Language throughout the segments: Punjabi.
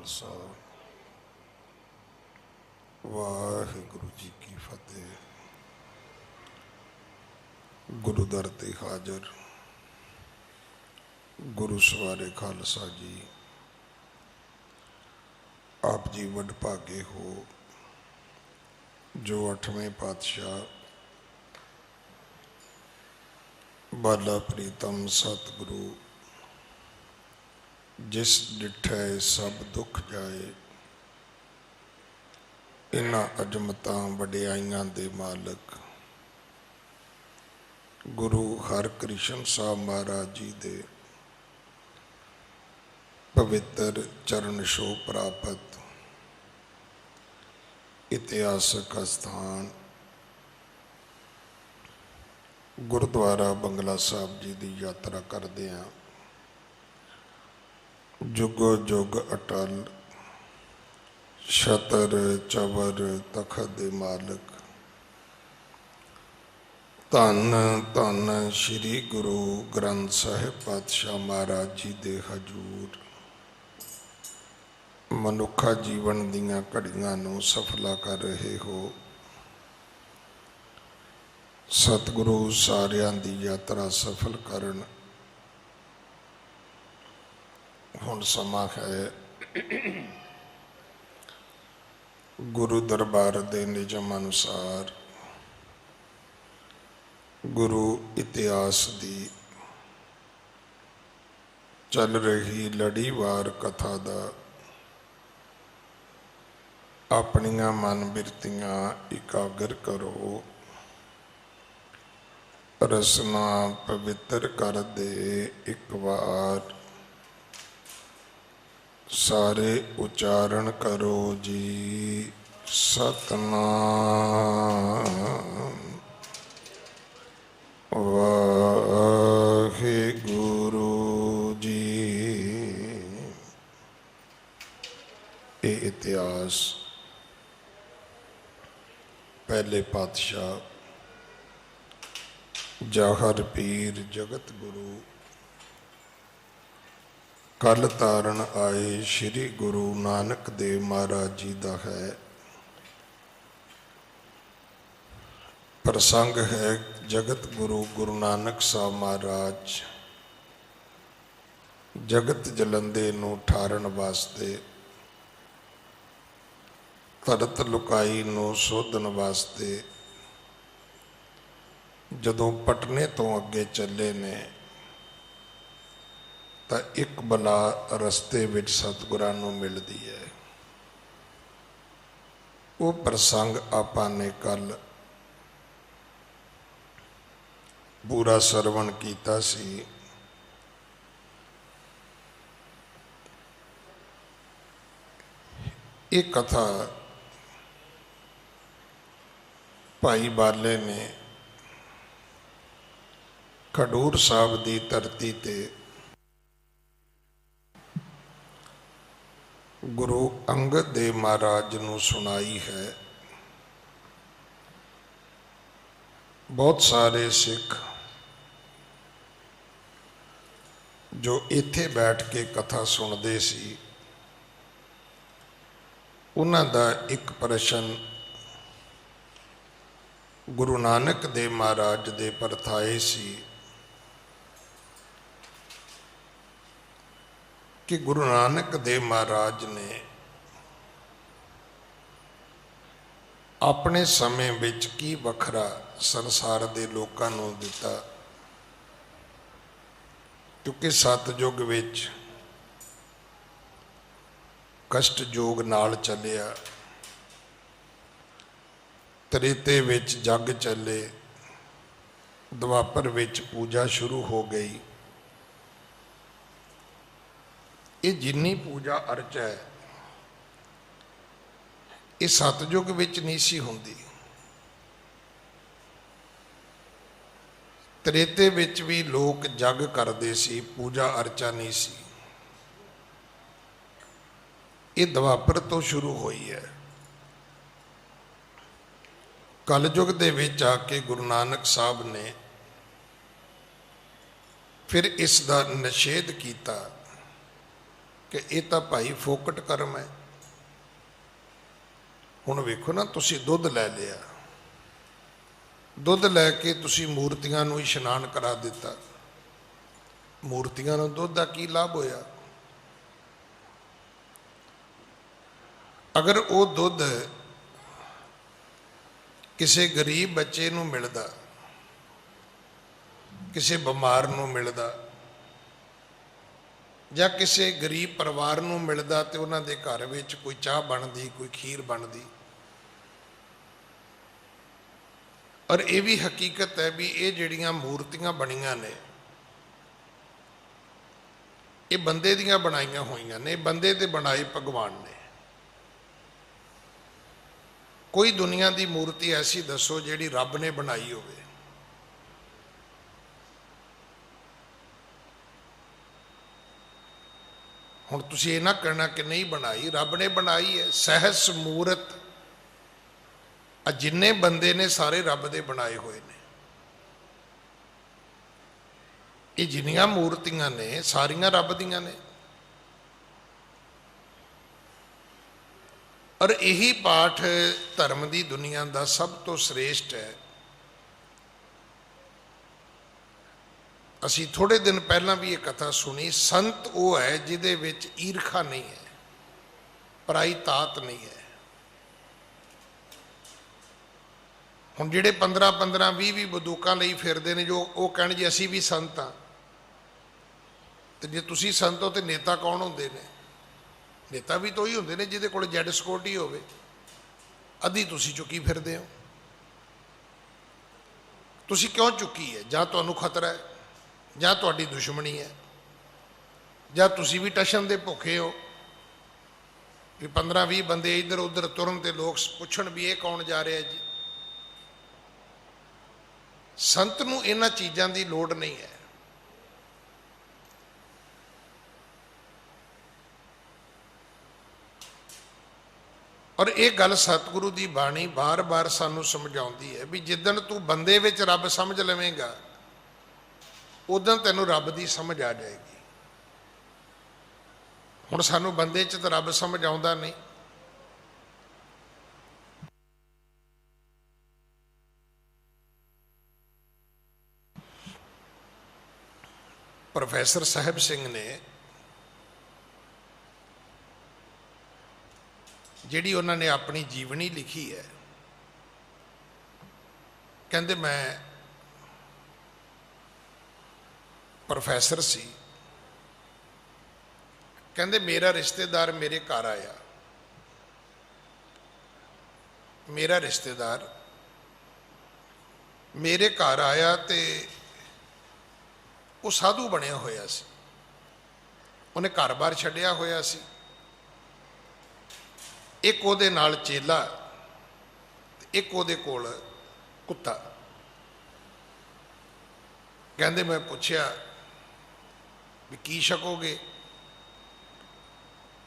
खालसा वाहिगुरु जी की फतेह। गुरु दर ते हाजर गुरु सवारे खालसा जी, आप जी वड भागे हो जो 8वें पातशाह बाला प्रीतम सतगुरु जिस डिठै सब दुख जाए, इन्हां अजमतां वडियाइयां दे मालक गुरु हरकृष्ण साहब महाराज जी दे पवित्र चरण छो प्राप्त इतिहासक स्थान गुरुद्वारा बंगला साहब जी की यात्रा करते हैं। जुगो जुग अटल छतर चवर तखत दे मालक धन धन श्री गुरु ग्रंथ साहिब पातशाह महाराज जी दे हजूर मनुखा जीवन दीयां घड़ियां नूं सफला कर रहे हो। सतगुरु सारियां दी यात्रा सफल करन। हुण समा है गुरु दरबार दे निजम अनुसार गुरु इतिहास दी चल रही लड़ीवार कथा दा अपनियां मन बिरतियां इकागर करो। रसना पवित्र कर दे एक बार, सारे उच्चारण करो जी सतनाम वाहिगुरु जी। ये इतिहास पहले पातशाह जाहर पीर जगत गुरु कल तारण आए श्री गुरु नानक देव महाराज जी का है। प्रसंग है जगत गुरु गुरु नानक साहब महाराज जगत जलंदे नूं ठारन वास्ते धरत लुकाई नूं सोधन वास्ते जदों पटने तो अगे चले ने तो एक बला रस्ते विच सतगुरां नूं मिलदी है। वो प्रसंग आपां ने कल पूरा सरवण कीता सी। ये कथा भाई बाले ने खडूर साहब की धरती ते गुरु अंगद देव महाराज नूं सुनाई है। बहुत सारे सिख जो इत्थे बैठ के कथा सुनते सी, उन्हां दा एक प्रश्न गुरु नानक देव महाराज दे परथाए सी कि गुरु नानक देव महाराज ने अपने समय विच की वखरा संसार दे लोकां नूं दिता। क्योंकि सतयुग विच कष्ट योग नाल चलिया, त्रेते विच जग चले, द्वापर विच पूजा शुरू हो गई। ये जिन्नी पूजा अर्च है ये सतयुग विच नहीं सी हुंदी। त्रेते विच भी लोग जग करते सी, पूजा अर्चा नहीं सी। ये द्वापर तो शुरू हुई है। कलयुग दे विच आके गुरु नानक साहब ने फिर इसका निषेध किया कि ये तो भाई फोकट कर्म है। हुण वेखो ना, तुसी दुध लै लिया, दुध लैके तुसी मूर्तियां नूं इशनान करा दिता, मूर्तियां नूं दुध दा की लाभ होया? अगर वो दुध किसी गरीब बच्चे नूं मिलदा, किसी बीमार नूं मिलदा, जां किसी गरीब परिवार नूं मिलदा ते उन्हां दे घर विच कोई चाह बनदी, कोई खीर बनदी। और ये भी हकीकत है भी ये जिहड़ियां मूर्तियां बणियां ने, ये बंदे दियां बनाईयां होईयां ने, बंदे दे बनाए भगवान ने। कोई दुनिया की मूर्ति ऐसी दसो जिहड़ी रब ने बनाई होवे? हुण तुसीं ये ना कहना कि नहीं बनाई, रब ने बनाई है। सहस मूरत जिन्ने बंदे ने सारे रब दे बनाए हुए ने। ये जिन्नियां मूर्तियां ने सारियां रब दियां ने। और यही पाठ धर्म की दुनिया का सब तो श्रेष्ठ है। असी थोड़े दिन पहला भी ये कथा सुनी, संत वो है जिदे विच ईर्खा नहीं है, पराई तात नहीं है। हुण जिहड़े 15-15 20 बंदूकां लई फिरदे ने, जो वो कहण जी असी भी संत हाँ, तो जे तुसी संत हो तो नेता कौन होंदे ने? नेता भी तो ही होंदे ने जिहदे कोल जैड सिक्योरिटी होवे, अद्धी तुसी चुकी फिरदे हो। तुसी क्यों चुकी है? जां तुहानूं खतरा है, जां तुहाडी दुश्मनी है, जां तुसी भी टशन दे भुखे हो भी 15-20 बंदे इधर उधर तुरन ते लोग पुछण भी ये कौन जा रहा है जी। संत नूं इन्हां चीज़ां दी लोड़ नहीं है। और ये गल सतगुरु की बाणी बार बार सानू समझाउंदी है भी जिदन तू बंदे विच रब समझ लवेंगा, उदन तैनू रब की समझ आ जाएगी। हुण सानू बंदे च तो रब समझ आउंदा नहीं। प्रोफैसर साहिब सिंह ने जिहड़ी उन्होंने अपनी जीवनी लिखी है, कहते मैं प्रोफैसर सी, कहते मेरा रिश्तेदार मेरे घर आया, मेरा रिश्तेदार मेरे घर आया तो वो साधु बनया होया सी, उन्हें घर बार छड्डिया होया सी। एक उहदे नाल चेला, एक उहदे कोल कुत्ता। कहंदे मैं पुछया भी की छकोगे,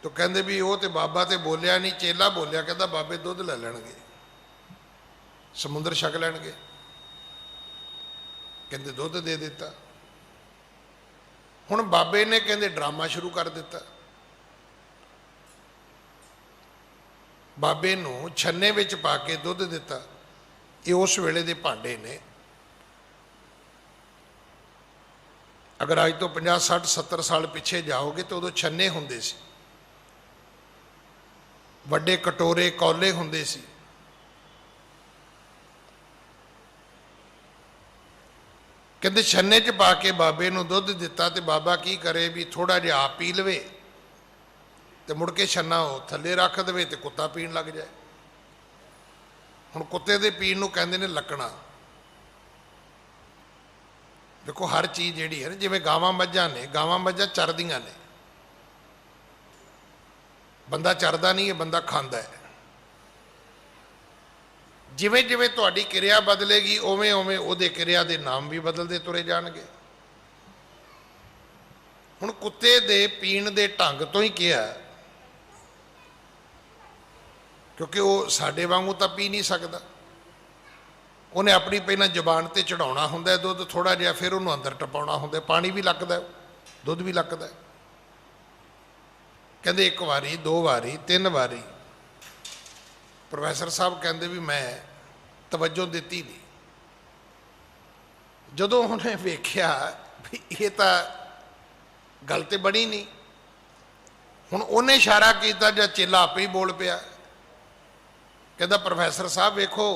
तो कहंदे भी वो तो बाबा तो बोलिया नहीं, चेला बोलिया, कहता बाबे दुध ले लैणगे, समुंदर छक लैणगे। कहंदे दुध दे दिता। हुण बाबे ने कहंदे ड्रामा शुरू कर दिता। बाबे नूं छन्ने विच पा के दुध दिता। ये उस वेले दे भांडे ने। अगर अज तो 50 60 70 साल पिछे जाओगे तो उदों छन्ने हुंदे सी, वड्डे कटोरे कौले हुंदे सी। कहते छन्ने च पा के बाबे नूं दुध दिता तो बाबा की करे भी थोड़ा जिहा आप पी लवे तो मुड़ के छन्ना वो थले रख दे तो कुत्ता पीण लग जाए। हुण कुत्ते दे पीण नूं कहंदे ने लकणा। देखो हर चीज़ जिहड़ी है ना, जिवें गावां मੱਝਾਂ ने, गावां मੱਝਾਂ चरदियां ने, बंदा चरदा नहीं है, बंदा खांदा है। जिवें जिवें तुहाडी किरिया बदलेगी उवें उवें उहदे किरिया दे नाम भी बदलते तुरे जाणगे। हुण कुत्ते दे पीण दे ढंग तो ही किहा, क्योंकि वो साडे वांगू तां पी नहीं सकदा। उन्हें अपनी पहला जबान ते चढ़ाउणा हुंदा दुध थोड़ा जिहा, फिर उन्होंने अंदर टपाउणा हुंदा, पानी भी लगदा, दुध भी लगदा। कहते एक बारी, दो बारी, तीन बारी। प्रोफैसर साहब कहते भी मैं तवज्जो दी नहीं। जदों उन्हें वेख्या भी ये तो गल तो बनी नहीं, हुण उन्हें इशारा किया ਜਾਂ चेला आपे ही बोल पिया। कहता प्रोफैसर साहब वेखो,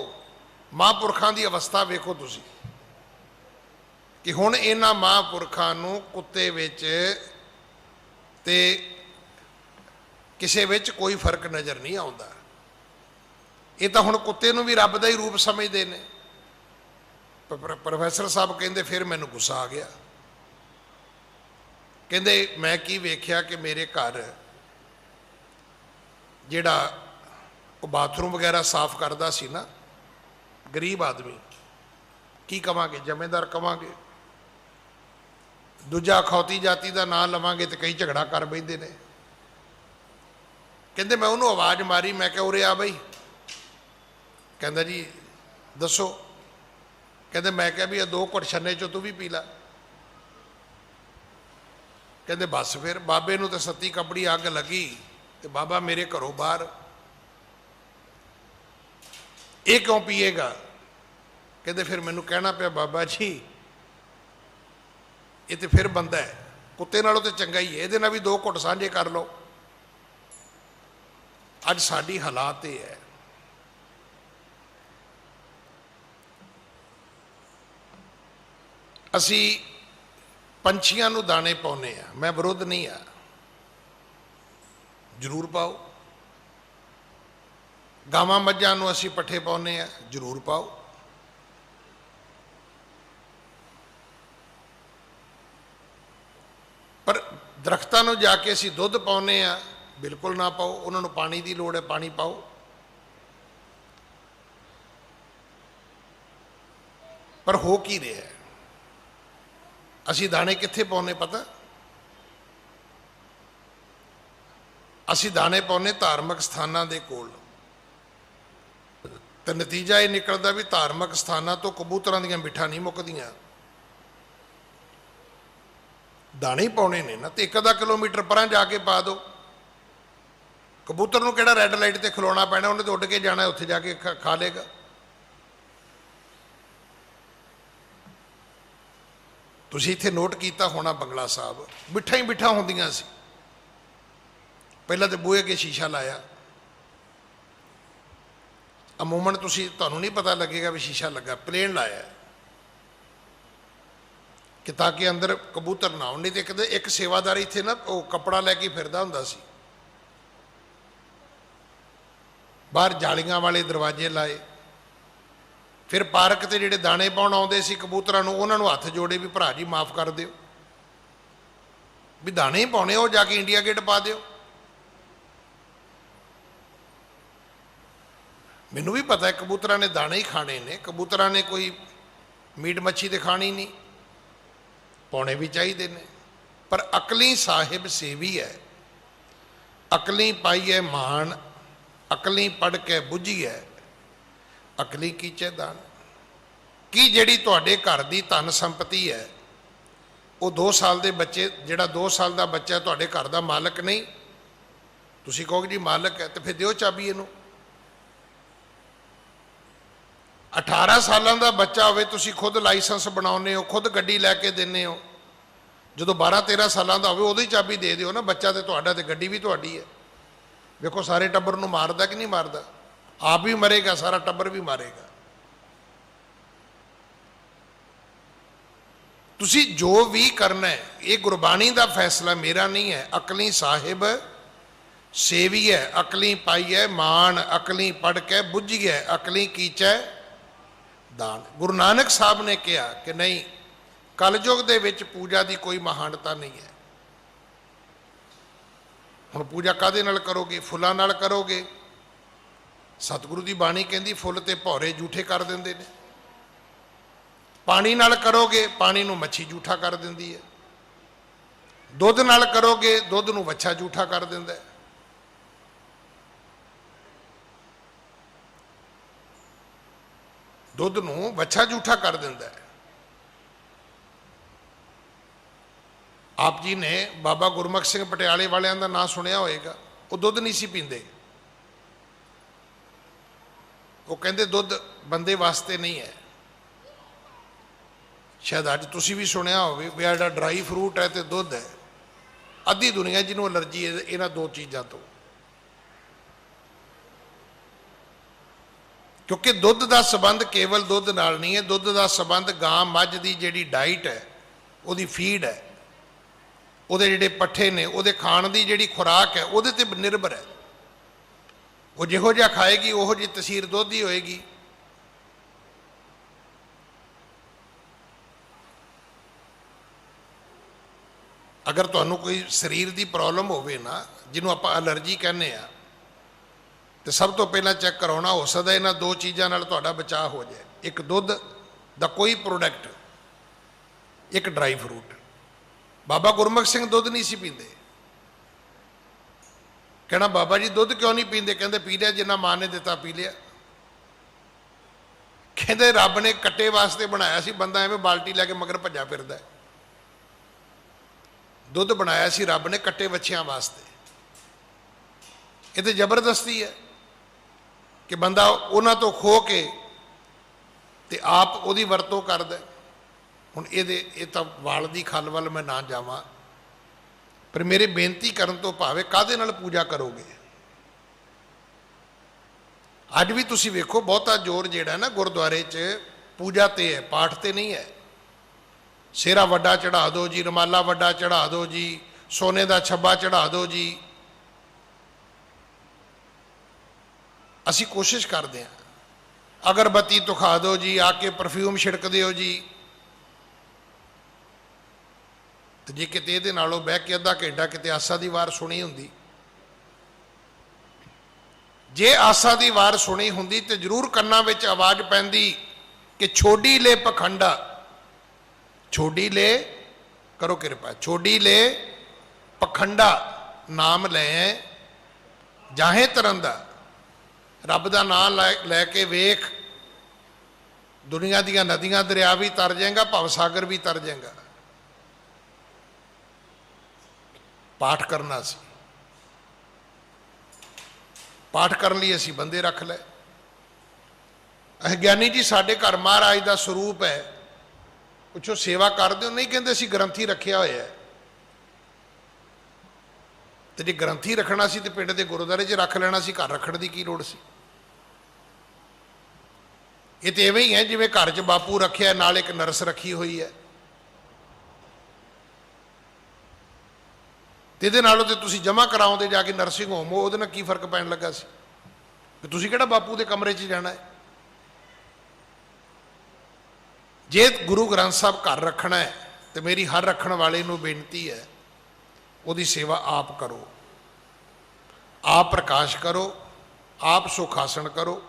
महापुरखों की अवस्था वेखो तुसी कि हुण इन्हां महापुरखों नूं कुत्ते विच ते किसे विच कोई फर्क नज़र नहीं आउंदा। ये तो हुण कुत्ते नूं भी रब दा ही रूप समझदे ने। प्रोफैसर साहब कहते फिर मैनूं गुस्सा आ गया। कहते मैं की वेख्या कि मेरे घर जिहड़ा बाथरूम वगैरह साफ करता सी ना, गरीब आदमी, की कवांगे, जमेदार कवांगे, दूजा अखौती जाति का नाम लवांगे तो कई झगड़ा कर बैठते ने। कहते मैं उन्होंने आवाज़ मारी, मैं क्या उरे आ बई। कहता जी दसो। कहते मैं क्या भी 2 घुट छन्ने चो तू भी पी ला। कहते बस फिर बाबे नूं तो सत्ती कपड़ी अग लगी तो बाबा मेरे घरों बाहर। ये क्यों पीएगा? कहते फिर मैनू कहना पिया बाबा जी ये तो फिर बंदा है, कुत्ते नालों तो चंगा ही है, ये भी 2 घुट सांझे कर लो। अज साडी हालात ये है। असी पंछियां नूं दाने पाउने आ, मैं विरोध नहीं आ, जरूर पाओ। गावां मੱਝਾਂ नूं असी पट्ठे पाउने आ, जरूर पाओ। पर दरख्तां नूं जाके असी दुध पाउने आ, बिल्कुल ना पाओ। उन्होंने पानी की लोड़ है, पानी पाओ। पर हो की रहा है, असी दाने कित्थे पाउने पता? असी दाने पाउने धार्मिक स्थानां दे कोल। तो नतीजा ये निकलता भी धार्मिक स्थानां तो कबूतरां दीयां बिठा नहीं मुकदियां। दाने ही पाने ने ना, तो 1 किलोमीटर परां जाके पा दो। कबूतर नूं किहड़ा रैड लाइट ते खलोना पैना, उन्हें तो उड़ के जाना, उत्थे जाके खा लेगा। तुसीं इत्थे नोट किया होना बंगला साहब बिठा ही बिठा होंदियां सी। पहला तो बूहे के शीशा लाया, अमूमन तुहानूं नहीं पता लगेगा भी शीशा लगा, प्लेन लाया कि ताकि अंदर कबूतर ना आउण। नहीं तो एक सेवादार इत्थे ना वो कपड़ा लैके फिरदा हुंदा सी, बाहर जालियां वाले दरवाजे लाए। फिर पार्क ते जिहड़े दाने पाउण आउंदे सी कबूतरां नूं, उन्हां नूं हत्थ जोड़े भी भरा जी माफ़ कर दिओ, भी दाने ही पाउणे, हो जाके इंडिया गेट पा दिओ। मैनूं भी पता है कबूतरां ने दाने ही खाने ने, कबूतरां ने कोई मीट मच्छी तो खानी नहीं, पाउणे भी चाहिए ने। पर अकली साहिब सेवी है, अकली पाई है मान, अकली पढ़ के बुझी है, अकली कीचे दान। की जिहड़ी तुहाडे घर दी धन संपत्ति है, वो 2 साल के बच्चे, जिहड़ा 2 साल का बच्चा तुहाडे घर दा मालक नहीं, तुसीं कहोगे जी मालक है, तो फिर दिओ चाबी इहनूं। 18 सालों का बच्चा होवे, तुसीं खुद लाइसेंस बनाउने हो, खुद गड्डी लैके देने हो। जो 12-13 सालों का होवे, उदों ही चाबी दे दिओ ना। बच्चा तो तुहाडा ते गड्डी भी तुहाडी है। देखो सारे टब्बर नूं मारदा कि नहीं मारदा? आप भी मरेगा, सारा टब्बर भी मारेगा। तुसी जो भी करना है, ये गुरबाणी का फैसला मेरा नहीं है। अकली साहिब सेवी है, अकली पाई है मान, अकली पढ़ के बुझी है, अकली कीचै दान। गुरु नानक साहब ने कहा कि नहीं, कलयुग दे विच पूजा की कोई महानता नहीं है। हुण पूजा काहदे नाल करोगे? फुलां नाल करोगे। सतगुरु की बाणी कहती फुल ते भौरे जूठे कर देंदे ने। पानी नाल करोगे, पानी नूं मच्छी जूठा कर दिंदी है। दुध नाल करोगे, दुध नूं वच्छा जूठा कर दिंदा है। दुध नूं वच्छा जूठा कर दिंदा है। ਆਪ ਜੀ ਨੇ ਬਾਬਾ ਗੁਰਮੁਖ ਸਿੰਘ ਪਟਿਆਲੇ ਵਾਲਿਆਂ ਦਾ ਨਾਂ ਸੁਣਿਆ ਹੋਏਗਾ। ਉਹ ਦੁੱਧ ਨਹੀਂ ਸੀ ਪੀਂਦੇ। ਉਹ ਕਹਿੰਦੇ ਦੁੱਧ ਬੰਦੇ ਵਾਸਤੇ ਨਹੀਂ ਹੈ। ਸ਼ਾਇਦ ਅੱਜ ਤੁਸੀਂ ਵੀ ਸੁਣਿਆ ਹੋਵੇ ਵੀ ਜਿਹੜਾ ਡਰਾਈ ਫਰੂਟ ਹੈ ਤੇ ਦੁੱਧ ਹੈ। ਅੱਧੀ ਦੁਨੀਆ ਜਿਹਨੂੰ ਐਲਰਜੀ ਹੈ ਇਹਨਾਂ ਦੋ ਚੀਜ਼ਾਂ ਤੋਂ। ਕਿਉਂਕਿ ਦੁੱਧ ਦਾ ਸੰਬੰਧ ਕੇਵਲ ਦੁੱਧ ਨਾਲ ਨਹੀਂ ਹੈ। ਦੁੱਧ ਦਾ ਸੰਬੰਧ ਗਾਂ ਮੱਝ ਦੀ ਜਿਹੜੀ ਡਾਈਟ ਹੈ, ਉਹਦੀ ਫੀਡ ਹੈ, ਉਹਦੇ ਜਿਹੜੇ ਪੱਠੇ ਨੇ, ਉਹਦੇ ਖਾਣ ਦੀ ਜਿਹੜੀ ਖੁਰਾਕ ਹੈ, ਉਹਦੇ ਤੇ ਨਿਰਭਰ ਹੈ। ਉਹ ਜਿਹੋ ਜਿਹਾ ਖਾਏਗੀ ਉਹੋ ਜਿਹੀ ਤਸੀਰ ਦੁੱਧ ਦੀ ਹੋਏਗੀ। ਅਗਰ ਤੁਹਾਨੂੰ ਕੋਈ ਸਰੀਰ ਦੀ ਪ੍ਰੋਬਲਮ ਹੋਵੇ ਨਾ, ਜਿਹਨੂੰ ਆਪਾਂ ਐਲਰਜੀ ਕਹਿੰਦੇ ਆ, ਤੇ ਸਭ ਤੋਂ ਪਹਿਲਾਂ ਚੈੱਕ ਕਰਾਉਣਾ ਹੋ ਸਕਦਾ ਇਹਨਾਂ ਦੋ ਚੀਜ਼ਾਂ ਨਾਲ ਤੁਹਾਡਾ ਬਚਾਅ ਹੋ ਜਾਏ। ਇੱਕ ਦੁੱਧ ਦਾ ਕੋਈ ਪ੍ਰੋਡਕਟ, ਇੱਕ ਡਰਾਈ ਫਰੂਟ। ਬਾਬਾ ਗੁਰਮੁਖ ਸਿੰਘ ਦੁੱਧ ਨਹੀਂ ਸੀ ਪੀਂਦੇ। ਕਹਿਣਾ ਬਾਬਾ ਜੀ ਦੁੱਧ ਕਿਉਂ ਨਹੀਂ ਪੀਂਦੇ? ਕਹਿੰਦੇ ਪੀ ਲਿਆ, ਜਿੰਨਾ ਮਾਂ ਨੇ ਦਿੱਤਾ ਪੀ ਲਿਆ। ਕਹਿੰਦੇ ਰੱਬ ਨੇ ਕੱਟੇ ਵਾਸਤੇ ਬਣਾਇਆ ਸੀ, ਬੰਦਾ ਐਵੇਂ ਬਾਲਟੀ ਲੈ ਕੇ ਮਗਰ ਭੱਜਾ ਫਿਰਦਾ। ਦੁੱਧ ਬਣਾਇਆ ਸੀ ਰੱਬ ਨੇ ਕੱਟੇ ਵੱਛਿਆਂ ਵਾਸਤੇ। ਇਹ ਤੇ ਜ਼ਬਰਦਸਤੀ ਹੈ ਕਿ ਬੰਦਾ ਉਹਨਾਂ ਤੋਂ ਖੋ ਕੇ ਤੇ ਆਪ ਉਹਦੀ ਵਰਤੋਂ ਕਰਦਾ। ਹੁਣ ਇਹ ਤਾਂ ਵਾਲ ਦੀ ਖੱਲ ਵੱਲ ਮੈਂ ਨਾ ਜਾਵਾਂ, ਪਰ ਮੇਰੇ ਬੇਨਤੀ ਕਰਨ ਤੋਂ ਭਾਵੇਂ ਕਾਹਦੇ ਨਾਲ ਪੂਜਾ ਕਰੋਗੇ। ਅੱਜ ਵੀ ਤੁਸੀਂ ਵੇਖੋ ਬਹੁਤਾ ਜ਼ੋਰ ਜਿਹੜਾ ਨਾ ਗੁਰਦੁਆਰੇ 'ਚ ਪੂਜਾ ਤੇ ਹੈ, ਪਾਠ ਤੇ ਨਹੀਂ ਹੈ। ਸਿਹਰਾ ਵੱਡਾ ਚੜਾ ਦਿਓ ਜੀ, ਰੁਮਾਲਾ ਵੱਡਾ ਚੜਾ ਦਿਓ ਜੀ, ਸੋਨੇ ਦਾ ਛੱਬਾ ਚੜਾ ਦਿਓ ਜੀ। ਅਸੀਂ ਕੋਸ਼ਿਸ਼ ਕਰਦੇ ਹਾਂ ਅਗਰਬੱਤੀ ਤੁਖਾ ਦਿਓ ਜੀ, ਆ ਕੇ ਪਰਫਿਊਮ ਛਿੜਕ ਦਿਓ ਜੀ। ਤੇ ਜੇ ਕਿਤੇ ਇਹਦੇ ਨਾਲੋਂ ਬਹਿ ਕੇ ਅੱਧਾ ਘੰਟਾ ਕਿਤੇ ਆਸਾ ਦੀ ਵਾਰ ਸੁਣੀ ਹੁੰਦੀ, ਜੇ ਆਸਾ ਦੀ ਵਾਰ ਸੁਣੀ ਹੁੰਦੀ ਤੇ ਜ਼ਰੂਰ ਕੰਨਾਂ ਵਿੱਚ ਆਵਾਜ਼ ਪੈਂਦੀ ਕਿ ਛੋਡੀ ਲੈ ਪਖੰਡਾ, ਛੋਡੀ ਲੈ, ਕਰੋ ਕਿਰਪਾ, ਛੋਡੀ ਲੈ ਪਖੰਡਾ ਨਾਮ ਲੈ ਜਾਹੇ ਤਰੰਦਾ। ਰੱਬ ਦਾ ਨਾਮ ਲੈ ਕੇ ਵੇਖ, ਦੁਨੀਆ ਦੀਆਂ ਨਦੀਆਂ ਦਰਿਆ ਵੀ ਤਰ ਜਾਏਗਾ, ਭਵ ਸਾਗਰ ਵੀ ਤਰ ਜਾਏਗਾ। ਪਾਠ ਕਰਨਾ ਸੀ, ਪਾਠ ਕਰਨ ਲਈ ਅਸੀਂ ਬੰਦੇ ਰੱਖ ਲਏ। ਗਿਆਨੀ ਜੀ ਸਾਡੇ ਘਰ ਮਹਾਰਾਜ ਦਾ ਸਰੂਪ ਹੈ, ਪੁੱਛੋ ਸੇਵਾ ਕਰਦੇ ਹੋ? ਨਹੀਂ, ਕਹਿੰਦੇ ਅਸੀਂ ਗ੍ਰੰਥੀ ਰੱਖਿਆ ਹੋਇਆ ਹੈ। ਤੇ ਜੇ ਗ੍ਰੰਥੀ ਰੱਖਣਾ ਸੀ ਤੇ ਪਿੰਡ ਦੇ ਗੁਰਦੁਆਰੇ 'ਚ ਰੱਖ ਲੈਣਾ ਸੀ, ਘਰ ਰੱਖਣ ਦੀ ਕੀ ਲੋੜ ਸੀ? ਇਹ ਤੇ ਐਵੇਂ ਹੀ ਹੈ ਜਿਵੇਂ ਘਰ 'ਚ ਬਾਪੂ ਰੱਖਿਆ ਨਾਲ ਇੱਕ ਨਰਸ ਰੱਖੀ ਹੋਈ ਹੈ। ਤੇ ਇਹਦੇ ਨਾਲੋਂ ਤੇ ਤੁਸੀਂ ਜਮ੍ਹਾਂ ਕਰਾਉਂਦੇ ਜਾ ਕੇ ਨਰਸਿੰਗ ਹੋਮ, ਉਹਦੇ ਨਾਲ ਕੀ ਫਰਕ ਪੈਣ ਲੱਗਾ ਸੀ? ਕਿ ਤੁਸੀਂ ਕਿਹੜਾ ਬਾਪੂ ਦੇ ਕਮਰੇ 'ਚ ਜਾਣਾ ਹੈ? ਜੇ ਗੁਰੂ ਗ੍ਰੰਥ ਸਾਹਿਬ ਘਰ ਰੱਖਣਾ ਹੈ ਤੇ ਮੇਰੀ ਹਰ ਰੱਖਣ ਵਾਲੇ ਨੂੰ ਬੇਨਤੀ ਹੈ, ਉਹਦੀ ਸੇਵਾ ਆਪ ਕਰੋ, ਆਪ ਪ੍ਰਕਾਸ਼ ਕਰੋ, ਆਪ ਸੁਖਾਸਣ ਕਰੋ,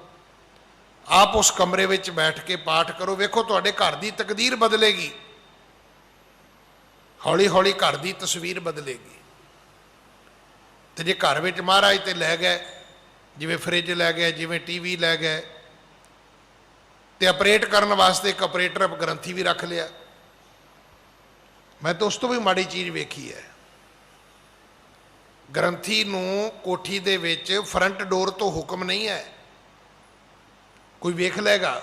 ਆਪ ਉਸ ਕਮਰੇ ਵਿੱਚ ਬੈਠ ਕੇ ਪਾਠ ਕਰੋ। ਵੇਖੋ ਤੁਹਾਡੇ ਘਰ ਦੀ ਤਕਦੀਰ ਬਦਲੇਗੀ, ਹੌਲੀ ਹੌਲੀ ਘਰ ਦੀ ਤਸਵੀਰ ਬਦਲੇਗੀ। ਤੇ ਜੇ ਘਰ ਵਿੱਚ ਮਹਾਰਾਜ ਤੇ ਲੈ ਗਏ, ਜਿਵੇਂ ਫਰਿੱਜ ਲੈ ਗਏ, ਜਿਵੇਂ ਟੀਵੀ ਲੈ ਗਏ, ਤੇ ਆਪਰੇਟ ਕਰਨ ਵਾਸਤੇ ਇੱਕ ਆਪਰੇਟਰ ਗ੍ਰੰਥੀ ਵੀ ਰੱਖ ਲਿਆ। ਮੈਂ ਤਾਂ ਉਸ ਤੋਂ ਵੀ ਮਾੜੀ ਚੀਜ਼ ਵੇਖੀ ਹੈ। ਗ੍ਰੰਥੀ ਨੂੰ ਕੋਠੀ ਦੇ ਵਿੱਚ ਫਰੰਟ ਡੋਰ ਤੋਂ ਹੁਕਮ ਨਹੀਂ ਹੈ। ਕੋਈ ਵੇਖ ਲਏਗਾ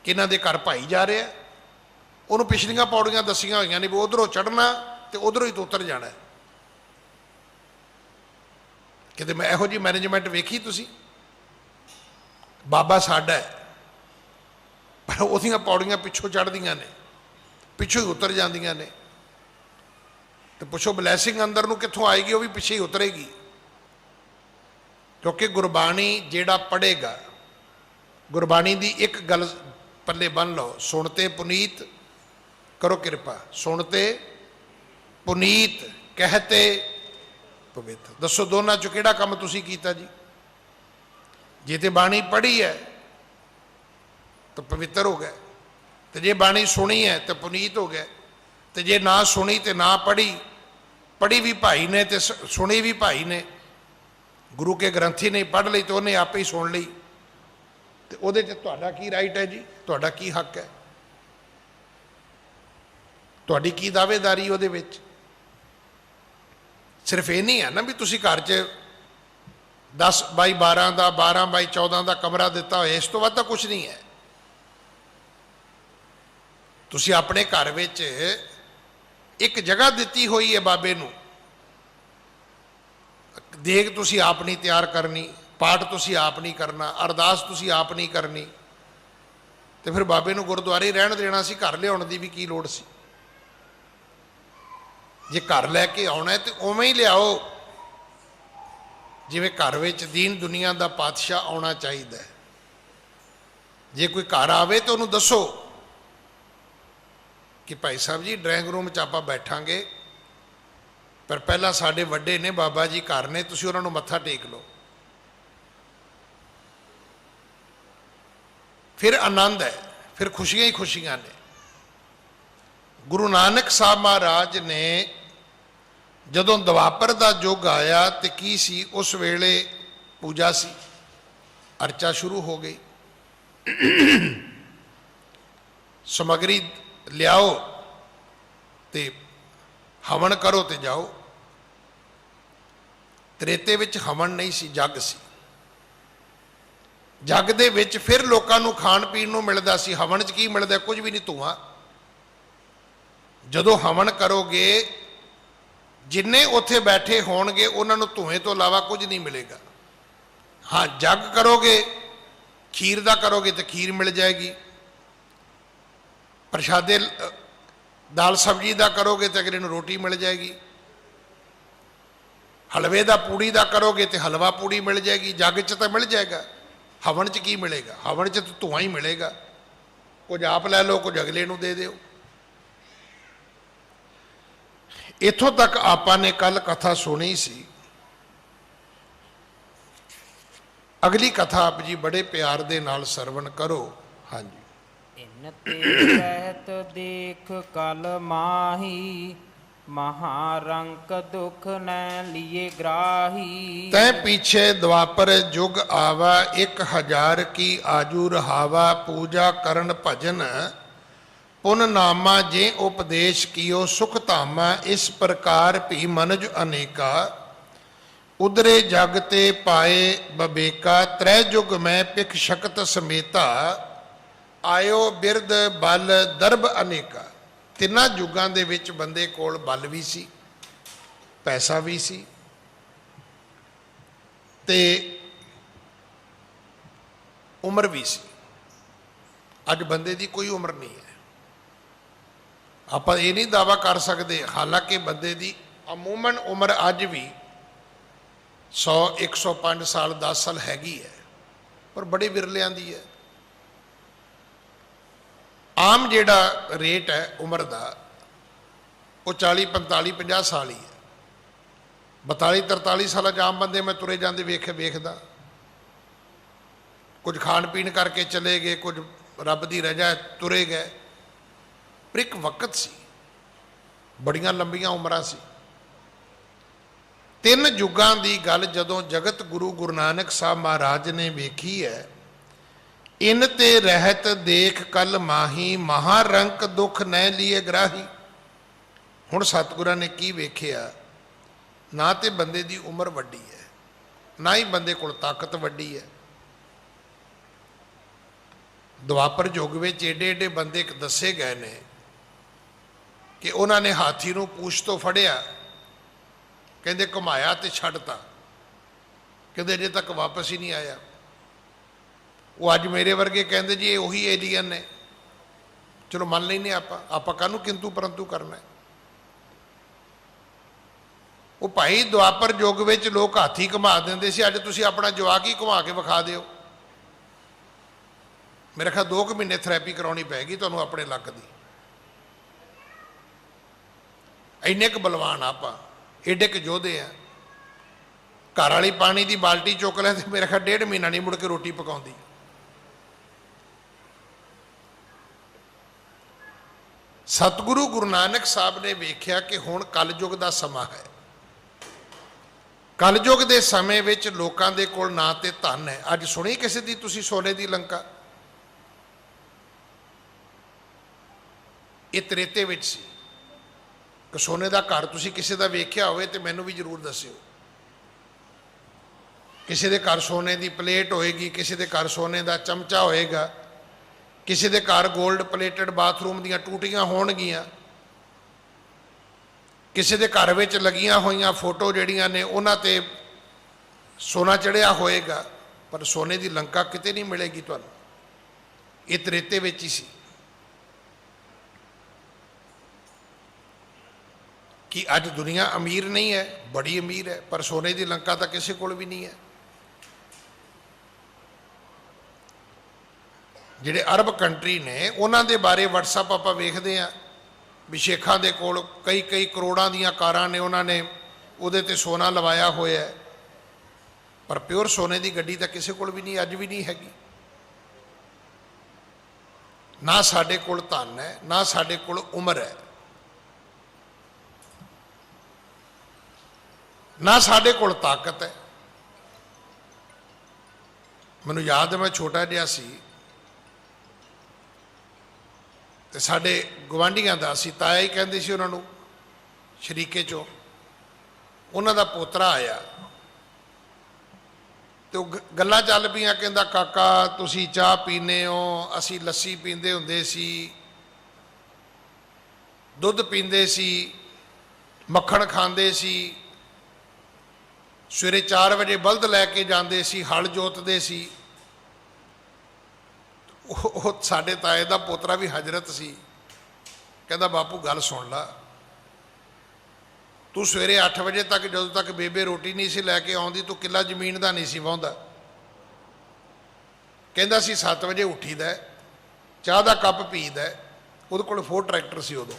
ਕਿ ਇਹਨਾਂ ਦੇ ਘਰ ਭਾਈ ਜਾ ਰਿਹਾ, ਉਹਨੂੰ ਪਿਛਲੀਆਂ ਪੌੜੀਆਂ ਦੱਸੀਆਂ ਹੋਈਆਂ ਨੇ ਵੀ ਉਧਰੋਂ ਚੜ੍ਹਨਾ ਤੇ ਉਧਰੋਂ ਹੀ ਉਤਰ ਜਾਣਾ। ਕਿਤੇ ਮੈਂ ਇਹੋ ਜਿਹੀ ਮੈਨੇਜਮੈਂਟ ਵੇਖੀ ਤੁਸੀਂ? ਬਾਬਾ ਸਾਡਾ ਹੈ, ਪਰ ਉਹਦੀਆਂ ਪੌੜੀਆਂ ਪਿੱਛੋਂ ਚੜ੍ਹਦੀਆਂ ਨੇ, ਪਿੱਛੋਂ ਹੀ ਉਤਰ ਜਾਂਦੀਆਂ ਨੇ। ਤੇ ਪੁੱਛੋ ਬਲੈਸਿੰਗ ਅੰਦਰ ਨੂੰ ਕਿੱਥੋਂ ਆਏਗੀ? ਉਹ ਵੀ ਪਿੱਛੇ ਹੀ ਉਤਰੇਗੀ। ਕਿਉਂਕਿ ਗੁਰਬਾਣੀ ਜਿਹੜਾ ਪੜ੍ਹੇਗਾ, ਗੁਰਬਾਣੀ ਦੀ ਇੱਕ ਗੱਲ ਪੱਲੇ ਬੰਨ੍ਹ ਲਓ, ਸੁਣਤੇ ਪੁਨੀਤ, ਕਰੋ ਕਿਰਪਾ, ਸੁਣਤੇ ਪੁਨੀਤ ਕਹਤੇ ਪਵਿੱਤਰ। ਦੱਸੋ ਦੋਨਾਂ ਚੋਂ ਕਿਹੜਾ ਕੰਮ ਤੁਸੀਂ ਕੀਤਾ ਜੀ? ਜੇ ਤੇ ਬਾਣੀ ਪੜ੍ਹੀ ਹੈ ਤਾਂ ਪਵਿੱਤਰ ਹੋ ਗਏ, ਤੇ ਜੇ ਬਾਣੀ ਸੁਣੀ ਹੈ ਤਾਂ ਪੁਨੀਤ ਹੋ ਗਏ। ਤੇ ਜੇ ਨਾ ਸੁਣੀ ਤੇ ਨਾ ਪੜ੍ਹੀ, ਪੜ੍ਹੀ ਵੀ ਭਾਈ ਨੇ ਤੇ ਸੁਣੀ ਵੀ ਭਾਈ ਨੇ, ਗੁਰੂ ਕੇ ਗ੍ਰੰਥੀ ਨੇ ਪੜ੍ਹ ਲਈ ਤੇ ਉਹਨੇ ਆਪੇ ਹੀ ਸੁਣ ਲਈ, ਤੇ ਉਹਦੇ 'ਚ ਤੁਹਾਡਾ ਕੀ ਰਾਈਟ ਹੈ ਜੀ? ਤੁਹਾਡਾ ਕੀ ਹੱਕ ਹੈ? ਤੁਹਾਡੀ ਕੀ ਦਾਅਵੇਦਾਰੀ ਉਹਦੇ ਵਿੱਚ? ਸਿਰਫ ਇਹ ਨਹੀਂ ਹੈ ਨਾ ਵੀ ਤੁਸੀਂ ਘਰ 'ਚ 10 ਬਾਈ 12 ਦਾ 12 ਬਾਈ 14 ਦਾ ਕਮਰਾ ਦਿੱਤਾ ਹੋਇਆ, ਇਸ ਤੋਂ ਵੱਧ ਤਾਂ ਕੁਝ ਨਹੀਂ ਹੈ। ਤੁਸੀਂ ਆਪਣੇ ਘਰ ਵਿੱਚ ਇੱਕ ਜਗ੍ਹਾ ਦਿੱਤੀ ਹੋਈ ਹੈ ਬਾਬੇ ਨੂੰ, ਦੇਗ ਤੁਸੀਂ ਆਪ ਨਹੀਂ ਤਿਆਰ ਕਰਨੀ, ਪਾਠ ਤੁਸੀਂ ਆਪ ਨਹੀਂ ਕਰਨਾ, ਅਰਦਾਸ ਤੁਸੀਂ ਆਪ ਨਹੀਂ ਕਰਨੀ, ਤੇ ਫਿਰ ਬਾਬੇ ਨੂੰ ਗੁਰਦੁਆਰੇ ਰਹਿਣ ਦੇਣਾ ਸੀ, ਘਰ ਲਿਆਉਣ ਦੀ ਵੀ ਕੀ ਲੋੜ ਸੀ? ਜੇ ਘਰ ਲੈ ਕੇ ਆਉਣਾ ਤੇ ਉਵੇਂ ਹੀ ਲਿਆਓ ਜਿਵੇਂ ਘਰ ਵਿੱਚ ਦੀਨ ਦੁਨੀਆ ਦਾ ਪਾਤਸ਼ਾਹ ਆਉਣਾ ਚਾਹੀਦਾ ਹੈ। ਜੇ ਕੋਈ ਘਰ ਆਵੇ ਤਾਂ ਉਹਨੂੰ ਦੱਸੋ ਕਿ ਭਾਈ ਸਾਹਿਬ ਜੀ ਡਰਾਇੰਗ ਰੂਮ 'ਚ ਆਪਾਂ ਬੈਠਾਂਗੇ, ਪਰ ਪਹਿਲਾਂ ਸਾਡੇ ਵੱਡੇ ਨੇ, ਬਾਬਾ ਜੀ ਘਰ ਨੇ, ਤੁਸੀਂ ਉਹਨਾਂ ਨੂੰ ਮੱਥਾ ਟੇਕ ਲਓ। ਫਿਰ ਆਨੰਦ ਹੈ, ਫਿਰ ਖੁਸ਼ੀਆਂ ਹੀ ਖੁਸ਼ੀਆਂ ਨੇ। ਗੁਰੂ ਨਾਨਕ ਸਾਹਿਬ ਮਹਾਰਾਜ ਨੇ ਜਦੋਂ ਦੁਆਪਰ ਦਾ ਯੁੱਗ ਆਇਆ ਤੇ ਕੀ ਸੀ, ਉਸ ਵੇਲੇ ਪੂਜਾ ਸੀ, ਅਰਚਾ ਸ਼ੁਰੂ ਹੋ ਗਈ, ਸਮੱਗਰੀ ਲਿਆਓ ਤੇ ਹਵਨ ਕਰੋ ਤੇ ਜਾਓ। ਤ੍ਰੇਤੇ ਵਿੱਚ ਹਵਨ ਨਹੀਂ ਸੀ, ਜੱਗ ਸੀ। ਜੱਗ ਦੇ ਵਿੱਚ ਫਿਰ ਲੋਕਾਂ ਨੂੰ ਖਾਣ ਪੀਣ ਨੂੰ ਮਿਲਦਾ ਸੀ। ਹਵਨ 'ਚ ਕੀ ਮਿਲਦਾ? ਕੁਝ ਵੀ ਨਹੀਂ, ਧੂਆਂ। ਜਦੋਂ ਹਵਨ ਕਰੋਗੇ, ਜਿੰਨੇ ਉੱਥੇ ਬੈਠੇ ਹੋਣਗੇ ਉਹਨਾਂ ਨੂੰ ਧੂਏ ਤੋਂ ਇਲਾਵਾ ਕੁਝ ਨਹੀਂ ਮਿਲੇਗਾ। ਹਾਂ, ਜੱਗ ਕਰੋਗੇ, ਖੀਰ ਦਾ ਕਰੋਗੇ ਤੇ ਖੀਰ ਮਿਲ ਜਾਏਗੀ, ਪ੍ਰਸ਼ਾਦੇ ਦਾਲ ਸਬਜ਼ੀ ਦਾ ਕਰੋਗੇ ਤੇ ਅਗਲੇ ਨੂੰ ਰੋਟੀ ਮਿਲ ਜਾਏਗੀ, ਹਲਵੇ ਦਾ ਪੂੜੀ ਦਾ ਕਰੋਗੇ ਤੇ ਹਲਵਾ ਪੂੜੀ ਮਿਲ ਜਾਏਗੀ। ਜੱਗ 'ਚ ਤਾਂ ਮਿਲ ਜਾਏਗਾ, ਹਵਨ 'ਚ ਕੀ ਮਿਲੇਗਾ? ਹਵਨ 'ਚ ਤਾਂ ਧੂਆਂ ਹੀ ਮਿਲੇਗਾ। ਕੁਝ ਆਪ ਲੈ ਲਓ, ਕੁਝ ਅਗਲੇ ਨੂੰ ਦੇ ਦਿਓ। ਇੱਥੋਂ ਤੱਕ ਆਪਾਂ ਨੇ ਕੱਲ ਕਥਾ ਸੁਣੀ ਸੀ। ਅਗਲੀ ਕਥਾ ਆਪ ਜੀ ਬੜੇ ਪਿਆਰ ਦੇ ਨਾਲ ਸਰਵਣ ਕਰੋ। ਹਾਂਜੀ। ਇਨ ਤੇ ਰਹਿਤ ਦੇਖ ਕਲ ਮਾਹੀ, ਮਹਾਰੰਕ ਦੁਖ ਨੈ ਲੀਏ ਗ੍ਰਾਹੀ। ਤੈ ਪੀਛੇ ਦੁਆਪਰ ਜੁਗ ਆਵਾ, 1000 ਕੀ ਆਜੂ ਰਹਾਵਾ। ਪੂਜਾ ਕਰਨ ਭਜਨ ਪੁਨ ਨਾਮਾ, ਜੇ ਉਪਦੇਸ਼ ਕੀਓ ਸੁਖ ਧਾਮਾ। ਇਸ ਪ੍ਰਕਾਰ ਭੀ ਮਨਜ ਅਨੇਕਾ, ਉਦਰੇ ਜਗ ਤੇ ਪਾਏ ਬਬੇਕਾ। ਤ੍ਰੈ ਜੁਗ ਮੈਂ ਪਿਖ ਸ਼ਕਤ ਸਮੇਤਾ, ਆਇਓ ਬਿਰਦ ਬਲ ਦਰਬ ਅਨੇਕਾ। ਤਿੰਨਾਂ ਯੁੱਗਾਂ ਦੇ ਵਿੱਚ ਬੰਦੇ ਕੋਲ ਬਲ ਵੀ ਸੀ, ਪੈਸਾ ਵੀ ਸੀ, ਤੇ ਉਮਰ ਵੀ ਸੀ। ਅੱਜ ਬੰਦੇ ਦੀ ਕੋਈ ਉਮਰ ਨਹੀਂ ਹੈ। ਆਪਾਂ ਇਹ ਨਹੀਂ ਦਾਅਵਾ ਕਰ ਸਕਦੇ, ਹਾਲਾਂਕਿ ਬੰਦੇ ਦੀ ਅਮੂਮਨ ਉਮਰ ਅੱਜ ਵੀ 100 105 ਸਾਲ 10 ਸਾਲ ਹੈਗੀ ਹੈ, ਪਰ ਬੜੇ ਵਿਰਲਿਆਂ ਦੀ ਹੈ। ਆਮ ਜਿਹੜਾ ਰੇਟ ਹੈ ਉਮਰ ਦਾ, ਉਹ 40 45 50 ਸਾਲ ਹੀ ਹੈ। 42 43 ਸਾਲਾਂ 'ਚ ਆਮ ਬੰਦੇ ਮੈਂ ਤੁਰੇ ਜਾਂਦੇ ਵੇਖਦਾ। ਕੁਝ ਖਾਣ ਪੀਣ ਕਰਕੇ ਚਲੇ ਗਏ, ਕੁਝ ਰੱਬ ਦੀ ਰਜ਼ਾ ਤੁਰੇ ਗਏ। ਪਰ ਇੱਕ ਵਕਤ ਸੀ, ਬੜੀਆਂ ਲੰਬੀਆਂ ਉਮਰਾਂ ਸੀ। ਤਿੰਨ ਯੁੱਗਾਂ ਦੀ ਗੱਲ ਜਦੋਂ ਜਗਤ ਗੁਰੂ ਗੁਰੂ ਨਾਨਕ ਸਾਹਿਬ ਮਹਾਰਾਜ ਨੇ ਵੇਖੀ ਹੈ, ਇਨ ਤੇ ਰਹਿਤ ਦੇਖ ਕਲ ਮਾਹੀ, ਮਹਾਰੰਕ ਦੁਖ ਨੈ ਲੀਏ ਗ੍ਰਾਹੀ। ਹੁਣ ਸਤਿਗੁਰਾਂ ਨੇ ਕੀ ਵੇਖਿਆ? ਨਾ ਤੇ ਬੰਦੇ ਦੀ ਉਮਰ ਵੱਡੀ ਹੈ, ਨਾ ਹੀ ਬੰਦੇ ਕੋਲ ਤਾਕਤ ਵੱਡੀ ਹੈ। ਦੁਆਪਰ ਯੁੱਗ ਵਿੱਚ ਏਡੇ ਏਡੇ ਬੰਦੇ ਦੱਸੇ ਗਏ ਨੇ ਕਿ ਉਹਨਾਂ ਨੇ ਹਾਥੀ ਨੂੰ ਪੂਛ ਤੋਂ ਫੜਿਆ, ਕਹਿੰਦੇ ਘੁਮਾਇਆ ਤੇ ਛੱਡਤਾ, ਕਹਿੰਦੇ ਅਜੇ ਤੱਕ ਵਾਪਸ ਹੀ ਨਹੀਂ ਆਇਆ। ਉਹ ਅੱਜ ਮੇਰੇ ਵਰਗੇ ਕਹਿੰਦੇ ਜੀ ਇਹ ਉਹੀ ਏਲੀਅਨ ਨੇ। ਚਲੋ ਮੰਨ ਲੈਂਦੇ ਆਪਾਂ ਕਾਹਨੂੰ ਕਿੰਤੂ ਪਰੰਤੂ ਕਰਨਾ। ਉਹ ਭਾਈ ਦੁਆਪਰ ਯੁੱਗ ਵਿੱਚ ਲੋਕ ਹਾਥੀ ਘੁਮਾ ਦਿੰਦੇ ਸੀ, ਅੱਜ ਤੁਸੀਂ ਆਪਣਾ ਜਵਾਕ ਹੀ ਘੁਮਾ ਕੇ ਵਿਖਾ ਦਿਓ। ਮੇਰੇ ਖਿਆਲ 2 ਮਹੀਨੇ ਥੈਰੇਪੀ ਕਰਾਉਣੀ ਪੈਗੀ ਤੁਹਾਨੂੰ ਆਪਣੇ ਲੱਕ ਦੀ। ਇੰਨੇ ਕੁ ਬਲਵਾਨ ਆਪਾਂ, ਏਡੇ ਕੁ ਯੋਧੇ ਆ। ਘਰ ਵਾਲੀ ਪਾਣੀ ਦੀ ਬਾਲਟੀ ਚੁੱਕ ਲੈ ਤੇ ਮੇਰੇ ਖਿਆਲ 1.5 ਮਹੀਨਾ ਨਹੀਂ ਮੁੜ ਕੇ ਰੋਟੀ ਪਕਾਉਂਦੀ। ਸਤਿਗੁਰੂ ਗੁਰੂ ਨਾਨਕ ਸਾਹਿਬ ਨੇ ਵੇਖਿਆ ਕਿ ਹੁਣ ਕਲਯੁੱਗ ਦਾ ਸਮਾਂ ਹੈ। ਕਲਯੁੱਗ ਦੇ ਸਮੇਂ ਵਿੱਚ ਲੋਕਾਂ ਦੇ ਕੋਲ ਨਾ ਤੇ ਧਨ ਹੈ। ਅੱਜ ਸੁਣੀ ਕਿਸੇ ਦੀ ਤੁਸੀਂ ਸੋਨੇ ਦੀ ਲੰਕਾ? ਇਹ ਤ੍ਰੇਤੇ ਵਿੱਚ ਸੀ। ਕਿ ਸੋਨੇ ਦਾ ਘਰ ਤੁਸੀਂ ਕਿਸੇ ਦਾ ਵੇਖਿਆ ਹੋਵੇ ਤੇ ਮੈਨੂੰ ਵੀ ਜ਼ਰੂਰ ਦੱਸਿਓ। ਕਿਸੇ ਦੇ ਘਰ ਸੋਨੇ ਦੀ ਪਲੇਟ ਹੋਏਗੀ, ਕਿਸੇ ਦੇ ਘਰ ਸੋਨੇ ਦਾ ਚਮਚਾ ਹੋਏਗਾ, ਕਿਸੇ ਦੇ ਘਰ 골ਡ ਪਲੇਟਡ ਬਾਥਰੂਮ ਦੀਆਂ ਟੂਟੀਆਂ ਹੋਣਗੀਆਂ, ਕਿਸੇ ਦੇ ਘਰ ਵਿੱਚ ਲੱਗੀਆਂ ਹੋਈਆਂ ਫੋਟੋ ਜਿਹੜੀਆਂ ਨੇ ਉਹਨਾਂ ਤੇ ਸੋਨਾ ਚੜਿਆ ਹੋਏਗਾ, ਪਰ ਸੋਨੇ ਦੀ ਲੰਕਾ ਕਿਤੇ ਨਹੀਂ ਮਿਲੇਗੀ ਤੁਹਾਨੂੰ। ਇਹ ਤ੍ਰੇਤੇ ਵਿੱਚ ਹੀ ਸੀ ਕਿ ਅੱਜ ਦੁਨੀਆ ਅਮੀਰ ਨਹੀਂ ਹੈ, ਬੜੀ ਅਮੀਰ ਹੈ, ਪਰ ਸੋਨੇ ਦੀ ਲੰਕਾ ਤਾਂ ਕਿਸੇ ਕੋਲ ਵੀ ਨਹੀਂ ਹੈ। ਜਿਹੜੇ ਅਰਬ ਕੰਟਰੀ ਨੇ ਉਹਨਾਂ ਦੇ ਬਾਰੇ WhatsApp ਆਪਾਂ ਵੇਖਦੇ ਹਾਂ ਵੀ ਸ਼ੇਖਾਂ ਦੇ ਕੋਲ ਕਈ ਕਈ ਕਰੋੜਾਂ ਦੀਆਂ ਕਾਰਾਂ ਨੇ, ਉਹਨਾਂ ਨੇ ਉਹਦੇ ਤੇ ਸੋਨਾ ਲਵਾਇਆ ਹੋਇਆ ਹੈ, ਪਰ ਪਿਓਰ ਸੋਨੇ ਦੀ ਗੱਡੀ ਤਾਂ ਕਿਸੇ ਕੋਲ ਵੀ ਨਹੀਂ, ਅੱਜ ਵੀ ਨਹੀਂ ਹੈਗੀ। ਨਾ ਸਾਡੇ ਕੋਲ ਧਨ ਹੈ, ਨਾ ਸਾਡੇ ਕੋਲ ਉਮਰ ਹੈ, ਨਾ ਸਾਡੇ ਕੋਲ ਤਾਕਤ ਹੈ। ਮੈਨੂੰ ਯਾਦ ਹੈ ਮੈਂ ਛੋਟਾ ਜਿਹਾ ਸੀ ਤੇ ਸਾਡੇ ਗੁਆਂਢੀਆਂ ਦਾ ਸੀ, ਤਾਇਆ ਹੀ ਕਹਿੰਦੇ ਸੀ ਉਹਨਾਂ ਨੂੰ, ਸ਼ਰੀਕੇ ਚੋਂ ਉਹਨਾਂ ਦਾ ਪੋਤਰਾ ਆਇਆ ਤੇ ਉਹ ਗੱਲਾਂ ਚੱਲ ਪਈਆਂ। ਕਹਿੰਦਾ ਕਾਕਾ ਤੁਸੀਂ ਚਾਹ ਪੀਂਦੇ ਹੋ, ਅਸੀਂ ਲੱਸੀ ਪੀਂਦੇ ਹੁੰਦੇ ਸੀ, ਦੁੱਧ ਪੀਂਦੇ ਸੀ, ਮੱਖਣ ਖਾਂਦੇ ਸੀ, ਸਵੇਰੇ 4 ਵਜੇ ਬਲਦ ਲੈ ਕੇ ਜਾਂਦੇ ਸੀ, ਹਲ ਜੋਤਦੇ ਸੀ। ਉਹ ਸਾਡੇ ਤਾਏ ਦਾ ਪੋਤਰਾ ਵੀ ਹਜ਼ਰਤ ਸੀ, ਕਹਿੰਦਾ ਬਾਪੂ ਗੱਲ ਸੁਣ ਲਾ, ਤੂੰ ਸਵੇਰੇ 8 ਵਜੇ ਤੱਕ, ਜਦੋਂ ਤੱਕ ਬੇਬੇ ਰੋਟੀ ਨਹੀਂ ਸੀ ਲੈ ਕੇ ਆਉਂਦੀ, ਤੂੰ ਕਿੱਲਾ ਜ਼ਮੀਨ ਦਾ ਨਹੀਂ ਸੀ ਵਾਹੁੰਦਾ। ਕਹਿੰਦਾ ਸੀ 7 ਵਜੇ ਉੱਠੀਦਾ, ਚਾਹ ਦਾ ਕੱਪ ਪੀਦਾ, ਉਹਦੇ ਕੋਲ 4 ਟਰੈਕਟਰ ਸੀ ਉਦੋਂ।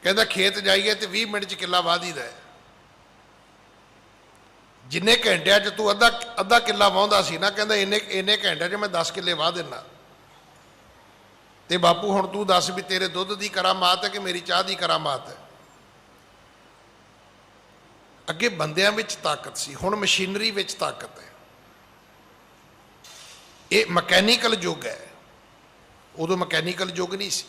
ਕਹਿੰਦਾ ਖੇਤ ਜਾਈਏ ਤੇ 20 ਮਿੰਟ 'ਚ ਕਿੱਲਾ ਵਾਹ ਦੀਦਾ, ਜਿੰਨੇ ਘੰਟਿਆਂ 'ਚ ਤੂੰ ਅੱਧਾ ਕਿੱਲਾ ਵਾਹੁੰਦਾ ਸੀ ਨਾ, ਕਹਿੰਦਾ ਇੰਨੇ ਘੰਟਿਆਂ 'ਚ ਮੈਂ 10 ਕਿੱਲੇ ਵਾਹ ਦਿੰਦਾ। ਤੇ ਬਾਪੂ ਹੁਣ ਤੂੰ ਦੱਸ ਵੀ ਤੇਰੇ ਦੁੱਧ ਦੀ ਕਰਾਮਾਤ ਹੈ ਕਿ ਮੇਰੀ ਚਾਹ ਦੀ ਕਰਾਮਾਤ ਹੈ। ਅੱਗੇ ਬੰਦਿਆਂ ਵਿੱਚ ਤਾਕਤ ਸੀ, ਹੁਣ ਮਸ਼ੀਨਰੀ ਵਿੱਚ ਤਾਕਤ ਹੈ। ਇਹ ਮਕੈਨੀਕਲ ਯੁੱਗ ਹੈ, ਉਦੋਂ ਮਕੈਨੀਕਲ ਯੁੱਗ ਨਹੀਂ ਸੀ।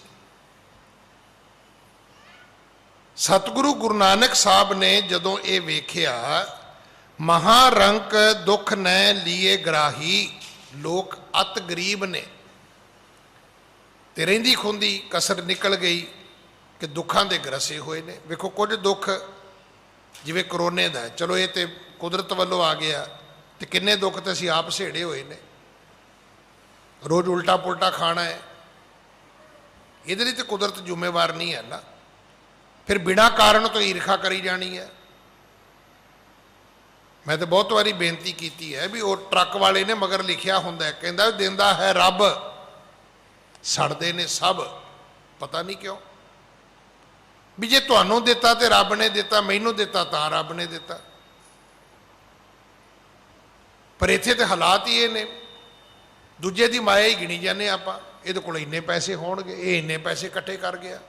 ਸਤਿਗੁਰੂ ਗੁਰੂ ਨਾਨਕ ਸਾਹਿਬ ਨੇ ਜਦੋਂ ਇਹ ਵੇਖਿਆ, ਮਹਾਰੰਕ ਦੁੱਖ ਨੈ ਲੀਏ ਗਰਾਹੀ, ਲੋਕ ਅਤ ਗਰੀਬ ਨੇ, ਤੇ ਰਹਿੰਦੀ ਖੁੰਦੀ ਕਸਰ ਨਿਕਲ ਗਈ ਕਿ ਦੁੱਖਾਂ ਦੇ ਗਰਸੇ ਹੋਏ ਨੇ। ਵੇਖੋ ਕੁਝ ਦੁੱਖ ਜਿਵੇਂ ਕਰੋਨੇ ਦਾ, ਚਲੋ ਇਹ ਤੇ ਕੁਦਰਤ ਵੱਲੋਂ ਆ ਗਿਆ, ਤੇ ਕਿੰਨੇ ਦੁੱਖ ਤੇ ਅਸੀਂ ਆਪ ਸੇੜੇ ਹੋਏ ਨੇ। ਰੋਜ਼ ਉਲਟਾ ਪੁਲਟਾ ਖਾਣਾ ਹੈ, ਇਹਦੇ ਲਈ ਤੇ ਕੁਦਰਤ ਜ਼ਿੰਮੇਵਾਰ ਨਹੀਂ ਹੈ ਨਾ। ਫਿਰ ਬਿਨਾਂ ਕਾਰਨ ਤੋਂ ਈਰਖਾ ਕਰੀ ਜਾਣੀ ਹੈ। ਮੈਂ ਤਾਂ ਬਹੁਤ ਵਾਰੀ ਬੇਨਤੀ ਕੀਤੀ ਹੈ ਵੀ ਉਹ ਟਰੱਕ ਵਾਲੇ ਨੇ ਮਗਰ ਲਿਖਿਆ ਹੁੰਦਾ, ਕਹਿੰਦਾ ਦਿੰਦਾ ਹੈ ਰੱਬ, ਸੜਦੇ ਨੇ ਸਭ, ਪਤਾ ਨਹੀਂ ਕਿਉਂ। ਵੀ ਜੇ ਤੁਹਾਨੂੰ ਦਿੱਤਾ ਤੇ ਰੱਬ ਨੇ ਦਿੱਤਾ, ਮੈਨੂੰ ਦਿੱਤਾ ਤਾਂ ਰੱਬ ਨੇ ਦਿੱਤਾ। ਪਰ ਇੱਥੇ ਤੇ ਹਾਲਾਤ ਹੀ ਇਹ ਨੇ, ਦੂਜੇ ਦੀ ਮਾਇਆ ਹੀ ਗਿਣੀ ਜਾਂਦੇ ਆਪਾਂ। ਇਹਦੇ ਕੋਲ ਇੰਨੇ ਪੈਸੇ ਹੋਣਗੇ, ਇਹ ਇੰਨੇ ਪੈਸੇ ਇਕੱਠੇ ਕਰ ਗਿਆ।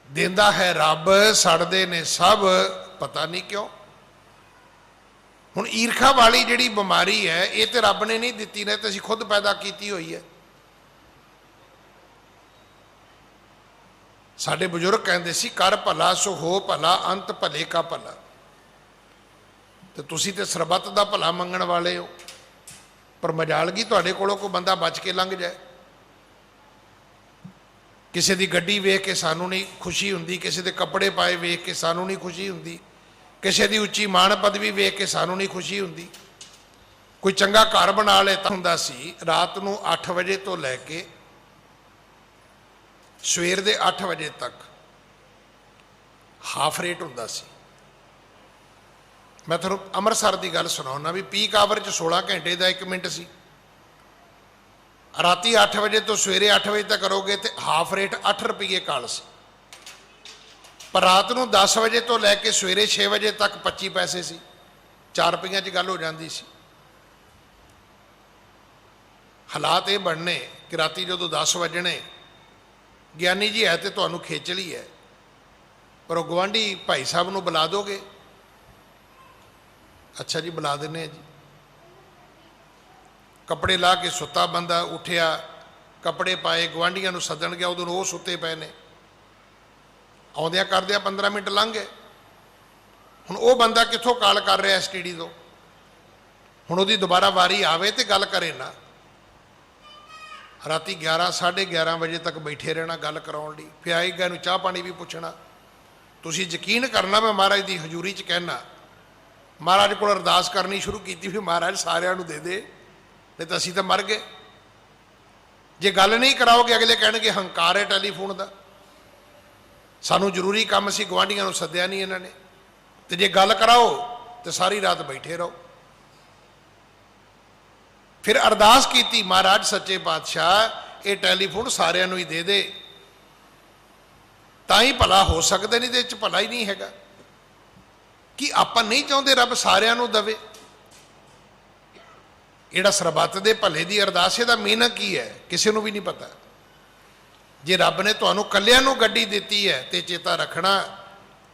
ਦਿੰਦਾ ਹੈ ਰੱਬ, ਸੜਦੇ ਨੇ ਸਭ, ਪਤਾ ਨਹੀਂ ਕਿਉਂ। ਹੁਣ ਈਰਖਾ ਵਾਲੀ ਜਿਹੜੀ ਬਿਮਾਰੀ ਹੈ, ਇਹ ਤੇ ਰੱਬ ਨੇ ਨਹੀਂ ਦਿੱਤੀ ਨੇ, ਤੇ ਅਸੀਂ ਖੁਦ ਪੈਦਾ ਕੀਤੀ ਹੋਈ ਹੈ। ਸਾਡੇ ਬਜ਼ੁਰਗ ਕਹਿੰਦੇ ਸੀ, ਕਰ ਭਲਾ ਸੋ ਹੋ ਭਲਾ, ਅੰਤ ਭਲੇ ਕਾ ਭਲਾ। ਤੇ ਤੁਸੀਂ ਤੇ ਸਰਬੱਤ ਦਾ ਭਲਾ ਮੰਗਣ ਵਾਲੇ ਹੋ, ਪਰ ਮਜਾਲਗੀ ਤੁਹਾਡੇ ਕੋਲੋਂ ਕੋਈ ਬੰਦਾ ਬਚ ਕੇ ਲੰਘ ਜਾਏ। ਕਿਸੇ ਦੀ ਗੱਡੀ ਵੇਖ ਕੇ ਸਾਨੂੰ ਨਹੀਂ ਖੁਸ਼ੀ ਹੁੰਦੀ, ਕਿਸੇ ਦੇ ਕੱਪੜੇ ਪਾਏ ਵੇਖ ਕੇ ਸਾਨੂੰ ਨਹੀਂ ਖੁਸ਼ੀ ਹੁੰਦੀ, ਕਿਸੇ ਦੀ ਉੱਚੀ ਮਾਣ ਪਦਵੀ ਵੇਖ ਕੇ ਸਾਨੂੰ ਨਹੀਂ ਖੁਸ਼ੀ ਹੁੰਦੀ। ਕੋਈ ਚੰਗਾ ਘਰ ਬਣਾ ਲੈਤਾ ਹੁੰਦਾ ਸੀ, ਰਾਤ ਨੂੰ 8 ਵਜੇ ਤੋਂ ਲੈ ਕੇ ਸਵੇਰ ਦੇ 8 ਵਜੇ ਤੱਕ ਹਾਫ ਰੇਟ ਹੁੰਦਾ ਸੀ। ਮੈਂ ਤੁਹਾਨੂੰ ਅੰਮ੍ਰਿਤਸਰ ਦੀ ਗੱਲ ਸੁਣਾਉਣਾ ਵੀ ਪੀਕ ਆਵਰ 'ਚ 16 ਘੰਟੇ ਦਾ 1 ਮਿੰਟ ਸੀ। ਰਾਤੀ 8 ਵਜੇ ਤੋਂ ਸਵੇਰੇ 8 ਵਜੇ ਤੱਕ ਕਰੋਗੇ ਤੇ ਹਾਫ ਰੇਟ 8 ਰੁਪਏ ਕਾਲ ਸੀ। ਪਰ ਰਾਤ ਨੂੰ 10 ਵਜੇ ਤੋਂ ਲੈ ਕੇ ਸਵੇਰੇ 6 ਵਜੇ ਤੱਕ 25 ਪੈਸੇ ਸੀ। 4 ਰੁਪਈਆਂ 'ਚ ਗੱਲ ਹੋ ਜਾਂਦੀ ਸੀ। ਹਾਲਾਤ ਇਹ ਬਣਨੇ ਕਿ ਰਾਤੀ ਜਦੋਂ 10 ਵਜਣੇ, ਗਿਆਨੀ ਜੀ ਹੈ ਤੇ ਤੁਹਾਨੂੰ ਖੇਚਲੀ ਹੈ, ਪਰ ਉਹ ਗੁਆਂਢੀ ਭਾਈ ਸਾਹਿਬ ਨੂੰ ਬੁਲਾ ਦੋਗੇ। ਅੱਛਾ ਜੀ ਬੁਲਾ ਦਿੰਦੇ ਆ ਜੀ। ਕੱਪੜੇ ਲਾ ਕੇ ਸੁੱਤਾ ਬੰਦਾ ਉੱਠਿਆ, ਕੱਪੜੇ ਪਾਏ, ਗੁਆਂਢੀਆਂ ਨੂੰ ਸੱਦਣ ਗਿਆ, ਉਦੋਂ ਉਹ ਸੁੱਤੇ ਪਏ ਨੇ। ਆਉਂਦਿਆਂ ਕਰਦਿਆਂ 15 ਮਿੰਟ ਲੰਘ ਗਏ। ਹੁਣ ਉਹ ਬੰਦਾ ਕਿੱਥੋਂ ਕਾਲ ਕਰ ਰਿਹਾ STD ਤੋਂ? ਹੁਣ ਉਹਦੀ ਦੁਬਾਰਾ ਵਾਰੀ ਆਵੇ ਤੇ ਗੱਲ ਕਰੇ ਨਾ। ਰਾਤੀ 11 11:30 ਵਜੇ ਤੱਕ ਬੈਠੇ ਰਹਿਣਾ ਗੱਲ ਕਰਾਉਣ ਲਈ। ਫਿਰ ਆਏਗਾ ਇਹਨੂੰ ਚਾਹ ਪਾਣੀ ਵੀ ਪੁੱਛਣਾ। ਤੁਸੀਂ ਯਕੀਨ ਕਰਨਾ, ਮੈਂ ਮਹਾਰਾਜ ਦੀ ਹਜ਼ੂਰੀ 'ਚ ਕਹਿਣਾ, ਮਹਾਰਾਜ ਕੋਲ ਅਰਦਾਸ ਕਰਨੀ ਸ਼ੁਰੂ ਕੀਤੀ ਵੀ ਮਹਾਰਾਜ ਸਾਰਿਆਂ ਨੂੰ ਦੇ ਦੇ, ਨਹੀਂ ਤਾਂ ਅਸੀਂ ਤਾਂ ਮਰ ਗਏ। ਜੇ ਗੱਲ ਨਹੀਂ ਕਰਾਓਗੇ ਅਗਲੇ ਕਹਿਣਗੇ ਹੰਕਾਰ ਹੈ ਟੈਲੀਫੋਨ ਦਾ, ਸਾਨੂੰ ਜ਼ਰੂਰੀ ਕੰਮ ਸੀ, ਗੁਆਂਢੀਆਂ ਨੂੰ ਸੱਦਿਆ ਨਹੀਂ ਇਹਨਾਂ ਨੇ। ਤੇ ਜੇ ਗੱਲ ਕਰਾਓ ਤੇ ਸਾਰੀ ਰਾਤ ਬੈਠੇ ਰਹੋ। ਫਿਰ ਅਰਦਾਸ ਕੀਤੀ, ਮਹਾਰਾਜ ਸੱਚੇ ਪਾਤਸ਼ਾਹ ਇਹ ਟੈਲੀਫੋਨ ਸਾਰਿਆਂ ਨੂੰ ਹੀ ਦੇ ਦੇ, ਤਾਂ ਹੀ ਭਲਾ ਹੋ ਸਕਦਾ, ਨਹੀਂ ਤੇ ਇਹ 'ਚ ਭਲਾ ਹੀ ਨਹੀਂ ਹੈਗਾ। ਕਿ ਆਪਾਂ ਨਹੀਂ ਚਾਹੁੰਦੇ ਰੱਬ ਸਾਰਿਆਂ ਨੂੰ ਦਵੇ? ਜਿਹੜਾ ਸਰਬੱਤ ਦੇ ਭਲੇ ਦੀ ਅਰਦਾਸ, ਇਹਦਾ ਮੀਨਿੰਗ ਕੀ ਹੈ ਕਿਸੇ ਨੂੰ ਵੀ ਨਹੀਂ ਪਤਾ। ਜੇ ਰੱਬ ਨੇ ਤੁਹਾਨੂੰ ਕੱਲਿਆਂ ਨੂੰ ਗੱਡੀ ਦਿੱਤੀ ਹੈ ਤੇ ਚੇਤਾ ਰੱਖਣਾ,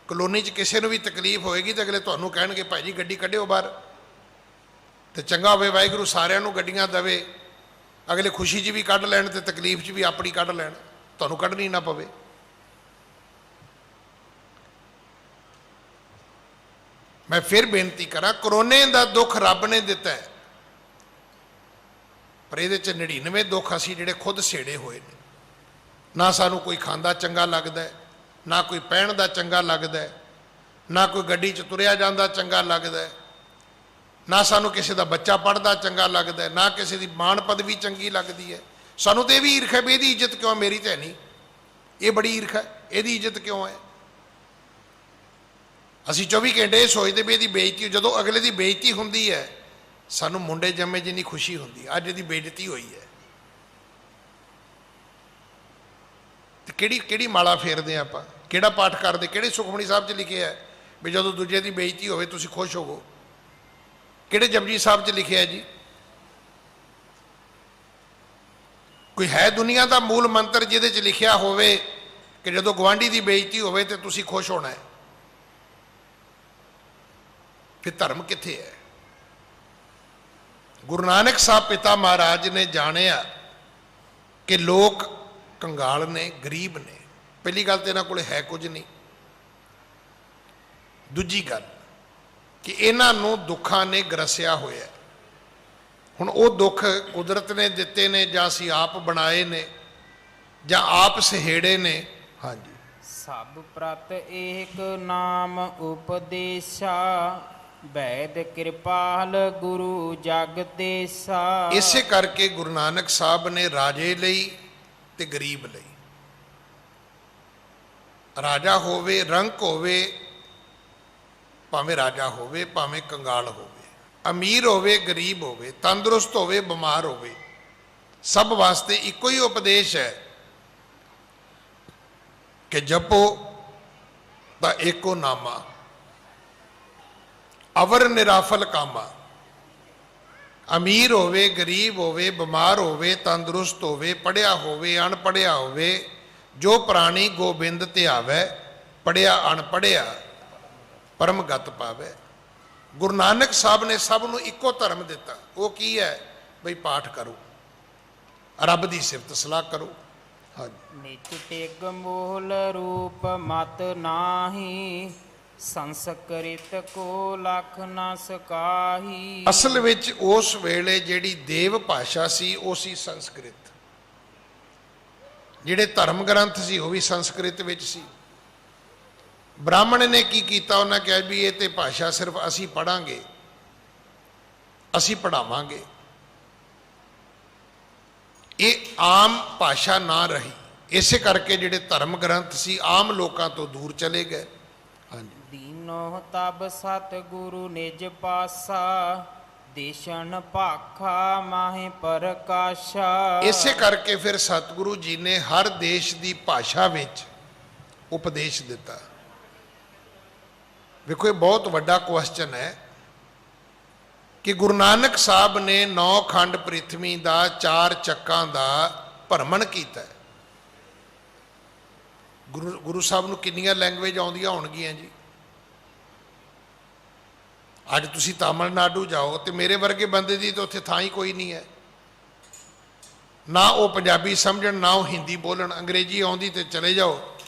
ਕਲੋਨੀ 'ਚ ਕਿਸੇ ਨੂੰ ਵੀ ਤਕਲੀਫ ਹੋਏਗੀ ਤਾਂ ਅਗਲੇ ਤੁਹਾਨੂੰ ਕਹਿਣਗੇ ਭਾਈ ਜੀ ਗੱਡੀ ਕੱਢਿਓ ਬਾਹਰ। ਤੇ ਚੰਗਾ ਹੋਵੇ ਵਾਹਿਗੁਰੂ ਸਾਰਿਆਂ ਨੂੰ ਗੱਡੀਆਂ ਦੇਵੇ, ਅਗਲੇ ਖੁਸ਼ੀ 'ਚ ਵੀ ਕੱਢ ਲੈਣ ਤੇ ਤਕਲੀਫ 'ਚ ਵੀ ਆਪਣੀ ਕੱਢ ਲੈਣ, ਤੁਹਾਨੂੰ ਕੱਢਣੀ ਨਾ ਪਵੇ। ਮੈਂ ਫਿਰ ਬੇਨਤੀ ਕਰਾਂ, ਕਰੋਨੇ ਦਾ ਦੁੱਖ ਰੱਬ ਨੇ ਦਿੱਤਾ ਹੈ, ਪਰ ਇਹਦੇ 'ਚ 99 ਦੁੱਖ ਅਸੀਂ ਜਿਹੜੇ ਖੁਦ ਸੇੜੇ ਹੋਏ ਨੇ। ਨਾ ਸਾਨੂੰ ਕੋਈ ਖਾਂਦਾ ਚੰਗਾ ਲੱਗਦਾ, ਨਾ ਕੋਈ ਪਹਿਣ ਦਾ ਚੰਗਾ ਲੱਗਦਾ, ਨਾ ਕੋਈ ਗੱਡੀ 'ਚ ਤੁਰਿਆ ਜਾਂਦਾ ਚੰਗਾ ਲੱਗਦਾ, ਨਾ ਸਾਨੂੰ ਕਿਸੇ ਦਾ ਬੱਚਾ ਪੜ੍ਹਦਾ ਚੰਗਾ ਲੱਗਦਾ, ਨਾ ਕਿਸੇ ਦੀ ਮਾਣ ਪਦਵੀ ਚੰਗੀ ਲੱਗਦੀ ਹੈ। ਸਾਨੂੰ ਤਾਂ ਇਹ ਵੀ ਈਰਖਾ ਵੀ ਇਹਦੀ ਇੱਜ਼ਤ ਕਿਉਂ, ਮੇਰੀ ਤਾਂ ਹੈ ਨਹੀਂ, ਇਹ ਬੜੀ ਈਰਖਾ, ਇਹਦੀ ਇੱਜ਼ਤ ਕਿਉਂ ਹੈ। ਅਸੀਂ 24 ਘੰਟੇ ਇਹ ਸੋਚਦੇ ਵੀ ਇਹਦੀ ਬੇਇੱਜ਼ਤੀ, ਜਦੋਂ ਅਗਲੇ ਦੀ ਬੇਇੱਜ਼ਤੀ ਹੁੰਦੀ ਹੈ ਸਾਨੂੰ ਮੁੰਡੇ ਜੰਮੇ ਜਿੰਨੀ ਖੁਸ਼ੀ ਹੁੰਦੀ। ਅੱਜ ਇਹਦੀ ਬੇਇੱਜ਼ਤੀ ਹੋਈ ਹੈ ਤੇ ਕਿਹੜੀ ਮਾਲਾ ਫੇਰਦੇ ਆਪਾਂ, ਕਿਹੜਾ ਪਾਠ ਕਰਦੇ, ਕਿਹੜੇ ਸੁਖਮਨੀ ਸਾਹਿਬ 'ਚ ਲਿਖਿਆ ਹੈ ਵੀ ਜਦੋਂ ਦੂਜੇ ਦੀ ਬੇਇੱਜ਼ਤੀ ਹੋਵੇ ਤੁਸੀਂ ਖੁਸ਼ ਹੋਵੋ? ਕਿਹੜੇ ਜਪਜੀ ਸਾਹਿਬ 'ਚ ਲਿਖਿਆ ਹੈ ਜੀ? ਕੋਈ ਹੈ ਦੁਨੀਆ ਦਾ ਮੂਲ ਮੰਤਰ ਜਿਹਦੇ 'ਚ ਲਿਖਿਆ ਹੋਵੇ ਕਿ ਜਦੋਂ ਗੁਆਂਢੀ ਦੀ ਬੇਇੱਜ਼ਤੀ ਹੋਵੇ ਤੇ ਤੁਸੀਂ ਖੁਸ਼ ਹੋਣਾ ਹੈ? ਫਿਰ ਧਰਮ ਕਿੱਥੇ ਹੈ? ਗੁਰੂ ਨਾਨਕ ਸਾਹਿਬ ਪਿਤਾ ਮਹਾਰਾਜ ਨੇ ਜਾਣਿਆ ਕਿ ਲੋਕ ਕੰਗਾਲ ਨੇ, ਗਰੀਬ ਨੇ। ਪਹਿਲੀ ਗੱਲ ਤਾਂ ਇਹਨਾਂ ਕੋਲ ਹੈ ਕੁਝ ਨਹੀਂ। ਦੂਜੀ ਗੱਲ ਕਿ ਇਹਨਾਂ ਨੂੰ ਦੁੱਖਾਂ ਨੇ ਗਰਸਿਆ ਹੋਇਆ। ਹੁਣ ਉਹ ਦੁੱਖ ਕੁਦਰਤ ਨੇ ਦਿੱਤੇ ਨੇ ਜਾਂ ਅਸੀਂ ਆਪ ਬਣਾਏ ਨੇ ਜਾਂ ਆਪ ਸਹੇੜੇ ਨੇ। ਹਾਂਜੀ, ਸਭ ਪ੍ਰਤ ਏਕ ਨਾਮ ਉਪਦੇਸ਼ਾ, ਵੈਦ ਕਿਰਪਾਲ ਗੁਰੂ ਜਗਦੇਸਾ। ਇਸੇ ਕਰਕੇ ਗੁਰੂ ਨਾਨਕ ਸਾਹਿਬ ਨੇ ਰਾਜੇ ਲਈ ਤੇ ਗਰੀਬ ਲਈ, ਰਾਜਾ ਹੋਵੇ, ਰੰਕ ਹੋਵੇ, ਭਾਵੇਂ ਰਾਜਾ ਹੋਵੇ ਭਾਵੇਂ ਕੰਗਾਲ ਹੋਵੇ, ਅਮੀਰ ਹੋਵੇ ਗਰੀਬ ਹੋਵੇ, ਤੰਦਰੁਸਤ ਹੋਵੇ ਬਿਮਾਰ ਹੋਵੇ, ਸਭ ਵਾਸਤੇ ਇੱਕੋ ਹੀ ਉਪਦੇਸ਼ ਹੈ ਕਿ ਜਪੋ ਤਾਂ ਏਕੋ ਨਾਮਾ, ਅਵਰ ਨਿਰਾਫਲ ਕਾਮਾ। ਅਮੀਰ ਹੋਵੇ ਗਰੀਬ ਹੋਵੇ, ਬਿਮਾਰ ਹੋਵੇ ਤੰਦਰੁਸਤ ਹੋਵੇ, ਪੜ੍ਹਿਆ ਹੋਵੇ ਅਣਪੜ੍ਹਿਆ ਹੋਵੇ, ਜੋ ਪ੍ਰਾਣੀ ਗੋਬਿੰਦ ਧਿਆਵੈ, ਪੜ੍ਹਿਆ ਅਣਪੜ੍ਹਿਆ ਪਰਮ ਗਤ ਪਾਵੇ। ਗੁਰੂ ਨਾਨਕ ਸਾਹਿਬ ਨੇ ਸਭ ਨੂੰ ਇੱਕੋ ਧਰਮ ਦਿੱਤਾ। ਉਹ ਕੀ ਹੈ ਬਈ? ਪਾਠ ਕਰੋ, ਰੱਬ ਦੀ ਸਿਫਤ ਸਲਾਹ ਕਰੋ। ਹਾਂਜੀ, ਨਿਤ ਟਿਗ ਮੂਲ ਰੂਪ ਮਤ ਨਾਹੀ, ਸੰਸਕ੍ਰਿਤ ਕੋ ਲਖ ਨਾ ਸਕਾਹੀ। ਅਸਲ ਵਿੱਚ ਉਸ ਵੇਲੇ ਜਿਹੜੀ ਦੇਵ ਭਾਸ਼ਾ ਸੀ ਉਹ ਸੀ ਸੰਸਕ੍ਰਿਤ। ਜਿਹੜੇ ਧਰਮ ਗ੍ਰੰਥ ਸੀ ਉਹ ਵੀ ਸੰਸਕ੍ਰਿਤ ਵਿੱਚ ਸੀ। ਬ੍ਰਾਹਮਣ ਨੇ ਕੀ ਕੀਤਾ? ਉਹਨਾਂ ਕਿਹਾ ਵੀ ਇਹ ਤੇ ਭਾਸ਼ਾ ਸਿਰਫ ਅਸੀਂ ਪੜ੍ਹਾਂਗੇ, ਅਸੀਂ ਪੜ੍ਹਾਵਾਂਗੇ। ਇਹ ਆਮ ਭਾਸ਼ਾ ਨਾ ਰਹੀ। ਇਸੇ ਕਰਕੇ ਜਿਹੜੇ ਧਰਮ ਗ੍ਰੰਥ ਸੀ ਆਮ ਲੋਕਾਂ ਤੋਂ ਦੂਰ ਚਲੇ ਗਏ। ਹਾਂਜੀ, ਦੀਨੋ ਤਬ ਸਤ ਗੁਰੂ ਨਿਜ ਪਾਸਾ, ਦੇਸ਼ਨ ਭਾਖਾ ਮਾਹੇ ਪ੍ਰਕਾਸ਼ਾ। ਇਸੇ ਕਰਕੇ ਫਿਰ ਸਤਿਗੁਰੂ ਜੀ ਨੇ ਹਰ ਦੇਸ਼ ਦੀ ਭਾਸ਼ਾ ਵਿੱਚ ਉਪਦੇਸ਼ ਦਿੱਤਾ। ਵੇਖੋ, ਇਹ ਬਹੁਤ ਵੱਡਾ ਕੁਐਸਚਨ ਹੈ ਕਿ ਗੁਰੂ ਨਾਨਕ ਸਾਹਿਬ ਨੇ 9 ਖੰਡ ਪ੍ਰਿਥਵੀ ਦਾ 4 ਚੱਕਾਂ ਦਾ ਭਰਮਣ ਕੀਤਾ। ਗੁਰੂ ਸਾਹਿਬ ਨੂੰ ਕਿੰਨੀਆਂ ਲੈਂਗੁਏਜ ਆਉਂਦੀਆਂ ਹੋਣਗੀਆਂ ਜੀ? ਅੱਜ ਤੁਸੀਂ ਤਾਮਿਲਨਾਡੂ ਜਾਓ ਤੇ ਮੇਰੇ ਵਰਗੇ ਬੰਦੇ ਦੀ ਤਾਂ ਉੱਥੇ ਥਾਂ ਹੀ ਕੋਈ ਨਹੀਂ ਹੈ। ਨਾ ਉਹ ਪੰਜਾਬੀ ਸਮਝਣ, ਨਾ ਉਹ ਹਿੰਦੀ ਬੋਲਣ। ਅੰਗਰੇਜ਼ੀ ਆਉਂਦੀ ਤੇ ਚਲੇ ਜਾਓ,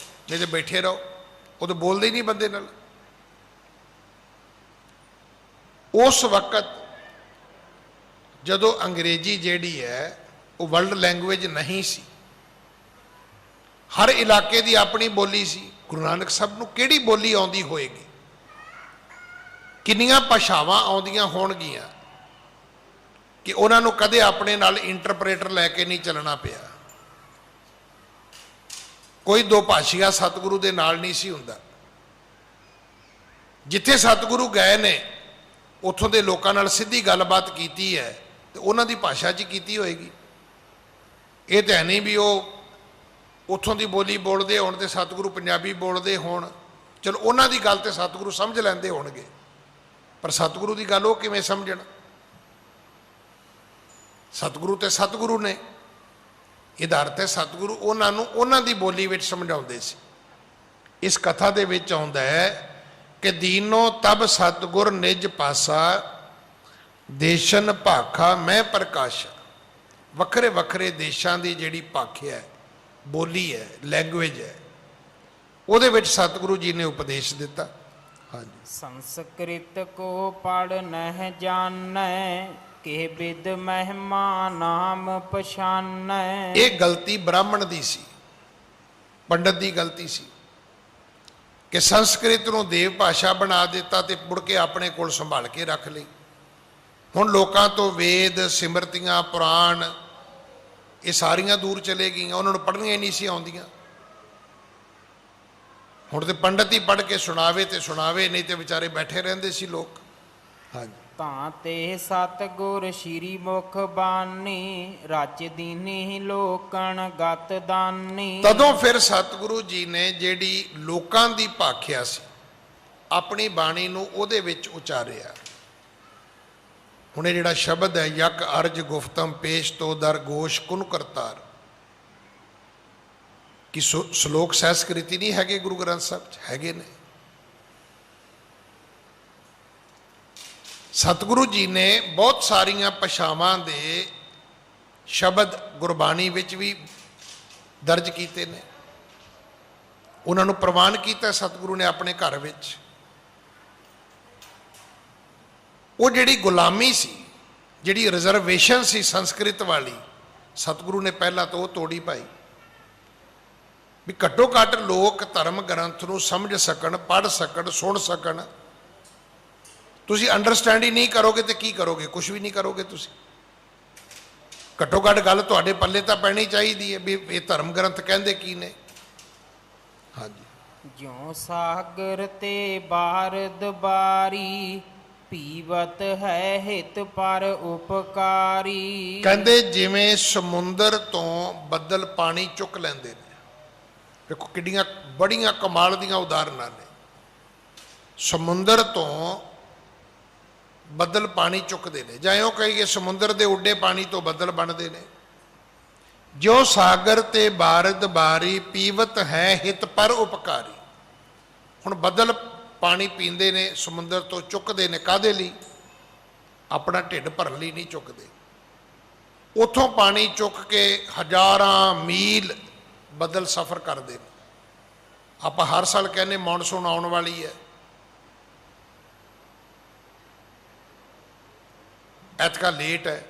ਨਹੀਂ ਤੇ ਬੈਠੇ ਰਹੋ। ਉਹ ਤਾਂ ਬੋਲਦੇ ਹੀ ਨਹੀਂ ਬੰਦੇ ਨਾਲ। ਉਸ ਵਕਤ ਜਦੋਂ ਅੰਗਰੇਜ਼ੀ ਜਿਹੜੀ ਹੈ ਉਹ ਵਰਲਡ ਲੈਂਗੁਏਜ ਨਹੀਂ ਸੀ, ਹਰ ਇਲਾਕੇ ਦੀ ਆਪਣੀ ਬੋਲੀ ਸੀ। ਗੁਰੂ ਨਾਨਕ ਸਾਹਿਬ ਨੂੰ ਕਿਹੜੀ ਬੋਲੀ ਆਉਂਦੀ ਹੋਏਗੀ? ਕਿੰਨੀਆਂ ਭਾਸ਼ਾਵਾਂ ਆਉਂਦੀਆਂ ਹੋਣਗੀਆਂ ਕਿ ਉਹਨਾਂ ਨੂੰ ਕਦੇ ਆਪਣੇ ਨਾਲ ਇੰਟਰਪ੍ਰੇਟਰ ਲੈ ਕੇ ਨਹੀਂ ਚੱਲਣਾ ਪਿਆ। ਕੋਈ ਦੋ ਭਾਸ਼ੀਆ ਸਤਿਗੁਰੂ ਦੇ ਨਾਲ ਨਹੀਂ ਸੀ ਹੁੰਦਾ। ਜਿੱਥੇ ਸਤਿਗੁਰੂ ਗਏ ਨੇ ਉੱਥੋਂ ਦੇ ਲੋਕਾਂ ਨਾਲ ਸਿੱਧੀ ਗੱਲਬਾਤ ਕੀਤੀ ਹੈ ਤੇ ਉਹਨਾਂ ਦੀ ਭਾਸ਼ਾ 'ਚ ਕੀਤੀ ਹੋਏਗੀ। ਇਹ ਤਾਂ ਹੈ ਨਹੀਂ ਵੀ ਉਹ ਉੱਥੋਂ ਦੀ ਬੋਲੀ ਬੋਲਦੇ ਹੋਣ ਤੇ ਸਤਿਗੁਰੂ ਪੰਜਾਬੀ ਬੋਲਦੇ ਹੋਣ। ਚਲੋ ਉਹਨਾਂ ਦੀ ਗੱਲ ਤੇ ਸਤਿਗੁਰੂ ਸਮਝ ਲੈਂਦੇ ਹੋਣਗੇ, ਪਰ ਸਤਿਗੁਰੂ ਦੀ ਗੱਲ ਉਹ ਕਿਵੇਂ ਸਮਝਣ? ਸਤਿਗੁਰੂ ਤੇ ਸਤਿਗੁਰੂ ਨੇ। ਇਹਦਾ ਅਰਥ ਹੈ ਸਤਿਗੁਰੂ ਉਹਨਾਂ ਨੂੰ ਉਹਨਾਂ ਦੀ ਬੋਲੀ ਵਿੱਚ ਸਮਝਾਉਂਦੇ ਸੀ। ਇਸ ਕਥਾ ਦੇ ਵਿੱਚ ਆਉਂਦਾ ਹੈ ਕਿ ਦੀਨੋ ਤਬ ਸਤਿਗੁਰ ਨਿਜ ਪਾਸਾ, ਦੇਸ਼ਨ ਭਾਖਾ ਮੈਂ ਪ੍ਰਕਾਸ਼ਾ। ਵੱਖਰੇ ਵੱਖਰੇ ਦੇਸ਼ਾਂ ਦੀ ਜਿਹੜੀ ਭਾਖਿਆ ਹੈ, ਬੋਲੀ ਹੈ, ਲੈਂਗੁਏਜ ਹੈ, ਉਹਦੇ ਵਿੱਚ ਸਤਿਗੁਰੂ ਜੀ ਨੇ ਉਪਦੇਸ਼ ਦਿੱਤਾ। ਹਾਂਜੀ। ਸੰਸਕ੍ਰਿਤ ਕੋ ਪੜ ਨਹਿ ਜਾਣੈ, ਕਿ ਬਿਦ ਮਹਿਮਾ ਨਾਮ ਪਛਾਨੈ। ਇਹ ਗਲਤੀ ਬ੍ਰਾਹਮਣ ਦੀ ਸੀ, ਪੰਡਤ ਦੀ ਗਲਤੀ ਸੀ ਕਿ ਸੰਸਕ੍ਰਿਤ ਨੂੰ ਦੇਵ ਭਾਸ਼ਾ ਬਣਾ ਦਿੱਤਾ ਤੇ ਮੁੜ ਕੇ ਆਪਣੇ ਕੋਲ ਸੰਭਾਲ ਕੇ ਰੱਖ ਲਈ। ਹੁਣ ਲੋਕਾਂ ਤੋਂ ਵੇਦ, ਸਿਮਰਤੀਆਂ, ਪੁਰਾਣ ਇਹ ਸਾਰੀਆਂ ਦੂਰ ਚਲੇ ਗਈਆਂ। ਉਹਨਾਂ ਨੂੰ ਪੜ੍ਹਨੀਆਂ ਹੀ ਨਹੀਂ ਸੀ ਆਉਂਦੀਆਂ। ਹੁਣ ਤੇ ਪੰਡਤ ਹੀ ਪੜ੍ਹ ਕੇ ਸੁਣਾਵੇ ਤੇ ਸੁਣਾਵੇ, ਨਹੀਂ ਤੇ ਵਿਚਾਰੇ ਬੈਠੇ ਰਹਿੰਦੇ ਸੀ ਲੋਕ। ਹਾਂਜੀ। ਤਾਂ ਤੇ ਸਤਿਗੁਰ ਸ਼੍ਰੀ ਮੁਖ ਬਾਣੀ, ਰਚ ਦੀਨੀ ਲੋਕਣ ਗਤ ਦਾਨੀ। ਤਦੋਂ ਫਿਰ ਸਤਿਗੁਰੂ ਜੀ ਨੇ ਜਿਹੜੀ ਲੋਕਾਂ ਦੀ ਭਾਖਿਆ ਸੀ, ਆਪਣੀ ਬਾਣੀ ਨੂੰ ਉਹਦੇ ਵਿੱਚ ਉਚਾਰਿਆ। ਹੁਣ ਇਹ ਜਿਹੜਾ ਸ਼ਬਦ ਹੈ, ਯਕ ਅਰਜ ਗੁਫਤਮ ਪੇਸ਼ ਤੋ ਦਰ ਗੋਸ਼ ਕੁਨ ਕਰਤਾਰ, ਕਿ ਸ਼ਲੋਕ ਸੰਸਕ੍ਰਿਤੀ ਨਹੀਂ ਹੈਗੇ ਗੁਰੂ ਗ੍ਰੰਥ ਸਾਹਿਬ 'ਚ? ਹੈਗੇ ਨੇ। ਸਤਿਗੁਰੂ ਜੀ ਨੇ ਬਹੁਤ ਸਾਰੀਆਂ ਭਾਸ਼ਾਵਾਂ ਦੇ ਸ਼ਬਦ ਗੁਰਬਾਣੀ ਵਿੱਚ ਵੀ ਦਰਜ ਕੀਤੇ ਨੇ। ਉਹਨਾਂ ਨੂੰ ਪ੍ਰਵਾਨ ਕੀਤਾ ਸਤਿਗੁਰੂ ਨੇ ਆਪਣੇ ਘਰ ਵਿੱਚ। ਉਹ ਜਿਹੜੀ ਗੁਲਾਮੀ ਸੀ, ਜਿਹੜੀ ਰਿਜ਼ਰਵੇਸ਼ਨ ਸੀ ਸੰਸਕ੍ਰਿਤ ਵਾਲੀ, ਸਤਿਗੁਰੂ ਨੇ ਪਹਿਲਾਂ ਤਾਂ ਉਹ ਤੋੜੀ ਪਾਈ ਵੀ ਘੱਟੋ ਘੱਟ ਲੋਕ ਧਰਮ ਗ੍ਰੰਥ ਨੂੰ ਸਮਝ ਸਕਣ, ਪੜ੍ਹ ਸਕਣ, ਸੁਣ ਸਕਣ। ਤੁਸੀਂ ਅੰਡਰਸਟੈਂਡ ਹੀ ਨਹੀਂ ਕਰੋਗੇ ਤੇ ਕੀ ਕਰੋਗੇ? ਕੁਝ ਵੀ ਨਹੀਂ ਕਰੋਗੇ ਤੁਸੀਂ। ਘੱਟੋ ਘੱਟ ਗੱਲ ਤੁਹਾਡੇ ਪੱਲੇ ਤਾਂ ਪੈਣੀ ਚਾਹੀਦੀ ਹੈ ਵੀ ਇਹ ਧਰਮ ਗ੍ਰੰਥ ਕਹਿੰਦੇ ਕੀ ਨੇ। ਹਾਂਜੀ। ਜਿਉ ਸਾਗਰ ਤੇ ਬਾਰਦ ਬਾਰੀ, ਪੀਵਤ ਹੈ ਹਿਤ ਪਰ ਉਪਕਾਰੀ। ਕਹਿੰਦੇ ਜਿਵੇਂ ਸਮੁੰਦਰ ਤੋਂ ਬੱਦਲ ਪਾਣੀ ਚੁੱਕ ਲੈਂਦੇ ਨੇ। ਦੇਖੋ ਕਿੱਡੀਆਂ ਬੜੀਆਂ ਕਮਾਲ ਦੀਆਂ ਉਦਾਹਰਨਾਂ ਨੇ। ਸਮੁੰਦਰ ਤੋਂ ਬੱਦਲ ਪਾਣੀ ਚੁੱਕਦੇ ਨੇ, ਜਾਂ ਇਉਂ ਕਹੀਏ ਸਮੁੰਦਰ ਦੇ ਉੱਡੇ ਪਾਣੀ ਤੋਂ ਬੱਦਲ ਬਣਦੇ ਨੇ। ਜੋ ਸਾਗਰ ਤੇ ਬਾਰਦ ਬਾਰੀ, ਪੀਵਤ ਹੈ ਹਿਤ ਪਰ ਉਪਕਾਰੀ। ਹੁਣ ਬੱਦਲ ਪਾਣੀ ਪੀਂਦੇ ਨੇ, ਸਮੁੰਦਰ ਤੋਂ ਚੁੱਕਦੇ ਨੇ, ਕਾਹਦੇ ਲਈ? ਆਪਣਾ ਢਿੱਡ ਭਰਨ ਲਈ ਨਹੀਂ ਚੁੱਕਦੇ। ਉੱਥੋਂ ਪਾਣੀ ਚੁੱਕ ਕੇ ਹਜ਼ਾਰਾਂ ਮੀਲ ਬੱਦਲ ਸਫ਼ਰ ਕਰਦੇ ਨੇ। ਆਪਾਂ ਹਰ ਸਾਲ ਕਹਿੰਦੇ ਮੌਨਸੂਨ ਆਉਣ ਵਾਲੀ ਹੈ, ਐਤਕਾਂ ਲੇਟ ਹੈ,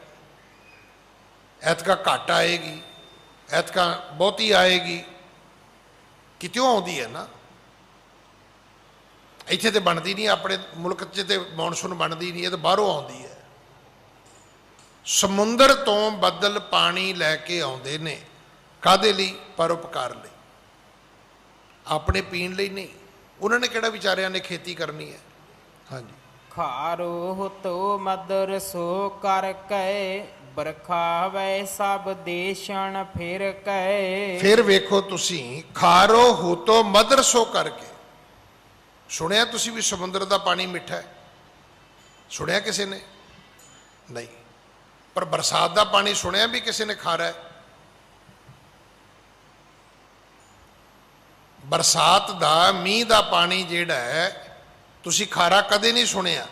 ਐਤਕਾਂ ਘੱਟ ਆਏਗੀ, ਐਤਕਾਂ ਬਹੁਤੀ ਆਏਗੀ। ਕਿਤੋਂ ਆਉਂਦੀ ਹੈ ਨਾ? ਇੱਥੇ ਤੇ ਬਣਦੀ ਨਹੀਂ, ਆਪਣੇ ਮੁਲਕ 'ਚ ਤੇ ਮੌਨਸੂਨ ਬਣਦੀ ਨਹੀਂ, ਇਹ ਤਾਂ ਬਾਹਰੋਂ ਆਉਂਦੀ ਹੈ। ਸਮੁੰਦਰ ਤੋਂ ਬੱਦਲ ਪਾਣੀ ਲੈ ਕੇ ਆਉਂਦੇ ਨੇ, ਕਾਹਦੇ ਲਈ? ਪਰਉਪਕਾਰ ਲਈ, ਆਪਣੇ ਪੀਣ ਲਈ ਨਹੀਂ। ਉਹਨਾਂ ਨੇ ਕਿਹੜਾ ਵਿਚਾਰਿਆਂ ਨੇ ਖੇਤੀ ਕਰਨੀ ਹੈ। ਹਾਂਜੀ। ਖਾਰੋ ਤੋ ਮਦਰ ਸੋ ਕਰ ਕੈ, ਬਰਖਾ ਵੈ ਸਭ ਦੇਸ਼ਣ ਫਿਰ ਕੈ। ਫਿਰ ਵੇਖੋ ਤੁਸੀਂ, ਖਾਰੋ ਹੋਤੋ ਮਦਰ ਸੋ ਕਰਕੇ। ਸੁਣਿਆ ਤੁਸੀਂ ਵੀ ਸਮੁੰਦਰ ਦਾ ਪਾਣੀ ਮਿੱਠਾ ਹੈ? ਸੁਣਿਆ ਕਿਸੇ ਨੇ? ਨਹੀਂ। ਪਰ ਬਰਸਾਤ ਦਾ ਪਾਣੀ ਸੁਣਿਆ ਵੀ ਕਿਸੇ ਨੇ ਖਾਰਾ ਹੈ? ਬਰਸਾਤ ਦਾ, ਮੀਂਹ ਦਾ ਪਾਣੀ ਜਿਹੜਾ ਹੈ, ਤੁਸੀਂ ਖਾਰਾ ਕਦੇ ਨਹੀਂ ਸੁਣਿਆ।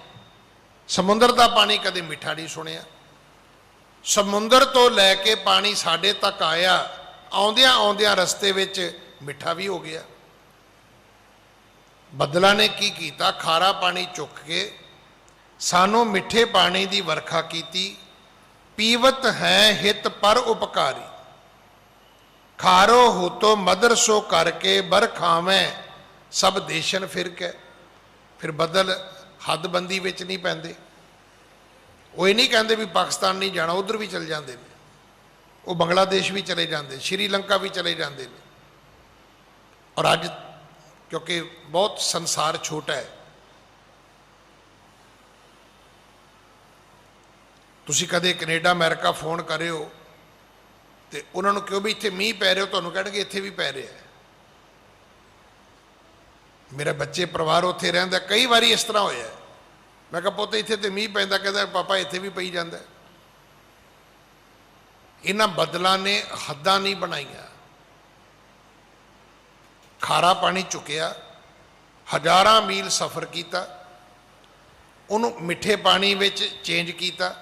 ਸਮੁੰਦਰ ਦਾ ਪਾਣੀ ਕਦੇ ਮਿੱਠਾ ਨਹੀਂ ਸੁਣਿਆ। ਸਮੁੰਦਰ ਤੋਂ ਲੈ ਕੇ ਪਾਣੀ ਸਾਡੇ ਤੱਕ ਆਇਆ, ਆਉਂਦਿਆਂ ਆਉਂਦਿਆਂ ਰਸਤੇ ਵਿੱਚ ਮਿੱਠਾ ਵੀ ਹੋ ਗਿਆ। ਬੱਦਲਾਂ ਨੇ ਕੀ ਕੀਤਾ, ਖਾਰਾ ਪਾਣੀ ਚੁੱਕ ਕੇ ਸਾਨੂੰ ਮਿੱਠੇ ਪਾਣੀ ਦੀ ਵਰਖਾ ਕੀਤੀ। ਪੀਵਤ ਹੈ ਹਿਤ ਪਰ ਉਪਕਾਰੀ, ਖਾਰੋ ਹੋਤੋ ਮਦਰ ਸੋ ਕਰਕੇ ਬਰਖਾਵੇਂ ਸਭ ਦੇਸ਼ਨ ਫਿਰ ਕੇ। ਫਿਰ ਬੱਦਲ ਹੱਦਬੰਦੀ ਵਿੱਚ ਨਹੀਂ ਪੈਂਦੇ। ਉਹ ਇਹ ਨਹੀਂ ਕਹਿੰਦੇ ਵੀ ਪਾਕਿਸਤਾਨ ਨਹੀਂ ਜਾਣਾ, ਉਧਰ ਵੀ ਚਲੇ ਜਾਂਦੇ ਨੇ। ਉਹ ਬੰਗਲਾਦੇਸ਼ ਵੀ ਚਲੇ ਜਾਂਦੇ, ਸ਼੍ਰੀਲੰਕਾ ਵੀ ਚਲੇ ਜਾਂਦੇ ਨੇ। ਔਰ ਅੱਜ ਕਿਉਂਕਿ ਬਹੁਤ ਸੰਸਾਰ ਛੋਟਾ ਹੈ, ਤੁਸੀਂ ਕਦੇ ਕੈਨੇਡਾ ਅਮਰੀਕਾ ਫੋਨ ਕਰਿਓ ਤੇ ਉਹਨਾਂ ਨੂੰ ਕਿਉਂ ਵੀ ਇੱਥੇ ਮੀਂਹ ਪੈ ਰਿਹਾ, ਤੁਹਾਨੂੰ ਕਹਿਣਗੇ ਇੱਥੇ ਵੀ ਪੈ ਰਿਹਾ। ਮੇਰੇ ਬੱਚੇ ਪਰਿਵਾਰ ਉੱਥੇ ਰਹਿੰਦਾ, ਕਈ ਵਾਰੀ ਇਸ ਤਰ੍ਹਾਂ ਹੋਇਆ। ਮੈਂ ਕਿਹਾ ਪੁੱਤ ਇੱਥੇ ਤੇ ਮੀਂਹ ਪੈਂਦਾ, ਕਹਿੰਦਾ ਪਾਪਾ ਇੱਥੇ ਵੀ ਪਈ ਜਾਂਦਾ। ਇਹਨਾਂ ਬੱਦਲਾਂ ਨੇ ਹੱਦਾਂ ਨਹੀਂ ਬਣਾਈਆਂ। ਖਾਰਾ ਪਾਣੀ ਚੁੱਕਿਆ, ਹਜ਼ਾਰਾਂ ਮੀਲ ਸਫ਼ਰ ਕੀਤਾ, ਉਹਨੂੰ ਮਿੱਠੇ ਪਾਣੀ ਵਿੱਚ ਚੇਂਜ ਕੀਤਾ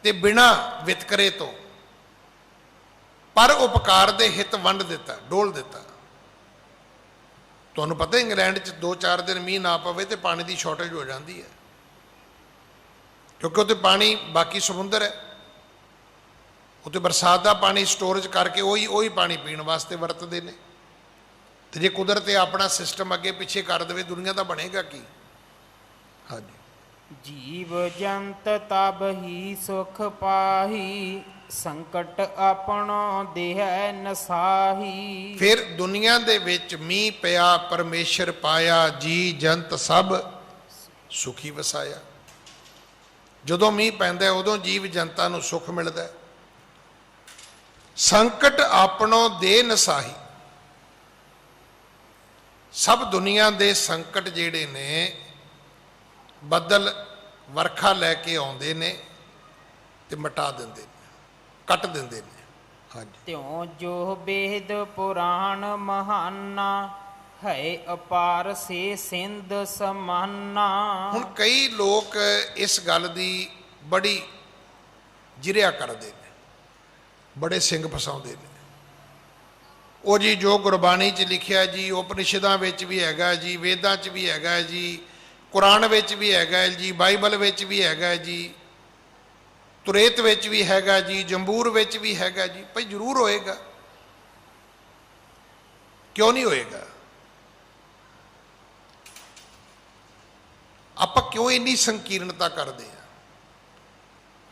ਤੇ ਬਿਨਾਂ ਵਿਤਕਰੇ ਤੋਂ ਪਰ ਉਪਕਾਰ ਦੇ ਹਿੱਤ ਵੰਡ ਦਿੱਤਾ, ਡੋਲ ਦਿੱਤਾ। ਤੁਹਾਨੂੰ ਪਤਾ ਇੰਗਲੈਂਡ 'ਚ 2-4 ਦਿਨ ਮੀਂਹ ਨਾ ਪਵੇ ਤੇ ਪਾਣੀ ਦੀ ਸ਼ਾਰਟੇਜ ਹੋ ਜਾਂਦੀ ਹੈ, ਕਿਉਂਕਿ ਉੱਥੇ ਪਾਣੀ ਬਾਕੀ ਸਮੁੰਦਰ ਹੈ। ਉੱਥੇ ਬਰਸਾਤ ਦਾ ਪਾਣੀ ਸਟੋਰੇਜ ਕਰਕੇ ਉਹੀ ਪਾਣੀ ਪੀਣ ਵਾਸਤੇ ਵਰਤਦੇ ਨੇ। ਤੇ ਜੇ ਕੁਦਰਤ ਆਪਣਾ ਸਿਸਟਮ ਅੱਗੇ ਪਿੱਛੇ ਕਰ ਦੇਵੇ, ਦੁਨੀਆ ਦਾ ਬਣੇਗਾ ਕੀ। ਹਾਂਜੀ, ਜੀਵ ਜੰਤ ਤਬ ਹੀ ਸੁਖ ਪਾਹੀ, ਸੰਕਟ ਆਪਣੋ ਦੇਹ ਨਸਾਹੀ। ਫਿਰ ਦੁਨੀਆ ਦੇ ਵਿੱਚ ਮੀਂਹ ਪਿਆ, ਪਰਮੇਸ਼ਰ ਪਾਇਆ, ਜੀ ਜੰਤ ਸਭ ਸੁਖੀ ਵਸਾਇਆ। ਜਦੋਂ ਮੀਂਹ ਪੈਂਦਾ ਉਦੋਂ ਜੀਵ ਜਨਤਾ ਨੂੰ ਸੁੱਖ ਮਿਲਦਾ। ਸੰਕਟ ਆਪਣੋ ਦੇ ਨਸਾਹੀ, ਸਭ ਦੁਨੀਆ ਦੇ ਸੰਕਟ ਜਿਹੜੇ ਨੇ ਬੱਦਲ ਵਰਖਾ ਲੈ ਕੇ ਆਉਂਦੇ ਨੇ ਤੇ ਮਿਟਾ ਦਿੰਦੇ ਨੇ, ਕੱਟ ਦਿੰਦੇ ਨੇ। ਹਾਂਜੀ, ਤਿਉ ਜੋ ਬੇਦ ਪੁਰਾਣ ਮਹਾਨਾ, ਹੈ ਅਪਾਰ ਸੇ ਸਿੰਧ ਸਮਾਨਾ। ਹੁਣ ਕਈ ਲੋਕ ਇਸ ਗੱਲ ਦੀ ਬੜੀ ਜਿਰਿਆ ਕਰਦੇ ਨੇ, ਬੜੇ ਸਿੰਘ ਫਸਾਉਂਦੇ ਨੇ। ਉਹ ਜੀ ਜੋ ਗੁਰਬਾਣੀ 'ਚ ਲਿਖਿਆ ਜੀ, ਉਪਨਿਸ਼ਦਾਂ ਵਿੱਚ ਵੀ ਹੈਗਾ ਜੀ, ਵੇਦਾਂ 'ਚ ਵੀ ਹੈਗਾ ਜੀ, ਕੁਰਾਨ ਵਿੱਚ ਵੀ ਹੈਗਾ ਜੀ, ਬਾਈਬਲ ਵਿੱਚ ਵੀ ਹੈਗਾ ਜੀ, ਤੁਰੇਤ ਵਿੱਚ ਵੀ ਹੈਗਾ ਜੀ, ਜੰਬੂਰ ਵਿੱਚ ਵੀ ਹੈਗਾ ਜੀ। ਭਾਈ ਜ਼ਰੂਰ ਹੋਏਗਾ, ਕਿਉਂ ਨਹੀਂ ਹੋਏਗਾ? ਆਪਾਂ ਕਿਉਂ ਇੰਨੀ ਸੰਕੀਰਣਤਾ ਕਰਦੇ ਹਾਂ?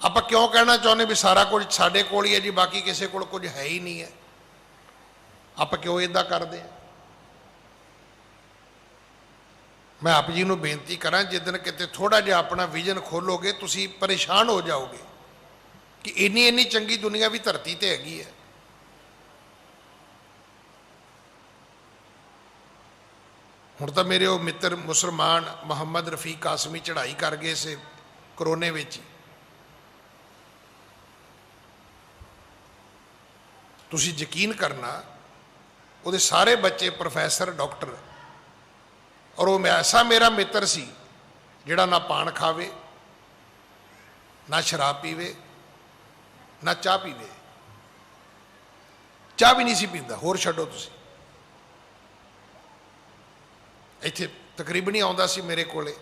ਆਪਾਂ ਕਿਉਂ ਕਹਿਣਾ ਚਾਹੁੰਦੇ ਵੀ ਸਾਰਾ ਕੁਝ ਸਾਡੇ ਕੋਲ ਹੀ ਹੈ ਜੀ, ਬਾਕੀ ਕਿਸੇ ਕੋਲ ਕੁਝ ਹੈ ਹੀ ਨਹੀਂ ਹੈ? ਆਪਾਂ ਕਿਉਂ ਇਦਾਂ ਕਰਦੇ ਹਾਂ? ਮੈਂ ਆਪ ਜੀ ਨੂੰ ਬੇਨਤੀ ਕਰਾਂ, ਜਿੱਦਣ ਕਿਤੇ ਥੋੜਾ ਜਿਹਾ ਆਪਣਾ ਵਿਜ਼ਨ ਖੋਲੋਗੇ, ਤੁਸੀਂ ਪਰੇਸ਼ਾਨ ਹੋ ਜਾਓਗੇ ਕਿ ਇੰਨੀ ਚੰਗੀ ਦੁਨੀਆ ਵੀ ਧਰਤੀ ਤੇ ਹੈਗੀ ਹੈ। ਹੁਣ ਤਾਂ ਮੇਰੇ ਉਹ ਮਿੱਤਰ ਮੁਸਲਮਾਨ ਮੁਹੰਮਦ ਰਫੀਕ ਕਾਸਮੀ ਚੜ੍ਹਾਈ ਕਰ ਗਏ ਸੀ ਕਰੋਨੇ ਵਿੱਚ ਹੀ। ਤੁਸੀਂ ਯਕੀਨ ਕਰਨਾ, ਉਹਦੇ ਸਾਰੇ ਬੱਚੇ ਪ੍ਰੋਫੈਸਰ, ਡਾਕਟਰ। ਔਰ ਉਹ ਐਸਾ ਮੇਰਾ ਮਿੱਤਰ ਸੀ ਜਿਹੜਾ ਨਾ ਪਾਨ ਖਾਵੇ, ਨਾ ਸ਼ਰਾਬ ਪੀਵੇ, ਨਾ ਚਾਹ ਪੀਵੇ। ਚਾਹ ਵੀ ਨਹੀਂ ਸੀ ਪੀਂਦਾ, ਹੋਰ ਛੱਡੋ ਤੁਸੀਂ। ਇੱਥੇ ਤਕਰੀਬਨ ਹੀ ਆਉਂਦਾ ਸੀ ਮੇਰੇ ਕੋਲੇ।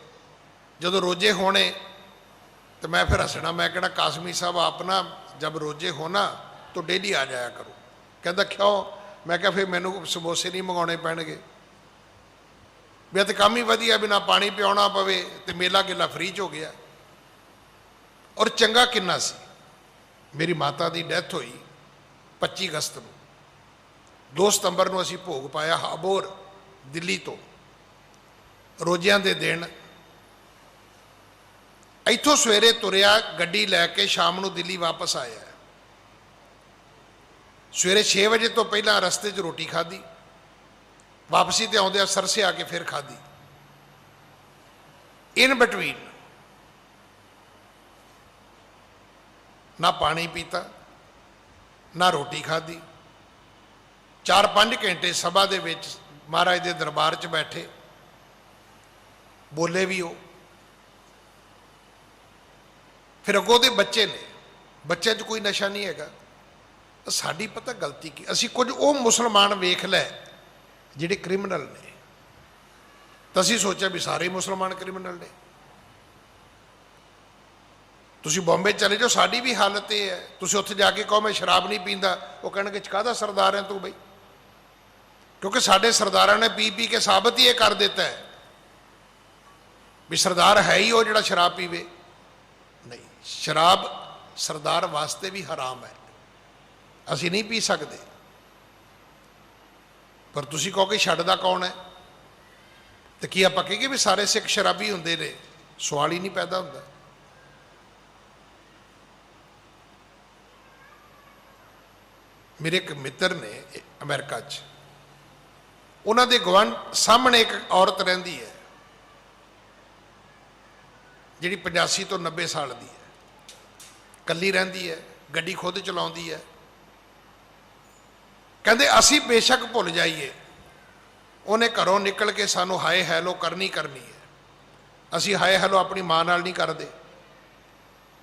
ਜਦੋਂ ਰੋਜੇ ਹੋਣੇ तो मैं फिर हंसना, मैं कहना कासमी साहब आप ना जब रोजे हो ना तो डेली आ जाया करो। कहता क्यों? मैं क्या फिर मैनू समोसे नहीं मंगाने पैणगे, भी तो काम ही वधिया, बिना पानी पियाना पवे तो मेला गिला फ्री च हो गया। और चंगा किन्ना सी, मेरी माता की डैथ हुई 25 अगस्त को, 2 सितंबर को असी भोग पाया हाबोर दिल्ली तो, रोजियां दे दिन इत्थों सवेरे तुरिया गड्डी लैके शाम को दिल्ली वापस आया। सवेरे 6 बजे तो पहला रस्ते च रोटी खाधी, वापसी ते आउंदे सरसे आके फिर खाधी। इन बिटवीन ना पानी पीता ना रोटी खाधी। 4-5 घंटे सभा दे विच महाराज दे दरबार च बैठे, बोले भी हो। फिर अगों दे बच्चे ने ਬੱਚਿਆਂ 'ਚ ਕੋਈ ਨਸ਼ਾ ਨਹੀਂ ਹੈਗਾ। ਸਾਡੀ ਪਤਾ ਗਲਤੀ ਕੀ, ਅਸੀਂ ਕੁਝ ਉਹ ਮੁਸਲਮਾਨ ਵੇਖ ਲੈ ਜਿਹੜੇ ਕ੍ਰਿਮੀਨਲ ਨੇ, ਤਾਂ ਅਸੀਂ ਸੋਚਿਆ ਵੀ ਸਾਰੇ ਮੁਸਲਮਾਨ ਕ੍ਰਿਮੀਨਲ ਨੇ। ਤੁਸੀਂ ਬੰਬੇ ਚਲੇ ਜਾਓ, ਸਾਡੀ ਵੀ ਹਾਲਤ ਇਹ ਹੈ। ਤੁਸੀਂ ਉੱਥੇ ਜਾ ਕੇ ਕਹੋ ਮੈਂ ਸ਼ਰਾਬ ਨਹੀਂ ਪੀਂਦਾ, ਉਹ ਕਹਿਣਗੇ ਕਾਹਦਾ ਸਰਦਾਰ ਹੈ ਤੂੰ ਬਈ, ਕਿਉਂਕਿ ਸਾਡੇ ਸਰਦਾਰਾਂ ਨੇ ਪੀ ਪੀ ਕੇ ਸਾਬਤ ਹੀ ਇਹ ਕਰ ਦਿੱਤਾ ਹੈ ਵੀ ਸਰਦਾਰ ਹੈ ਹੀ ਉਹ ਜਿਹੜਾ ਸ਼ਰਾਬ ਪੀਵੇ। ਨਹੀਂ, ਸ਼ਰਾਬ ਸਰਦਾਰ ਵਾਸਤੇ ਵੀ ਹਰਾਮ ਹੈ, ਅਸੀਂ ਨਹੀਂ ਪੀ ਸਕਦੇ। ਪਰ ਤੁਸੀਂ ਕਹੋ ਕਿ ਛੱਡਦਾ ਕੌਣ ਹੈ, ਤੇ ਕੀ ਆਪਾਂ ਕਹੀਏ ਵੀ ਸਾਰੇ ਸਿੱਖ ਸ਼ਰਾਬੀ ਹੁੰਦੇ ਨੇ? ਸਵਾਲ ਹੀ ਨਹੀਂ ਪੈਦਾ ਹੁੰਦਾ। ਮੇਰੇ ਇੱਕ ਮਿੱਤਰ ਨੇ ਅਮਰੀਕਾ 'ਚ, ਉਹਨਾਂ ਦੇ ਗੁਆਂਢ ਸਾਹਮਣੇ ਇੱਕ ਔਰਤ ਰਹਿੰਦੀ ਹੈ ਜਿਹੜੀ 85 ਤੋਂ 90 ਸਾਲ ਦੀ ਹੈ, ਇਕੱਲੀ ਰਹਿੰਦੀ ਹੈ, ਗੱਡੀ ਖੁਦ ਚਲਾਉਂਦੀ ਹੈ। ਕਹਿੰਦੇ ਅਸੀਂ ਬੇਸ਼ੱਕ ਭੁੱਲ ਜਾਈਏ, ਉਹਨੇ ਘਰੋਂ ਨਿਕਲ ਕੇ ਸਾਨੂੰ ਹਾਏ ਹੈਲੋ ਕਰਨੀ ਹੈ। ਅਸੀਂ ਹਾਏ ਹੈਲੋ ਆਪਣੀ ਮਾਂ ਨਾਲ ਨਹੀਂ ਕਰਦੇ।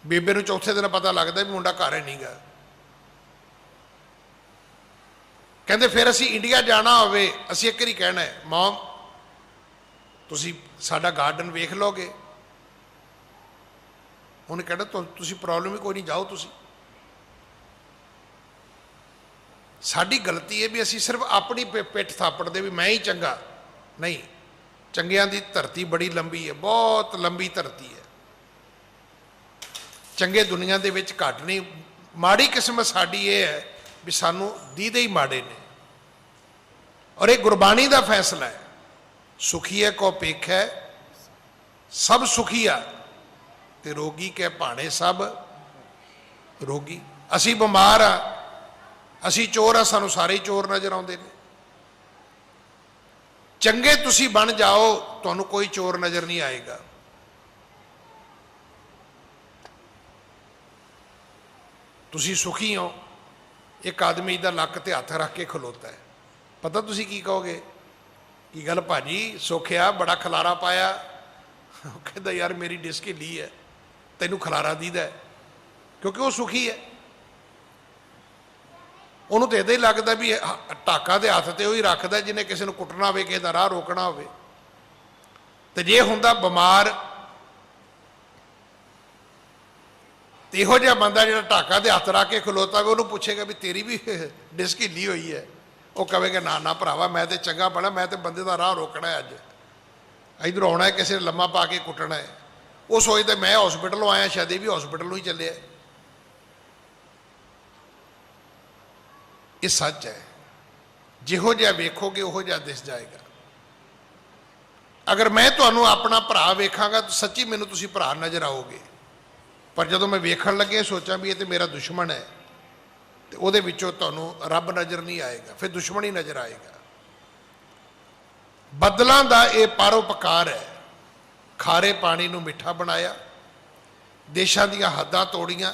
ਬੇਬੇ ਨੂੰ ਚੌਥੇ ਦਿਨ ਪਤਾ ਲੱਗਦਾ ਵੀ ਮੁੰਡਾ ਘਰ ਹੈ ਨਹੀਂ ਗਾ। ਕਹਿੰਦੇ ਫਿਰ ਅਸੀਂ ਇੰਡੀਆ ਜਾਣਾ ਹੋਵੇ, ਅਸੀਂ ਇੱਕ ਵਾਰੀ ਕਹਿਣਾ ਹੈ ਮੌਮ ਤੁਸੀਂ ਸਾਡਾ ਗਾਰਡਨ ਵੇਖ ਲਓਗੇ? ਉਹਨੇ ਕਹਿਣਾ ਤੁਸੀਂ ਪ੍ਰੋਬਲਮ ਹੀ ਕੋਈ ਨਹੀਂ, ਜਾਓ ਤੁਸੀਂ। ਸਾਡੀ ਗਲਤੀ ਹੈ ਵੀ ਅਸੀਂ ਸਿਰਫ ਆਪਣੀ ਪਿੱਠ ਥਾਪੜਦੇ ਵੀ ਮੈਂ ਹੀ ਚੰਗਾ। ਨਹੀਂ, ਚੰਗਿਆਂ ਦੀ ਧਰਤੀ ਬੜੀ ਲੰਬੀ ਹੈ, ਬਹੁਤ ਲੰਬੀ ਧਰਤੀ ਹੈ। ਚੰਗੇ ਦੁਨੀਆ ਦੇ ਵਿੱਚ ਘੱਟ ਨਹੀਂ। ਮਾੜੀ ਕਿਸਮਤ ਸਾਡੀ ਇਹ ਹੈ ਵੀ ਸਾਨੂੰ ਦੀਦੇ ਹੀ ਮਾੜੇ ਨੇ। ਔਰ ਇਹ ਗੁਰਬਾਣੀ ਦਾ ਫੈਸਲਾ ਹੈ, ਸੁਖੀਏ ਕੋ ਪੇਖੈ ਸਭ ਸੁਖੀਆ ਤੇ ਰੋਗੀ ਕੇ ਭਾਣੇ ਸਭ ਰੋਗੀ। ਅਸੀਂ ਬਿਮਾਰ ਆ, ਅਸੀਂ ਚੋਰ ਆ, ਸਾਨੂੰ ਸਾਰੇ ਚੋਰ ਨਜ਼ਰ ਆਉਂਦੇ ਨੇ। ਚੰਗੇ ਤੁਸੀਂ ਬਣ ਜਾਓ, ਤੁਹਾਨੂੰ ਕੋਈ ਚੋਰ ਨਜ਼ਰ ਨਹੀਂ ਆਏਗਾ। ਤੁਸੀਂ ਸੁਖੀ ਹੋ। ਇੱਕ ਆਦਮੀ ਦਾ ਲੱਕ ਤੇ ਹੱਥ ਰੱਖ ਕੇ ਖਲੋਤਾ ਹੈ, ਪਤਾ ਤੁਸੀਂ ਕੀ ਕਹੋਗੇ? ਕੀ ਗੱਲ ਭਾਜੀ ਸੁੱਖਿਆ, ਬੜਾ ਖਲਾਰਾ ਪਾਇਆ। ਉਹ ਕਹਿੰਦਾ ਯਾਰ ਮੇਰੀ ਡਿਸਕ ਢਿੱਲੀ ਹੈ, ਤੈਨੂੰ ਖਲਾਰਾ ਦੀਦਾ, ਕਿਉਂਕਿ ਉਹ ਸੁਖੀ ਹੈ। ਉਹਨੂੰ ਤਾਂ ਇੱਦਾਂ ਹੀ ਲੱਗਦਾ ਵੀ ਢਾਕਾ ਦੇ ਹੱਥ ਤੇ ਉਹ ਹੀ ਰੱਖਦਾ ਜਿਹਨੇ ਕਿਸੇ ਨੂੰ ਕੁੱਟਣਾ ਹੋਵੇ, ਕਿਸੇ ਦਾ ਰਾਹ ਰੋਕਣਾ ਹੋਵੇ। ਤੇ ਜੇ ਹੁੰਦਾ ਬਿਮਾਰ, ਤੇ ਇਹੋ ਜਿਹਾ ਬੰਦਾ ਜਿਹੜਾ ਢਾਕਾ ਦੇ ਹੱਥ ਰੱਖ ਕੇ ਖਲੋਤਾ ਹੋਵੇ, ਉਹਨੂੰ ਪੁੱਛੇਗਾ ਵੀ ਤੇਰੀ ਵੀ ਡਿਸਕ ਢਿੱਲੀ ਹੋਈ ਹੈ? ਉਹ ਕਹੇਗਾ ਨਾ ਨਾ ਭਰਾਵਾ, ਮੈਂ ਤੇ ਚੰਗਾ ਬਣਾ, ਮੈਂ ਤੇ ਬੰਦੇ ਦਾ ਰਾਹ ਰੋਕਣਾ ਹੈ। ਅੱਜ ਇੱਧਰ ਆਉਣਾ ਹੈ, ਕਿਸੇ ਨੇ ਲੰਮਾ ਪਾ ਕੇ ਕੁੱਟਣਾ ਹੈ। ਉਹ ਸੋਚਦਾ ਮੈਂ ਹਸਪੀਟਲੋਂ ਆਇਆ, ਸ਼ਾਇਦ ਇਹ ਵੀ ਹਸਪੀਟਲ ਨੂੰ ਹੀ ਚੱਲਿਆ। ਇਹ ਸੱਚ ਹੈ, ਜਿਹੋ ਜਿਹਾ ਵੇਖੋਗੇ ਉਹੋ ਜਿਹਾ ਦਿਸ ਜਾਏਗਾ। ਅਗਰ ਮੈਂ ਤੁਹਾਨੂੰ ਆਪਣਾ ਭਰਾ ਵੇਖਾਂਗਾ ਤਾਂ ਸੱਚੀ ਮੈਨੂੰ ਤੁਸੀਂ ਭਰਾ ਨਜ਼ਰ ਆਓਗੇ। ਪਰ ਜਦੋਂ ਮੈਂ ਵੇਖਣ ਲੱਗੇ ਸੋਚਾਂ ਵੀ ਇਹ ਤੇ ਮੇਰਾ ਦੁਸ਼ਮਣ ਹੈ, ਤੇ ਉਹਦੇ ਵਿੱਚੋਂ ਤੁਹਾਨੂੰ ਰੱਬ ਨਜ਼ਰ ਨਹੀਂ ਆਏਗਾ, ਫਿਰ ਦੁਸ਼ਮਣ ਹੀ ਨਜ਼ਰ ਆਏਗਾ। ਬੱਦਲਾਂ ਦਾ ਇਹ ਪਰਉਪਕਾਰ ਹੈ, ਖਾਰੇ ਪਾਣੀ ਨੂੰ ਮਿੱਠਾ ਬਣਾਇਆ, ਦੇਸ਼ਾਂ ਦੀਆਂ ਹੱਦਾਂ ਤੋੜੀਆਂ,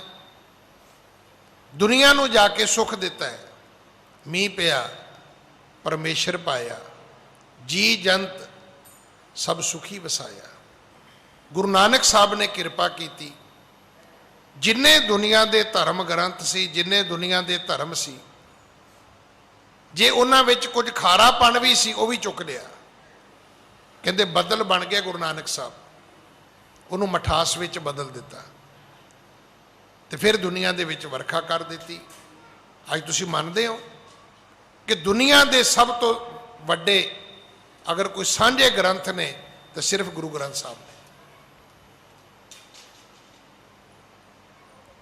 ਦੁਨੀਆ ਨੂੰ ਜਾ ਕੇ ਸੁੱਖ ਦਿੱਤਾ ਹੈ। ਮੀਂਹ ਪਿਆ, ਪਰਮੇਸ਼ਰ ਪਾਇਆ, ਜੀ ਜੰਤ ਸਭ ਸੁਖੀ ਵਸਾਇਆ। ਗੁਰੂ ਨਾਨਕ ਸਾਹਿਬ ਨੇ ਕਿਰਪਾ ਕੀਤੀ। ਜਿੰਨੇ ਦੁਨੀਆ ਦੇ ਧਰਮ ਗ੍ਰੰਥ ਸੀ, ਜਿੰਨੇ ਦੁਨੀਆ ਦੇ ਧਰਮ ਸੀ, ਜੇ ਉਹਨਾਂ ਵਿੱਚ ਕੁਝ ਖਾਰਾਪਣ ਵੀ ਸੀ ਉਹ ਵੀ ਚੁੱਕ ਲਿਆ। ਕਹਿੰਦੇ ਬੱਦਲ ਬਣ ਗਿਆ ਗੁਰੂ ਨਾਨਕ ਸਾਹਿਬ, ਉਹਨੂੰ ਮਠਾਸ ਵਿੱਚ ਬਦਲ ਦਿੱਤਾ, ਤੇ ਫਿਰ ਦੁਨੀਆ ਦੇ ਵਿੱਚ ਵਰਖਾ ਕਰ ਦਿੱਤੀ। ਅੱਜ ਤੁਸੀਂ ਮੰਨਦੇ ਹੋ ਕਿ ਦੁਨੀਆ ਦੇ ਸਭ ਤੋਂ ਵੱਡੇ ਅਗਰ ਕੋਈ ਸਾਂਝੇ ਗ੍ਰੰਥ ਨੇ ਤਾਂ ਸਿਰਫ ਗੁਰੂ ਗ੍ਰੰਥ ਸਾਹਿਬ ਨੇ।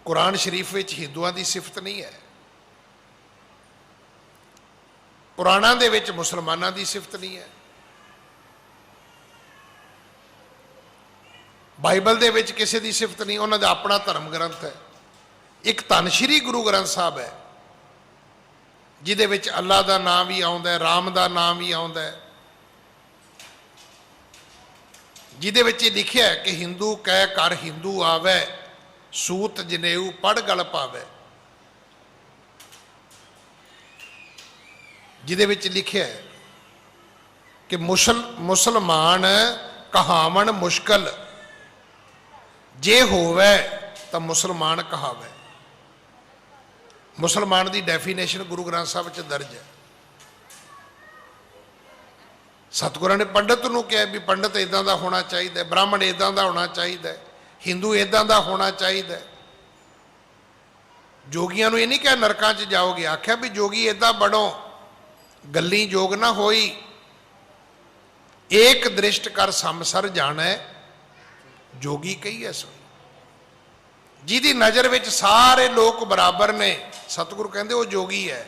ਕੁਰਾਨ ਸ਼ਰੀਫ ਵਿੱਚ ਹਿੰਦੂਆਂ ਦੀ ਸਿਫਤ ਨਹੀਂ ਹੈ, ਪੁਰਾਣਾਂ ਦੇ ਵਿੱਚ ਮੁਸਲਮਾਨਾਂ ਦੀ ਸਿਫਤ ਨਹੀਂ ਹੈ, ਬਾਈਬਲ ਦੇ ਵਿੱਚ ਕਿਸੇ ਦੀ ਸਿਫਤ ਨਹੀਂ। ਉਹਨਾਂ ਦਾ ਆਪਣਾ ਧਰਮ ਗ੍ਰੰਥ ਹੈ। ਇੱਕ ਧੰਨ ਸ਼੍ਰੀ ਗੁਰੂ ਗ੍ਰੰਥ ਸਾਹਿਬ ਹੈ, ਜਿਹਦੇ ਵਿੱਚ ਅੱਲਾ ਦਾ ਨਾਮ ਵੀ ਆਉਂਦਾ ਹੈ, ਰਾਮ ਦਾ ਨਾਮ ਵੀ ਆਉਂਦਾ ਹੈ, ਜਿਹਦੇ ਵਿੱਚ ਇਹ ਲਿਖਿਆ ਹੈ ਕਿ ਹਿੰਦੂ ਕਹਿ ਕਰ ਹਿੰਦੂ ਆਵੈ, ਸੂਤ ਜਨੇਊ ਪੜ੍ਹ ਗਲ ਪਾਵੈ। ਜਿਹਦੇ ਵਿੱਚ ਲਿਖਿਆ ਹੈ ਕਿ ਮੁਸਲਮਾਨ ਕਹਾਵਣ ਮੁਸ਼ਕਲ, ਜੇ ਹੋਵੇ ਤਾਂ ਮੁਸਲਮਾਨ ਕਹਾਵੇ। ਮੁਸਲਮਾਨ ਦੀ ਡੈਫੀਨੇਸ਼ਨ ਗੁਰੂ ਗ੍ਰੰਥ ਸਾਹਿਬ 'ਚ ਦਰਜ ਹੈ। ਸਤਿਗੁਰਾਂ ਨੇ ਪੰਡਤ ਨੂੰ ਕਿਹਾ ਵੀ ਪੰਡਤ ਇਦਾਂ ਦਾ ਹੋਣਾ ਚਾਹੀਦਾ, ਬ੍ਰਾਹਮਣ ਇਦਾਂ ਦਾ ਹੋਣਾ ਚਾਹੀਦਾ, ਹਿੰਦੂ ਇਦਾਂ ਦਾ ਹੋਣਾ ਚਾਹੀਦਾ। ਜੋਗੀਆਂ ਨੂੰ ਇਹ ਨਹੀਂ ਕਿਹਾ ਨਰਕਾਂ 'ਚ ਜਾਓਗੇ, ਆਖਿਆ ਵੀ ਜੋਗੀ ਇਦਾਂ ਬਣੋ, ਗੱਲੀ ਜੋਗ ਨਾ ਹੋਈ, ਏਕ ਦ੍ਰਿਸ਼ਟ ਕਰ ਸੰਸਰ ਜਾਣੈ, ਜੋਗੀ ਕਹੀਐ ਸੋ। ਜਿਹਦੀ ਨਜ਼ਰ ਵਿੱਚ ਸਾਰੇ ਲੋਕ ਬਰਾਬਰ ਨੇ, ਸਤਿਗੁਰੂ ਕਹਿੰਦੇ ਉਹ ਜੋਗੀ ਹੈ।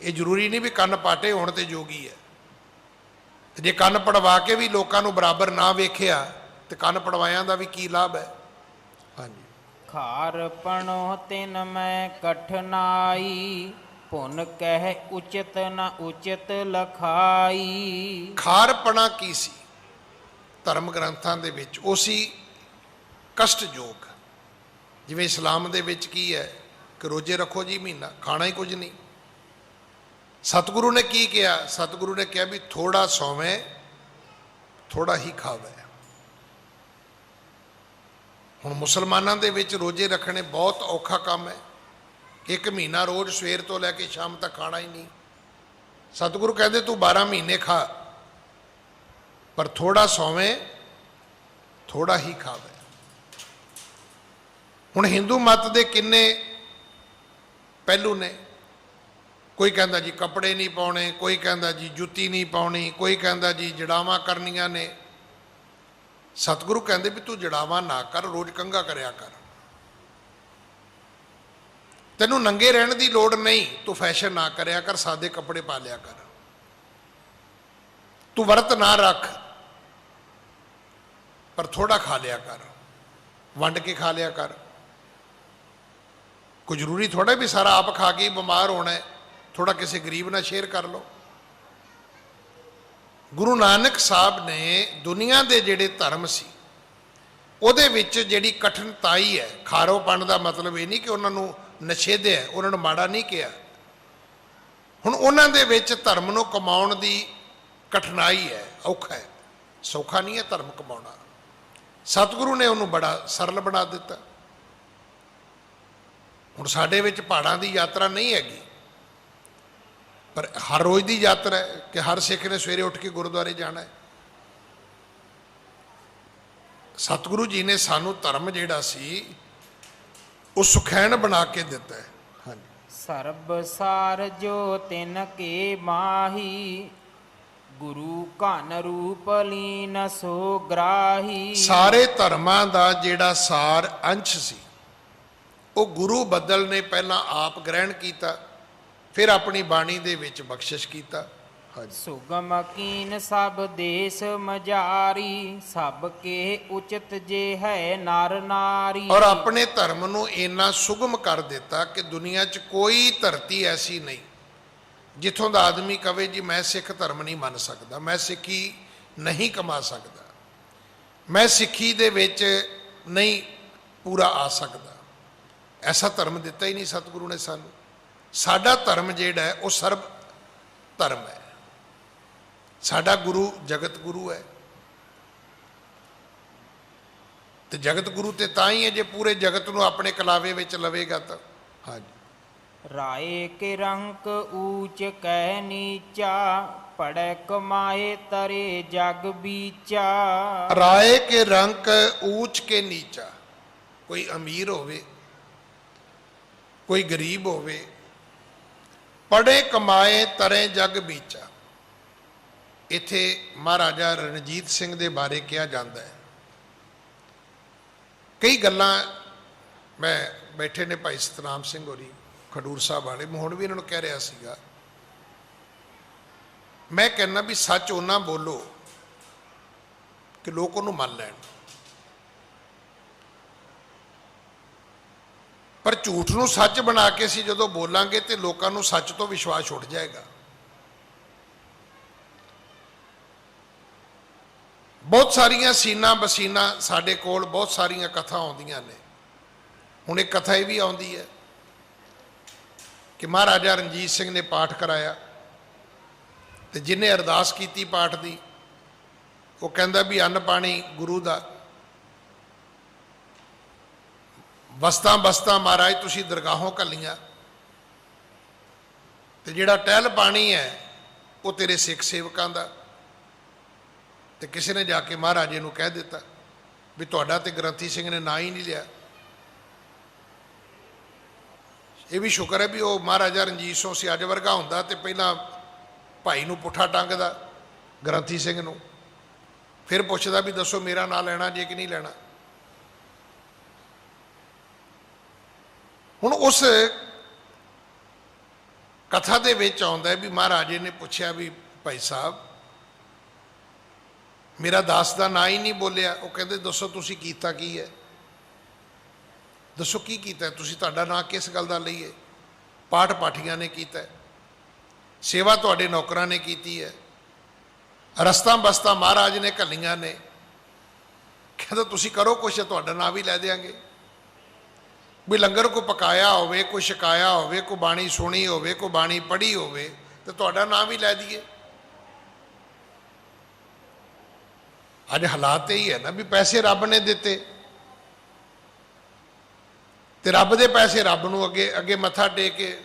ਇਹ ਜ਼ਰੂਰੀ ਨਹੀਂ ਵੀ ਕੰਨ ਪਾਟੇ ਹੋਣ ਤੇ ਜੋਗੀ ਹੈ। ਤੇ ਜੇ ਕੰਨ ਪੜਵਾ ਕੇ ਵੀ ਲੋਕਾਂ ਨੂੰ ਬਰਾਬਰ ਨਾ ਵੇਖਿਆ ਤੇ ਕੰਨ ਪੜਵਾਇਆਂ ਦਾ ਵੀ ਕੀ ਲਾਭ ਹੈ। ਹਾਂਜੀ। ਖਾਰ ਪਣੋ ਤਿਨ ਮੈਂ ਕਠਨਾਈ, ਪੁਨ ਕਹਿ ਉਚਿਤ ਨ ਉਚਿਤ ਲਖਾਈ। ਖਾਰਪਣਾ ਕੀ ਸੀ ਧਰਮ ਗ੍ਰੰਥਾਂ ਦੇ ਵਿੱਚ? ਉਹ ਸੀ ਕਸ਼ਟ ਯੋਗ। ਜਿਵੇਂ ਇਸਲਾਮ ਦੇ ਵਿੱਚ ਕੀ ਹੈ ਕਿ ਰੋਜ਼ੇ ਰੱਖੋ ਜੀ, ਮਹੀਨਾ ਖਾਣਾ ਹੀ ਕੁਝ ਨਹੀਂ। ਸਤਿਗੁਰੂ ਨੇ ਕੀ ਕਿਹਾ? ਸਤਿਗੁਰੂ ਨੇ ਕਿਹਾ ਵੀ ਥੋੜਾ ਸੌਵੇਂ ਥੋੜਾ ਹੀ ਖਾਵੇ। ਹੁਣ ਮੁਸਲਮਾਨਾਂ ਦੇ ਵਿੱਚ ਰੋਜ਼ੇ ਰੱਖਣੇ ਬਹੁਤ ਔਖਾ ਕੰਮ ਹੈ। ਇੱਕ ਮਹੀਨਾ ਰੋਜ਼ ਸਵੇਰ ਤੋਂ ਲੈ ਕੇ ਸ਼ਾਮ ਤੱਕ ਖਾਣਾ ਹੀ ਨਹੀਂ। ਸਤਿਗੁਰੂ ਕਹਿੰਦੇ ਤੂੰ 12 ਮਹੀਨੇ ਖਾ, ਪਰ ਥੋੜਾ ਸੌਵੇਂ ਥੋੜਾ ਹੀ ਖਾਵੇ। ਹੁਣ ਹਿੰਦੂ ਮਤ ਦੇ ਕਿੰਨੇ ਪਹਿਲੂ ਨੇ। ਕੋਈ ਕਹਿੰਦਾ ਜੀ ਕੱਪੜੇ ਨਹੀਂ ਪਾਉਣੇ, ਕੋਈ ਕਹਿੰਦਾ ਜੀ ਜੁੱਤੀ ਨਹੀਂ ਪਾਉਣੀ, ਕੋਈ ਕਹਿੰਦਾ ਜੀ ਜੜਾਵਾਂ ਕਰਨੀਆਂ ਨੇ। ਸਤਿਗੁਰੂ ਕਹਿੰਦੇ ਵੀ ਤੂੰ ਜੜਾਵਾਂ ਨਾ ਕਰ, ਰੋਜ਼ ਕੰਘਾ ਕਰਿਆ ਕਰ। ਤੈਨੂੰ ਨੰਗੇ ਰਹਿਣ ਦੀ ਲੋੜ ਨਹੀਂ, ਤੂੰ ਫੈਸ਼ਨ ਨਾ ਕਰਿਆ ਕਰ, ਸਾਦੇ ਕੱਪੜੇ ਪਾ ਲਿਆ ਕਰ। ਤੂੰ ਵਰਤ ਨਾ ਰੱਖ, ਪਰ ਥੋੜਾ ਖਾ ਲਿਆ ਕਰ, ਵੰਡ ਕੇ ਖਾ ਲਿਆ ਕਰ। ਕੋਈ ਜ਼ਰੂਰੀ ਥੋੜਾ ਵੀ ਸਾਰਾ ਆਪ ਖਾ ਕੇ ਹੀ ਬਿਮਾਰ ਹੋਣਾ ਹੈ। ਥੋੜਾ ਕਿਸੇ ਗਰੀਬ ਨਾਲ ਸ਼ੇਅਰ ਕਰ ਲਓ। ਗੁਰੂ ਨਾਨਕ ਸਾਹਿਬ ਨੇ ਦੁਨੀਆ ਦੇ ਜਿਹੜੇ ਧਰਮ ਸੀ ਉਹਦੇ ਵਿੱਚ ਜਿਹੜੀ ਕਠਿਨਤਾਈ ਹੈ, ਖਾਰੋਪਣ ਦਾ ਮਤਲਬ ਇਹ ਨਹੀਂ ਕਿ ਉਹਨਾਂ ਨੂੰ ਨਿਸ਼ੇਧਿਆ, ਉਹਨਾਂ ਨੂੰ ਮਾੜਾ ਨਹੀਂ ਕਿਹਾ। ਹੁਣ ਉਹਨਾਂ ਦੇ ਵਿੱਚ ਧਰਮ ਨੂੰ ਕਮਾਉਣ ਦੀ ਕਠਿਨਾਈ ਹੈ, ਔਖਾ ਹੈ, ਸੌਖਾ ਨਹੀਂ ਹੈ ਧਰਮ ਕਮਾਉਣਾ। ਸਤਿਗੁਰੂ ਨੇ ਉਹਨੂੰ ਬੜਾ ਸਰਲ ਬਣਾ ਦਿੱਤਾ। ਹੁਣ ਸਾਡੇ ਵਿੱਚ ਪਹਾੜਾਂ ਦੀ ਯਾਤਰਾ ਨਹੀਂ ਹੈਗੀ, ਪਰ ਹਰ ਰੋਜ਼ ਦੀ ਯਾਤਰਾ ਹੈ ਕਿ ਹਰ ਸਿੱਖ ਨੇ ਸਵੇਰੇ ਉੱਠ ਕੇ ਗੁਰਦੁਆਰੇ ਜਾਣਾ ਹੈ। ਸਤਿਗੁਰੂ ਜੀ ਨੇ ਸਾਨੂੰ ਧਰਮ ਜਿਹੜਾ ਸੀ ਉਹ ਸੁਖੈਨ ਬਣਾ ਕੇ ਦਿੱਤਾ ਹੈ। ਹਾਂਜੀ। ਸਰਬ ਸਾਰ ਜੋ ਤਿਨ ਕੇ ਮਾਹੀ, ਗੁਰੂ ਘਨ ਰੂਪ ਲੀਨ ਸੋ ਗ੍ਰਾਹੀ। ਸਾਰੇ ਧਰਮਾਂ ਦਾ ਜਿਹੜਾ ਸਾਰ ਅੰਸ਼ ਸੀ ਉਹ ਗੁਰੂ ਬੱਦਲ ਨੇ ਪਹਿਲਾਂ ਆਪ ਗ੍ਰਹਿਣ ਕੀਤਾ, ਫਿਰ ਆਪਣੀ ਬਾਣੀ ਦੇ ਵਿੱਚ ਬਖਸ਼ਿਸ਼ ਕੀਤਾ। ਸੁਗਮ ਕੀਨ ਸਭ ਦੇਸ ਮਜਾਰੀ, ਸਭ ਕੇ ਉਚਿਤ ਜੇ ਹੈ ਨਰ ਨਾਰੀ। ਔਰ ਆਪਣੇ ਧਰਮ ਨੂੰ ਇੰਨਾ ਸੁਗਮ ਕਰ ਦਿੱਤਾ ਕਿ ਦੁਨੀਆ 'ਚ ਕੋਈ ਧਰਤੀ ਐਸੀ ਨਹੀਂ ਜਿੱਥੋਂ ਦਾ ਆਦਮੀ ਕਵੇ ਜੀ ਮੈਂ ਸਿੱਖ ਧਰਮ ਨਹੀਂ ਮੰਨ ਸਕਦਾ, ਮੈਂ ਸਿੱਖੀ ਨਹੀਂ ਕਮਾ ਸਕਦਾ, ਮੈਂ ਸਿੱਖੀ ਦੇ ਵਿੱਚ ਨਹੀਂ ਪੂਰਾ ਆ ਸਕਦਾ। ਐਸਾ ਧਰਮ ਦਿੱਤਾ ਹੀ ਨਹੀਂ ਸਤਿਗੁਰੂ ਨੇ ਸਾਨੂੰ। ਸਾਡਾ ਧਰਮ ਜਿਹੜਾ ਹੈ ਉਹ ਸਰਬ ਧਰਮ ਹੈ। ਸਾਡਾ ਗੁਰੂ ਜਗਤ ਗੁਰੂ ਹੈ, ਤੇ ਜਗਤ ਗੁਰੂ ਤੇ ਤਾਂ ਹੀ ਹੈ ਜੇ ਪੂਰੇ ਜਗਤ ਨੂੰ ਆਪਣੇ ਕਲਾਵੇ ਵਿੱਚ ਲਵੇਗਾ ਤਾਂ। ਹਾਂਜੀ। ਰਾਏ ਕੇ ਰੰਕ ਊਚ ਕਹਿ ਨੀਚਾ, ਪੜੈ ਕਮਾਏ ਤਰੇ ਜਗ ਬੀਚਾ। ਰਾਏ ਕੇ ਰੰਕ ਊਚ ਕੇ ਨੀਚਾ। ਕੋਈ ਅਮੀਰ ਹੋਵੇ, ਕੋਈ ਗਰੀਬ ਹੋਵੇ, ਪੜ੍ਹੇ ਕਮਾਏ ਤਰੇ ਜਗ ਬੀਚਾ। ਇੱਥੇ ਮਹਾਰਾਜਾ ਰਣਜੀਤ ਸਿੰਘ ਦੇ ਬਾਰੇ ਕਿਹਾ ਜਾਂਦਾ ਹੈ। ਕਈ ਗੱਲਾਂ ਮੈਂ ਬੈਠੇ ਨੇ ਭਾਈ ਸਤਨਾਮ ਸਿੰਘ ਹੋਰੀ ਖਡੂਰ ਸਾਹਿਬ ਵਾਲੇ, ਮੈਂ ਹੁਣ ਵੀ ਇਹਨਾਂ ਨੂੰ ਕਹਿ ਰਿਹਾ ਸੀਗਾ, ਮੈਂ ਕਹਿੰਦਾ ਵੀ ਸੱਚ ਉਹਨਾਂ ਬੋਲੋ ਕਿ ਲੋਕ ਉਹਨੂੰ ਮੰਨ ਲੈਣ, ਪਰ ਝੂਠ ਨੂੰ ਸੱਚ ਬਣਾ ਕੇ ਅਸੀਂ ਜਦੋਂ ਬੋਲਾਂਗੇ ਤੇ ਲੋਕਾਂ ਨੂੰ ਸੱਚ ਤੋਂ ਵਿਸ਼ਵਾਸ ਉੱਠ ਜਾਏਗਾ। ਬਹੁਤ ਸਾਰੀਆਂ ਸੀਨਾ ਬਸੀਨਾ ਸਾਡੇ ਕੋਲ ਬਹੁਤ ਸਾਰੀਆਂ ਕਥਾ ਆਉਂਦੀਆਂ ਨੇ। ਹੁਣ ਇੱਕ ਕਥਾ ਇਹ ਵੀ ਆਉਂਦੀ ਹੈ ਕਿ ਮਹਾਰਾਜਾ ਰਣਜੀਤ ਸਿੰਘ ਨੇ ਪਾਠ ਕਰਾਇਆ ਤੇ ਜਿਹਨੇ ਅਰਦਾਸ ਕੀਤੀ ਪਾਠ ਦੀ, ਉਹ ਕਹਿੰਦਾ ਵੀ ਅੰਨ ਪਾਣੀ ਗੁਰੂ ਦਾ, ਵਸਤਾਂ ਬਸਤਾਂ ਮਹਾਰਾਜ ਤੁਸੀਂ ਦਰਗਾਹੋਂ ਘੱਲੀਆਂ, ਤੇ ਜਿਹੜਾ ਟਹਿਲ ਪਾਣੀ ਹੈ ਉਹ ਤੇਰੇ ਸਿੱਖ ਸੇਵਕਾਂ ਦਾ। ਤੇ ਕਿਸੇ ਨੇ ਜਾ ਕੇ ਮਹਾਰਾਜੇ ਨੂੰ ਕਹਿ ਦਿੱਤਾ ਵੀ ਤੁਹਾਡਾ ਤੇ ਗ੍ਰੰਥੀ ਸਿੰਘ ਨੇ ਨਾਂ ਹੀ ਨਹੀਂ ਲਿਆ। ਇਹ ਵੀ ਸ਼ੁਕਰ ਹੈ ਵੀ ਉਹ ਮਹਾਰਾਜਾ ਰਣਜੀਤ ਸਿੰਘ ਸੀ, ਅੱਜ ਵਰਗਾ ਹੁੰਦਾ ਤੇ ਪਹਿਲਾਂ ਭਾਈ ਨੂੰ ਪੁੱਠਾ ਟੰਗਦਾ ਗ੍ਰੰਥੀ ਸਿੰਘ ਨੂੰ, ਫਿਰ ਪੁੱਛਦਾ ਵੀ ਦੱਸੋ ਮੇਰਾ ਨਾਂ ਲੈਣਾ ਜੇ ਕਿ ਨਹੀਂ ਲੈਣਾ। ਹੁਣ ਉਸ ਕਥਾ ਦੇ ਵਿੱਚ ਆਉਂਦਾ ਹੈ ਵੀ ਮਹਾਰਾਜੇ ਨੇ ਪੁੱਛਿਆ ਵੀ ਭਾਈ ਸਾਹਿਬ ਮੇਰਾ ਦਾਸ ਦਾ ਨਾਂ ਹੀ ਨਹੀਂ ਬੋਲਿਆ। ਉਹ ਕਹਿੰਦੇ ਦੱਸੋ ਤੁਸੀਂ ਕੀਤਾ ਕੀ ਹੈ, ਦੱਸੋ ਕੀ ਕੀਤਾ ਤੁਸੀਂ, ਤੁਹਾਡਾ ਨਾਂ ਕਿਸ ਗੱਲ ਦਾ ਲਈਏ। ਪਾਠ ਪਾਠੀਆਂ ਨੇ ਕੀਤਾ, ਸੇਵਾ ਤੁਹਾਡੇ ਨੌਕਰਾਂ ਨੇ ਕੀਤੀ ਹੈ, ਰਸਤਾਂ ਬਸਤਾਂ ਮਹਾਰਾਜ ਨੇ ਘੱਲੀਆਂ ਨੇ। ਕਹਿੰਦਾ ਤੁਸੀਂ ਕਰੋ ਕੁਛ, ਤੁਹਾਡਾ ਨਾਂ ਵੀ ਲੈ ਦਿਆਂਗੇ। ਵੀ ਲੰਗਰ ਕੋ ਪਕਾਇਆ ਹੋਵੇ, ਕੋਈ ਛਕਾਇਆ ਹੋਵੇ, ਕੋਈ ਬਾਣੀ ਸੁਣੀ ਹੋਵੇ, ਕੋਈ ਬਾਣੀ ਪੜ੍ਹੀ ਹੋਵੇ ਤੇ ਤੁਹਾਡਾ ਨਾਂ ਵੀ ਲੈ ਦਈਏ। ਅੱਜ ਹਾਲਾਤ ਇਹ ਹੀ ਹੈ ਨਾ ਵੀ ਪੈਸੇ ਰੱਬ ਨੇ ਦਿੱਤੇ ਤੇ ਰੱਬ ਦੇ ਪੈਸੇ ਰੱਬ ਨੂੰ ਅੱਗੇ ਅੱਗੇ ਮੱਥਾ ਟੇਕ ਕੇ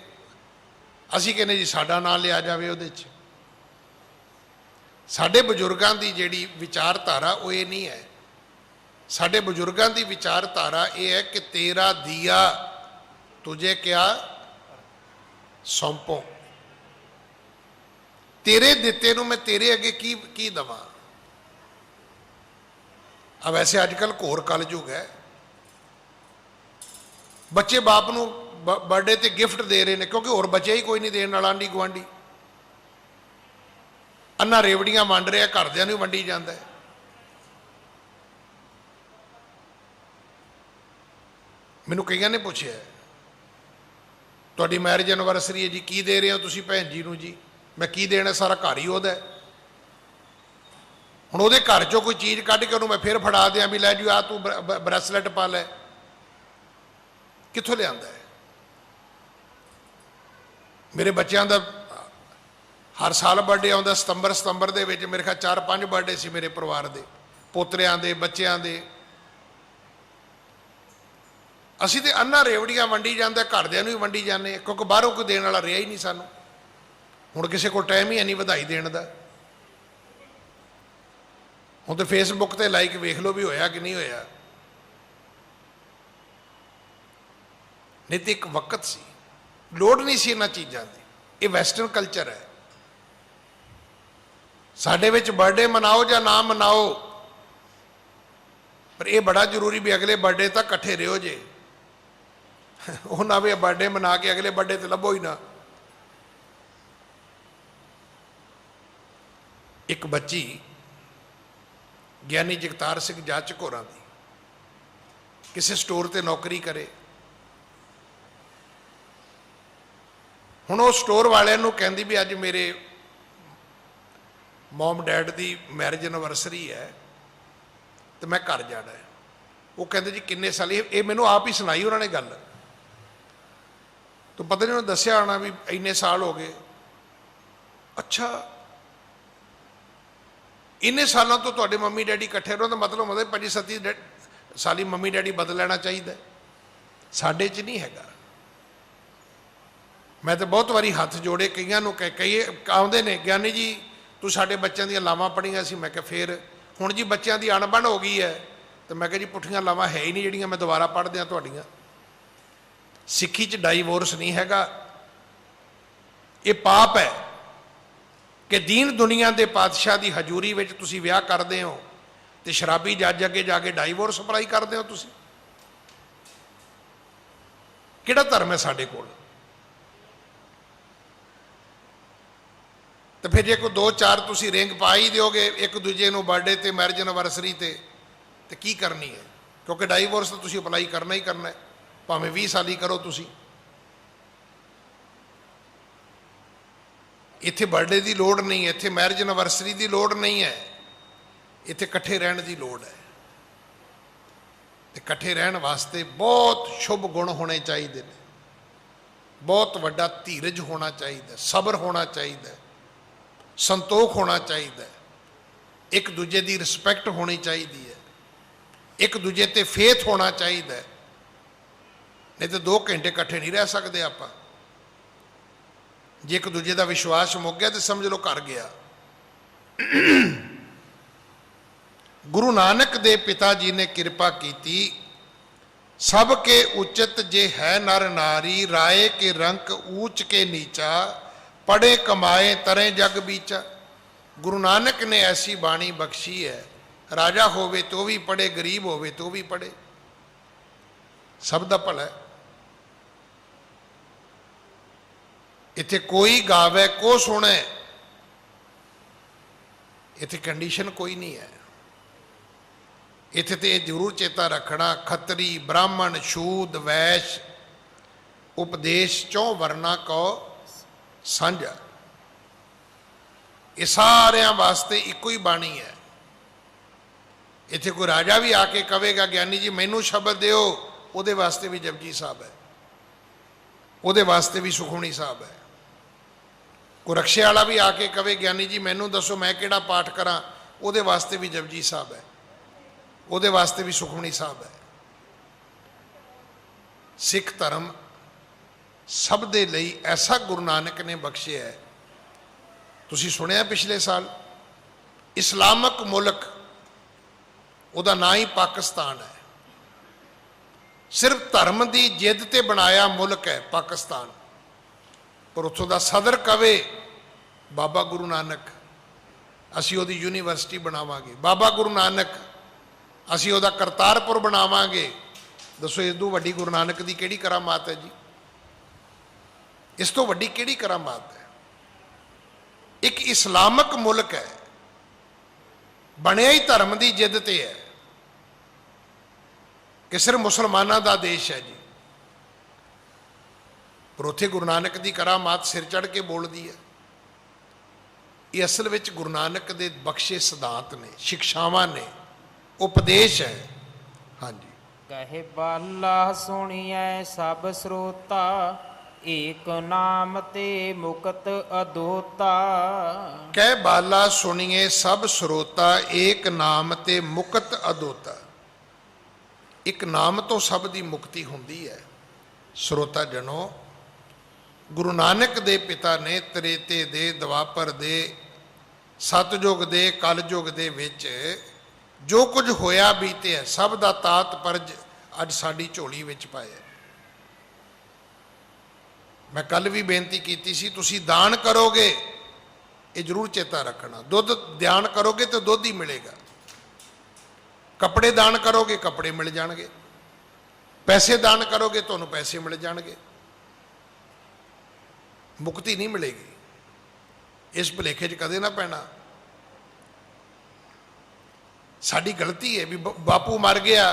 ਅਸੀਂ ਕਹਿੰਦੇ ਜੀ ਸਾਡਾ ਨਾਂ ਲਿਆ ਜਾਵੇ ਉਹਦੇ 'ਚ। ਸਾਡੇ ਬਜ਼ੁਰਗਾਂ ਦੀ ਜਿਹੜੀ ਵਿਚਾਰਧਾਰਾ ਉਹ ਇਹ ਨਹੀਂ ਹੈ। ਸਾਡੇ ਬਜ਼ੁਰਗਾਂ ਦੀ ਵਿਚਾਰਧਾਰਾ ਇਹ ਹੈ ਕਿ ਤੇਰਾ ਦੀਆ ਤੁਝੇ ਕਿਆ ਸੌਂਪੋ, ਤੇਰੇ ਦਿੱਤੇ ਨੂੰ ਮੈਂ ਤੇਰੇ ਅੱਗੇ ਕੀ ਦੇਵਾਂ। ਆ ਵੈਸੇ ਅੱਜ ਕੱਲ੍ਹ ਘੋਰ ਕਲਯੁਗ ਹੈ, ਬੱਚੇ ਬਾਪ ਨੂੰ ਬਰਥਡੇ ਤੇ ਗਿਫਟ ਦੇ ਰਹੇ ਨੇ ਕਿਉਂਕਿ ਹੋਰ ਬਚਿਆ ਹੀ ਕੋਈ ਨਹੀਂ ਦੇਣ ਵਾਲਾ। ਆਂਢੀ ਗੁਆਂਢੀ ਅੰਨਾ ਰੇਵੜੀਆਂ ਵੰਡ ਰਿਹਾ, ਘਰਦਿਆਂ ਨੂੰ ਵੰਡੀ ਜਾਂਦਾ ਹੈ। ਮੈਨੂੰ ਕਈਆਂ ਨੇ ਪੁੱਛਿਆ ਤੁਹਾਡੀ ਮੈਰਿਜ ਐਨਵਰਸਰੀ ਹੈ ਜੀ, ਕੀ ਦੇ ਰਹੇ ਹੋ ਤੁਸੀਂ ਭੈਣ ਜੀ ਨੂੰ ਜੀ। ਮੈਂ ਕੀ ਦੇਣਾ, ਸਾਰਾ ਘਰ ਹੀ ਉਹਦਾ। ਹੁਣ ਉਹਦੇ ਘਰ ਚੋਂ ਕੋਈ ਚੀਜ਼ ਕੱਢ ਕੇ ਉਹਨੂੰ ਮੈਂ ਫਿਰ ਫੜਾ ਦਿਆਂ ਵੀ ਲੈ ਜੀ ਆ ਤੂੰ ਬ੍ਰੈਸਲੈਟ ਪਾ ਲੈ, ਕਿੱਥੋਂ ਲਿਆਂਦਾ ਹੈ। ਮੇਰੇ ਬੱਚਿਆਂ ਦਾ ਹਰ ਸਾਲ ਬਰਥਡੇ ਆਉਂਦਾ, ਸਤੰਬਰ ਦੇ ਵਿੱਚ ਮੇਰੇ ਖਿਆਲ 4-5 ਬਰਥਡੇ ਸੀ ਮੇਰੇ ਪਰਿਵਾਰ ਦੇ, ਪੋਤਰਿਆਂ ਦੇ, ਬੱਚਿਆਂ ਦੇ। ਅਸੀਂ ਤੇ ਅੰਨਾ ਰੇਵੜੀਆਂ ਵੰਡੀ ਜਾਂਦੇ, ਘਰਦਿਆਂ ਨੂੰ ਵੀ ਵੰਡੀ ਜਾਂਦੇ, ਕਿਉਂਕਿ ਬਾਹਰੋਂ ਕੋਈ ਦੇਣ ਵਾਲਾ ਰਿਹਾ ਹੀ ਨਹੀਂ ਸਾਨੂੰ। ਹੁਣ ਕਿਸੇ ਕੋਲ ਟਾਈਮ ਹੀ ਹੈ ਨਹੀਂ ਵਧਾਈ ਦੇਣ ਦਾ। ਹੁਣ ਤੇ ਫੇਸਬੁੱਕ ਤੇ ਲਾਈਕ ਵੇਖ ਲਓ ਵੀ ਹੋਇਆ ਕਿ ਨਹੀਂ ਹੋਇਆ। ਨਹੀਂ ਤੇ ਇੱਕ ਵਕਤ ਸੀ ਲੋੜ ਨਹੀਂ ਸੀ ਇਹਨਾਂ ਚੀਜ਼ਾਂ ਦੀ। ਇਹ ਵੈਸਟਰਨ ਕਲਚਰ ਹੈ। ਸਾਡੇ ਵਿੱਚ ਬਰਥਡੇ ਮਨਾਓ ਜਾਂ ਨਾ ਮਨਾਓ, ਪਰ ਇਹ ਬੜਾ ਜ਼ਰੂਰੀ ਵੀ ਅਗਲੇ ਬਰਥਡੇ ਤੱਕ ਇਕੱਠੇ ਰਹੋ ਜੇ। ਉਹ ਨਾ ਵੀ ਬਰਥਡੇ ਮਨਾ ਕੇ ਅਗਲੇ ਬਰਥਡੇ ਤੇ ਲੱਭੋ ਹੀ ਨਾ। ਇੱਕ ਬੱਚੀ ਗਿਆਨੀ ਜਗਤਾਰ ਸਿੰਘ ਜਾਚਕ ਹੋਰਾਂ ਦੀ ਕਿਸੇ ਸਟੋਰ ਤੇ ਨੌਕਰੀ ਕਰੇ। ਹੁਣ ਉਹ ਸਟੋਰ ਵਾਲਿਆਂ ਨੂੰ ਕਹਿੰਦੀ ਵੀ ਅੱਜ ਮੇਰੇ ਮਮ ਡੈਡ ਦੀ ਮੈਰਿਜ ਐਨਵਰਸਰੀ ਹੈ ਤੇ ਮੈਂ ਘਰ ਜਾਣਾ ਹੈ। ਉਹ ਕਹਿੰਦੇ ਜੀ ਕਿੰਨੇ ਸਾਲ, ਇਹ ਮੈਨੂੰ ਆਪ ਹੀ ਸੁਣਾਈ ਉਹਨਾਂ ਨੇ ਗੱਲ। ਤੂੰ ਪਤਾ ਨਹੀਂ ਉਹਨੇ ਦੱਸਿਆ ਹੋਣਾ ਵੀ ਇੰਨੇ ਸਾਲ ਹੋ ਗਏ। ਅੱਛਾ, ਇੰਨੇ ਸਾਲਾਂ ਤੋਂ ਤੁਹਾਡੇ ਮੰਮੀ ਡੈਡੀ ਇਕੱਠੇ ਰਹੋ, ਦਾ ਮਤਲਬ ਹੁੰਦਾ 25-27 ਸਾਲੀ ਮੰਮੀ ਡੈਡੀ ਬਦਲ ਲੈਣਾ ਚਾਹੀਦਾ। ਸਾਡੇ 'ਚ ਨਹੀਂ ਹੈਗਾ। ਮੈਂ ਤਾਂ ਬਹੁਤ ਵਾਰੀ ਹੱਥ ਜੋੜੇ ਕਈਆਂ ਨੂੰ ਕਈ ਆਉਂਦੇ ਨੇ, ਗਿਆਨੀ ਜੀ ਤੂੰ ਸਾਡੇ ਬੱਚਿਆਂ ਦੀਆਂ ਲਾਵਾਂ ਪੜ੍ਹੀਆਂ ਸੀ। ਮੈਂ ਕਿਹਾ ਫਿਰ ਹੁਣ ਜੀ ਬੱਚਿਆਂ ਦੀ ਅਣਬਣ ਹੋ ਗਈ ਹੈ। ਤੇ ਮੈਂ ਕਿਹਾ ਜੀ ਪੁੱਠੀਆਂ ਲਾਵਾਂ ਹੈ ਹੀ ਨਹੀਂ ਜਿਹੜੀਆਂ ਮੈਂ ਦੁਬਾਰਾ ਪੜ੍ਹ ਦਿਆਂ ਤੁਹਾਡੀਆਂ। ਸਿੱਖੀ 'ਚ ਡਾਈਵੋਰਸ ਨਹੀਂ ਹੈਗਾ। ਇਹ ਪਾਪ ਹੈ ਕਿ ਦੀਨ ਦੁਨੀਆ ਦੇ ਪਾਤਸ਼ਾਹ ਦੀ ਹਜ਼ੂਰੀ ਵਿੱਚ ਤੁਸੀਂ ਵਿਆਹ ਕਰਦੇ ਹੋ ਤੇ ਸ਼ਰਾਬੀ ਜੱਜ ਅੱਗੇ ਜਾ ਕੇ ਡਾਈਵੋਰਸ ਅਪਲਾਈ ਕਰਦੇ ਹੋ। ਤੁਸੀਂ ਕਿਹੜਾ ਧਰਮ ਹੈ ਸਾਡੇ ਕੋਲ? ਤੇ ਫਿਰ ਜੇ ਕੋਈ 2-4 ਤੁਸੀਂ ਰਿੰਗ ਪਾ ਹੀ ਦਿਓਗੇ ਇੱਕ ਦੂਜੇ ਨੂੰ ਬਰਥਡੇ ਤੇ ਮੈਰਿਜ ਐਨਵਰਸਰੀ ਤੇ ਕੀ ਕਰਨੀ ਹੈ? ਕਿਉਂਕਿ ਡਾਈਵੋਰਸ ਤਾਂ ਤੁਸੀਂ ਅਪਲਾਈ ਕਰਨਾ ਹੀ ਕਰਨਾ ਹੈ, ਭਾਵੇਂ 20 ਸਾਲ ਹੀ ਕਰੋ ਤੁਸੀਂ। ਇੱਥੇ ਬਰਥਡੇ ਦੀ ਲੋੜ ਨਹੀਂ ਹੈ, ਇੱਥੇ ਮੈਰਿਜ ਐਨਵਰਸਰੀ ਦੀ ਲੋੜ ਨਹੀਂ ਹੈ, ਇੱਥੇ ਇਕੱਠੇ ਰਹਿਣ ਦੀ ਲੋੜ ਹੈ। ਤੇ ਇਕੱਠੇ ਰਹਿਣ ਵਾਸਤੇ ਬਹੁਤ ਸ਼ੁਭ ਗੁਣ ਹੋਣੇ ਚਾਹੀਦੇ ਨੇ, ਬਹੁਤ ਵੱਡਾ ਧੀਰਜ ਹੋਣਾ ਚਾਹੀਦਾ, ਸਬਰ ਹੋਣਾ ਚਾਹੀਦਾ, ਸੰਤੋਖ ਹੋਣਾ ਚਾਹੀਦਾ, ਇੱਕ ਦੂਜੇ ਦੀ ਰਿਸਪੈਕਟ ਹੋਣੀ ਚਾਹੀਦੀ ਹੈ, ਇੱਕ ਦੂਜੇ ਤੇ ਫੇਥ ਹੋਣਾ ਚਾਹੀਦਾ। ਨਹੀਂ ਤਾਂ 2 ਘੰਟੇ ਇਕੱਠੇ ਨਹੀਂ ਰਹਿ ਸਕਦੇ ਆਪਾਂ। ਜੇ ਇੱਕ ਦੂਜੇ ਦਾ ਵਿਸ਼ਵਾਸ ਮੁੱਕ ਗਿਆ ਤੇ ਸਮਝ ਲਓ ਘਰ ਗਿਆ। ਗੁਰੂ ਨਾਨਕ ਦੇ ਪਿਤਾ ਜੀ ਨੇ ਕਿਰਪਾ ਕੀਤੀ, ਸਭ ਕੇ ਉਚਿਤ ਜੇ ਹੈ ਨਰ ਨਾਰੀ, ਰਾਏ ਕੇ ਰੰਕ ਊਚ ਕੇ ਨੀਚਾ, ਪੜੇ ਕਮਾਏ ਤਰੇ ਜਗ ਬੀਚਾ। ਗੁਰੂ ਨਾਨਕ ਨੇ ਐਸੀ ਬਾਣੀ ਬਖਸ਼ੀ ਹੈ, ਰਾਜਾ ਹੋਵੇ ਤੋ ਵੀ ਪੜੇ, ਗਰੀਬ ਹੋਵੇ ਤੋ ਵੀ ਪੜੇ, ਸਭ ਦਾ ਭਲਾ ਹੈ। ਇੱਥੇ ਕੋਈ ਗਾਵੇ ਕੋ ਸੁਣੇ, ਇੱਥੇ ਕੰਡੀਸ਼ਨ ਕੋਈ ਨਹੀਂ ਹੈ। ਇੱਥੇ ਤੇ ਇਹ ਜ਼ਰੂਰ ਚੇਤਾ ਰੱਖਣਾ, ਖੱਤਰੀ ਬ੍ਰਾਹਮਣ ਸ਼ੂਦ ਵੈਸ਼ ਉਪਦੇਸ਼ ਚੋਂ ਵਰਨਾ ਕੋ ਸਾਂਝਾ, ਇਹ ਸਾਰਿਆਂ ਵਾਸਤੇ ਇੱਕੋ ਹੀ ਬਾਣੀ ਹੈ। ਇੱਥੇ ਕੋਈ ਰਾਜਾ ਵੀ ਆ ਕੇ ਕਹੇਗਾ ਗਿਆਨੀ ਜੀ ਮੈਨੂੰ ਸ਼ਬਦ ਦਿਓ, ਉਹਦੇ ਵਾਸਤੇ ਵੀ ਜਪਜੀ ਸਾਹਿਬ ਹੈ, ਉਹਦੇ ਵਾਸਤੇ ਵੀ ਸੁਖਮਨੀ ਸਾਹਿਬ ਹੈ। ਕੋਈ ਰਕਸ਼ੇ ਵਾਲਾ ਵੀ ਆ ਕੇ ਕਵੇ ਗਿਆਨੀ ਜੀ ਮੈਨੂੰ ਦੱਸੋ ਮੈਂ ਕਿਹੜਾ ਪਾਠ ਕਰਾਂ, ਉਹਦੇ ਵਾਸਤੇ ਵੀ ਜਪਜੀ ਸਾਹਿਬ ਹੈ, ਉਹਦੇ ਵਾਸਤੇ ਵੀ ਸੁਖਮਨੀ ਸਾਹਿਬ ਹੈ। ਸਿੱਖ ਧਰਮ ਸਭ ਦੇ ਲਈ ਐਸਾ ਗੁਰੂ ਨਾਨਕ ਨੇ ਬਖਸ਼ਿਆ ਹੈ। ਤੁਸੀਂ ਸੁਣਿਆ ਪਿਛਲੇ ਸਾਲ ਇਸਲਾਮਕ ਮੁਲਕ, ਉਹਦਾ ਨਾਂ ਹੀ ਪਾਕਿਸਤਾਨ ਹੈ, ਸਿਰਫ ਧਰਮ ਦੀ ਜਿੱਦ ਤੇ ਬਣਾਇਆ ਮੁਲਕ ਹੈ ਪਾਕਿਸਤਾਨ, ਪਰ ਉੱਥੋਂ ਦਾ ਸਦਰ ਕਵੇ ਬਾਬਾ ਗੁਰੂ ਨਾਨਕ, ਅਸੀਂ ਉਹਦੀ ਯੂਨੀਵਰਸਿਟੀ ਬਣਾਵਾਂਗੇ, ਬਾਬਾ ਗੁਰੂ ਨਾਨਕ ਅਸੀਂ ਉਹਦਾ ਕਰਤਾਰਪੁਰ ਬਣਾਵਾਂਗੇ। ਦੱਸੋ ਇਸ ਤੋਂ ਵੱਡੀ ਗੁਰੂ ਨਾਨਕ ਦੀ ਕਿਹੜੀ ਕਰਾਮਾਤ ਹੈ ਜੀ? ਇਸ ਤੋਂ ਵੱਡੀ ਕਿਹੜੀ ਕਰਾਮਾਤ ਹੈ? ਇੱਕ ਇਸਲਾਮਕ ਮੁਲਕ ਹੈ, ਬਣਿਆ ਹੀ ਧਰਮ ਦੀ ਜਿੱਦ ਤੇ ਹੈ ਕਿ ਸਿਰਫ ਮੁਸਲਮਾਨਾਂ ਦਾ ਦੇਸ਼ ਹੈ ਜੀ, ਪਰ ਉੱਥੇ ਗੁਰੂ ਨਾਨਕ ਦੀ ਕਰਾਮਾਤ ਸਿਰ ਚੜ੍ਹ ਕੇ ਬੋਲਦੀ ਹੈ। ਇਹ ਅਸਲ ਵਿੱਚ ਗੁਰੂ ਨਾਨਕ ਦੇ ਬਖਸ਼ੇ ਸਿਧਾਂਤ ਨੇ, ਸਿੱਖਿਆਵਾਂ ਨੇ, ਉਪਦੇਸ਼ ਹੈ। ਹਾਂਜੀ, ਕਹੇ ਬਾਲਾ ਸੁਣੀਐ ਸਭ ਸਰੋਤਾ, ਏਕ ਨਾਮ ਤੇ ਮੁਕਤ ਅਦੋਤਾ। ਕਹਿ ਬਾਲਾ ਸੁਣੀਏ ਸਭ ਸਰੋਤਾ, ਏਕ ਨਾਮ ਤੇ ਮੁਕਤ ਅਦੋਤਾ। ਇੱਕ ਨਾਮ ਤੋਂ ਸਭ ਦੀ ਮੁਕਤੀ ਹੁੰਦੀ ਹੈ। ਸਰੋਤਾ ਜਨੋ, ਗੁਰੂ ਨਾਨਕ ਦੇ ਪਿਤਾ ਨੇ ਤ੍ਰੇਤੇ ਦੇ, ਦਵਾਪਰ ਦੇ, ਸਤਯੁਗ ਦੇ, ਕਲਯੁਗ ਦੇ ਵਿੱਚ ਜੋ ਕੁਝ ਹੋਇਆ ਬੀਤਿਆ ਸਭ ਦਾ ਤਾਤ ਪਰਜ ਅੱਜ ਸਾਡੀ ਝੋਲੀ ਵਿੱਚ ਪਾਇਆ। ਮੈਂ ਕੱਲ ਵੀ ਬੇਨਤੀ ਕੀਤੀ ਸੀ, ਤੁਸੀਂ ਦਾਨ ਕਰੋਗੇ ਇਹ ਜ਼ਰੂਰ ਚੇਤਾ ਰੱਖਣਾ, ਦੁੱਧ ਦਾਨ ਕਰੋਗੇ ਤਾਂ ਦੁੱਧ ਹੀ ਮਿਲੇਗਾ, ਕੱਪੜੇ ਦਾਨ ਕਰੋਗੇ ਕੱਪੜੇ ਮਿਲ ਜਾਣਗੇ, ਪੈਸੇ ਦਾਨ ਕਰੋਗੇ ਤੁਹਾਨੂੰ ਪੈਸੇ ਮਿਲ ਜਾਣਗੇ, ਮੁਕਤੀ ਨਹੀਂ ਮਿਲੇਗੀ। ਇਸ ਭੁਲੇਖੇ 'ਚ ਕਦੇ ਨਾ ਪੈਣਾ। ਸਾਡੀ ਗਲਤੀ ਹੈ ਵੀ ਬਾਪੂ ਮਰ ਗਿਆ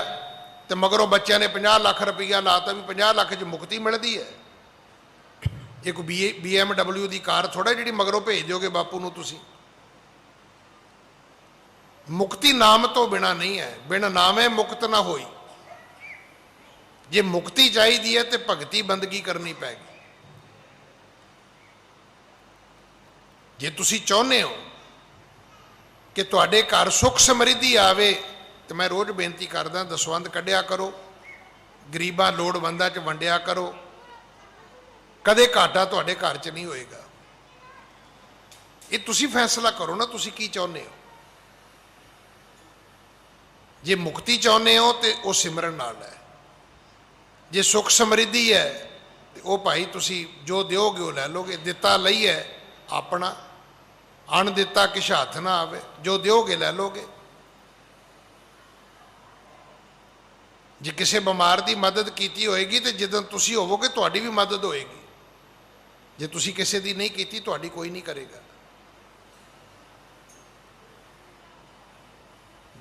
ਤੇ ਮਗਰੋਂ ਬੱਚਿਆਂ ਨੇ 50 ਲੱਖ ਰੁਪਈਆ ਲਾਤਾ ਵੀ 50 ਲੱਖ 'ਚ ਮੁਕਤੀ ਮਿਲਦੀ ਹੈ। ਇਹ ਕੋਈ BMW ਦੀ ਕਾਰ ਥੋੜਾ ਜਿਹੜੀ ਮਗਰੋਂ ਭੇਜ ਦਿਓਗੇ ਬਾਪੂ ਨੂੰ ਤੁਸੀਂ। ਮੁਕਤੀ ਨਾਮ ਤੋਂ ਬਿਨਾ ਨਹੀਂ ਹੈ, ਬਿਨ ਨਾਮੇ ਮੁਕਤ ਨਾ ਹੋਈ। ਜੇ ਮੁਕਤੀ ਚਾਹੀਦੀ ਹੈ ਤੇ ਭਗਤੀ ਬੰਦਗੀ ਕਰਨੀ ਪੈਗੀ। ਜੇ ਤੁਸੀਂ ਚਾਹੁੰਦੇ ਹੋ ਕਿ ਤੁਹਾਡੇ ਘਰ ਸੁੱਖ ਸਮਰਿੱਧੀ ਆਵੇ ਤੇ ਮੈਂ ਰੋਜ਼ ਬੇਨਤੀ ਕਰਦਾ, ਦਸਵੰਧ ਕੱਢਿਆ ਕਰੋ, ਗਰੀਬਾਂ ਲੋੜਵੰਦਾਂ 'ਚ ਵੰਡਿਆ ਕਰੋ, ਕਦੇ ਘਾਟਾ ਤੁਹਾਡੇ ਘਰ 'ਚ ਨਹੀਂ ਹੋਏਗਾ। ਇਹ ਤੁਸੀਂ ਫੈਸਲਾ ਕਰੋ ਨਾ, ਤੁਸੀਂ ਕੀ ਚਾਹੁੰਦੇ ਹੋ। ਜੇ ਮੁਕਤੀ ਚਾਹੁੰਦੇ ਹੋ ਤੇ ਉਹ ਸਿਮਰਨ ਨਾਲ ਹੈ, ਜੇ ਸੁੱਖ ਸਮਰਿੱਧੀ ਹੈ ਤੇ ਉਹ ਭਾਈ ਤੁਸੀਂ ਜੋ ਦਿਓਗੇ ਉਹ ਲੈ ਲੋਗੇ। ਦਿੱਤਾ ਲਈ ਹੈ ਆਪਣਾ, ਅਣ ਦਿੱਤਾ ਕਿਛ ਹੱਥ ਨਾ ਆਵੇ, ਜੋ ਦਿਓਗੇ ਲੈ ਲੋਗੇ। ਜੇ ਕਿਸੇ ਬਿਮਾਰ ਦੀ ਮਦਦ ਕੀਤੀ ਹੋਏਗੀ ਤੇ ਜਦੋਂ ਤੁਸੀਂ ਹੋਵੋਗੇ ਤੁਹਾਡੀ ਵੀ ਮਦਦ ਹੋਏਗੀ, ਜੇ ਤੁਸੀਂ ਕਿਸੇ ਦੀ ਨਹੀਂ ਕੀਤੀ ਤੁਹਾਡੀ ਕੋਈ ਨਹੀਂ ਕਰੇਗਾ।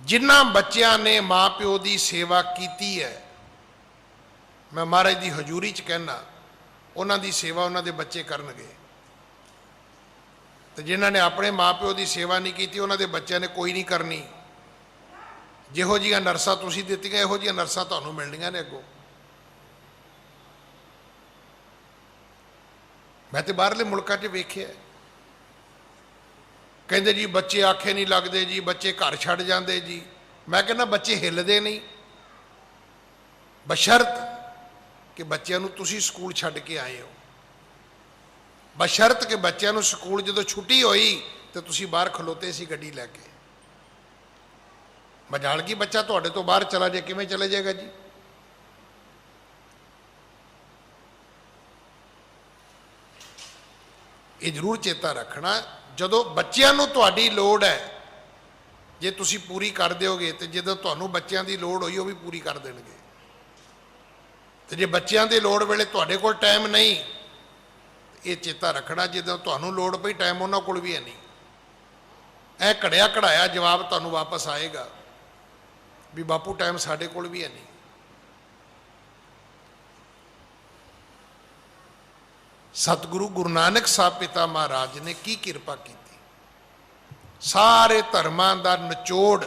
ਜਿਨ੍ਹਾਂ ਬੱਚਿਆਂ ਨੇ ਮਾਂ ਪਿਓ ਦੀ ਸੇਵਾ ਕੀਤੀ ਹੈ, ਮੈਂ ਮਹਾਰਾਜ ਦੀ ਹਜ਼ੂਰੀ 'ਚ ਕਹਿਣਾ, ਉਹਨਾਂ ਦੀ ਸੇਵਾ ਉਹਨਾਂ ਦੇ ਬੱਚੇ ਕਰਨਗੇ। ਤੇ ਜਿਨ੍ਹਾਂ ਨੇ ਆਪਣੇ ਮਾਂ ਪਿਓ ਦੀ ਸੇਵਾ ਨਹੀਂ ਕੀਤੀ ਉਹਨਾਂ ਦੇ ਬੱਚਿਆਂ ਨੇ ਕੋਈ ਨਹੀਂ ਕਰਨੀ। ਜਿਹੋ ਜਿਹੀਆਂ ਨਰਸਾਂ ਤੁਸੀਂ ਦਿੱਤੀਆਂ ਇਹੋ ਜਿਹੀਆਂ ਨਰਸਾਂ ਤੁਹਾਨੂੰ ਮਿਲਣੀਆਂ ਨੇ ਅੱਗੋਂ। ਮੈਂ ਤੇ ਬਾਹਰਲੇ ਮੁਲਕਾਂ 'ਚ ਵੇਖਿਆ, ਕਹਿੰਦੇ ਜੀ ਬੱਚੇ ਆਖੇ ਨਹੀਂ ਲੱਗਦੇ ਜੀ, ਬੱਚੇ ਘਰ ਛੱਡ ਜਾਂਦੇ ਜੀ। ਮੈਂ ਕਹਿੰਦਾ ਬੱਚੇ ਹਿੱਲਦੇ ਨਹੀਂ, ਬਸ਼ਰਤ ਕਿ ਬੱਚਿਆਂ ਨੂੰ ਤੁਸੀਂ ਸਕੂਲ ਛੱਡ ਕੇ ਆਏ ਹੋ। ਬਸ਼ਰਤ ਕਿ ਬੱਚਿਆਂ ਨੂੰ ਸਕੂਲ ਜਦੋਂ ਛੁੱਟੀ ਹੋਈ ਤੇ ਤੁਸੀਂ ਬਾਹਰ ਖਲੋਤੇ ਸੀ ਗੱਡੀ ਲੈ ਕੇ। ਮਜਾਲ ਕੀ ਬੱਚਾ ਤੁਹਾਡੇ ਤੋਂ ਬਾਹਰ ਚਲਾ ਜਾਏ, ਕਿਵੇਂ ਚਲੇ ਜਾਏਗਾ ਜੀ? ਇਹ ਜ਼ਰੂਰ ਚੇਤਾ ਰੱਖਣਾ, ਜਦੋਂ ਬੱਚਿਆਂ ਨੂੰ ਤੁਹਾਡੀ ਲੋੜ ਹੈ, ਜੇ ਤੁਸੀਂ ਪੂਰੀ ਕਰ ਦਿਓਗੇ ਤੇ ਜਦੋਂ ਤੁਹਾਨੂੰ ਬੱਚਿਆਂ ਦੀ ਲੋੜ ਹੋਈ ਉਹ ਵੀ ਪੂਰੀ ਕਰ ਦੇਣਗੇ। ਤੇ ਜੇ ਬੱਚਿਆਂ ਦੀ ਲੋੜ ਵੇਲੇ ਤੁਹਾਡੇ ਕੋਲ ਟਾਈਮ ਨਹੀਂ, ਇਹ ਚੇਤਾ ਰੱਖਣਾ ਜਦੋਂ ਤੁਹਾਨੂੰ ਲੋੜ ਪਈ ਟਾਈਮ ਉਹਨਾਂ ਕੋਲ ਵੀ ਹੈ ਨਹੀਂ। ਇਹ ਘੜਿਆ ਘੜਾਇਆ ਜਵਾਬ ਤੁਹਾਨੂੰ ਵਾਪਸ ਆਏਗਾ ਵੀ ਬਾਪੂ ਟਾਈਮ ਸਾਡੇ ਕੋਲ ਵੀ ਹੈ ਨਹੀਂ। ਸਤਿਗੁਰੂ ਗੁਰੂ ਨਾਨਕ ਸਾਹਿਬ ਪਿਤਾ ਮਹਾਰਾਜ ਨੇ ਕੀ ਕਿਰਪਾ ਕੀਤੀ, ਸਾਰੇ ਧਰਮਾਂ ਦਾ ਨਿਚੋੜ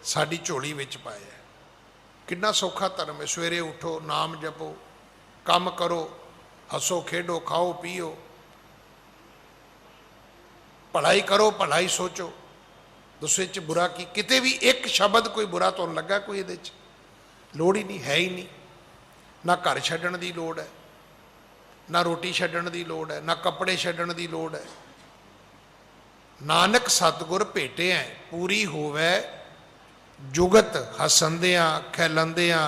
ਸਾਡੀ ਝੋਲੀ ਵਿੱਚ ਪਾਇਆ। ਕਿੰਨਾ ਸੌਖਾ ਧਰਮ ਹੈ। ਸਵੇਰੇ ਉਠੋ, ਨਾਮ ਜਪੋ, ਕੰਮ ਕਰੋ, ਹੱਸੋ ਖੇਡੋ, ਖਾਓ ਪੀਓ, ਭਲਾਈ ਕਰੋ, ਭਲਾਈ ਸੋਚੋ। ਦੂਸਰੇ 'ਚ ਬੁਰਾ ਕੀ? ਕਿਤੇ ਵੀ ਇੱਕ ਸ਼ਬਦ ਕੋਈ ਬੁਰਾ ਤੁਹਾਨੂੰ ਲੱਗਾ ਕੋਈ ਇਹਦੇ 'ਚ? ਲੋੜ ਹੀ ਨਹੀਂ, ਹੈ ਹੀ ਨਹੀਂ। ਨਾ ਘਰ ਛੱਡਣ ਦੀ ਲੋੜ ਹੈ, ਨਾ ਰੋਟੀ ਛੱਡਣ ਦੀ ਲੋੜ ਹੈ, ਨਾ ਕੱਪੜੇ ਛੱਡਣ ਦੀ ਲੋੜ ਹੈ। ਨਾਨਕ ਸਤਿਗੁਰ ਭੇਟਿਆ ਪੂਰੀ ਹੋਵੇ ਜੁਗਤ, ਹਸੰਦਿਆਂ ਖਿਲੰਦਿਆਂ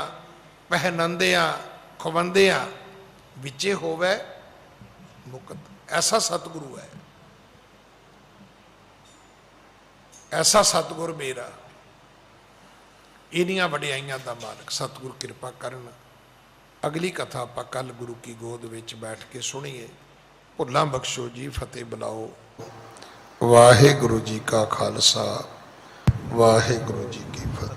ਪਹਿਨੰਦਿਆਂ ਖਵੰਦਿਆਂ ਵਿੱਚੇ ਹੋਵੇ ਮੁਕਤ। ਐਸਾ ਸਤਿਗੁਰੂ ਹੈ, ਐਸਾ ਸਤਿਗੁਰ ਮੇਰਾ, ਇਹਨੀਆਂ ਵਡਿਆਈਆਂ ਦਾ ਮਾਲਕ ਸਤਿਗੁਰ ਕਿਰਪਾ ਕਰਨ। ਅਗਲੀ ਕਥਾ ਆਪਾਂ ਕੱਲ ਗੁਰੂ ਕੀ ਗੋਦ ਵਿੱਚ ਬੈਠ ਕੇ ਸੁਣੀਏ। ਭੁੱਲਾਂ ਬਖਸ਼ੋ ਜੀ, ਫਤਿਹ ਬੁਲਾਓ। ਵਾਹਿਗੁਰੂ ਜੀ ਕਾ ਖਾਲਸਾ, ਵਾਹਿਗੁਰੂ ਜੀ ਕੀ ਫਤਿਹ।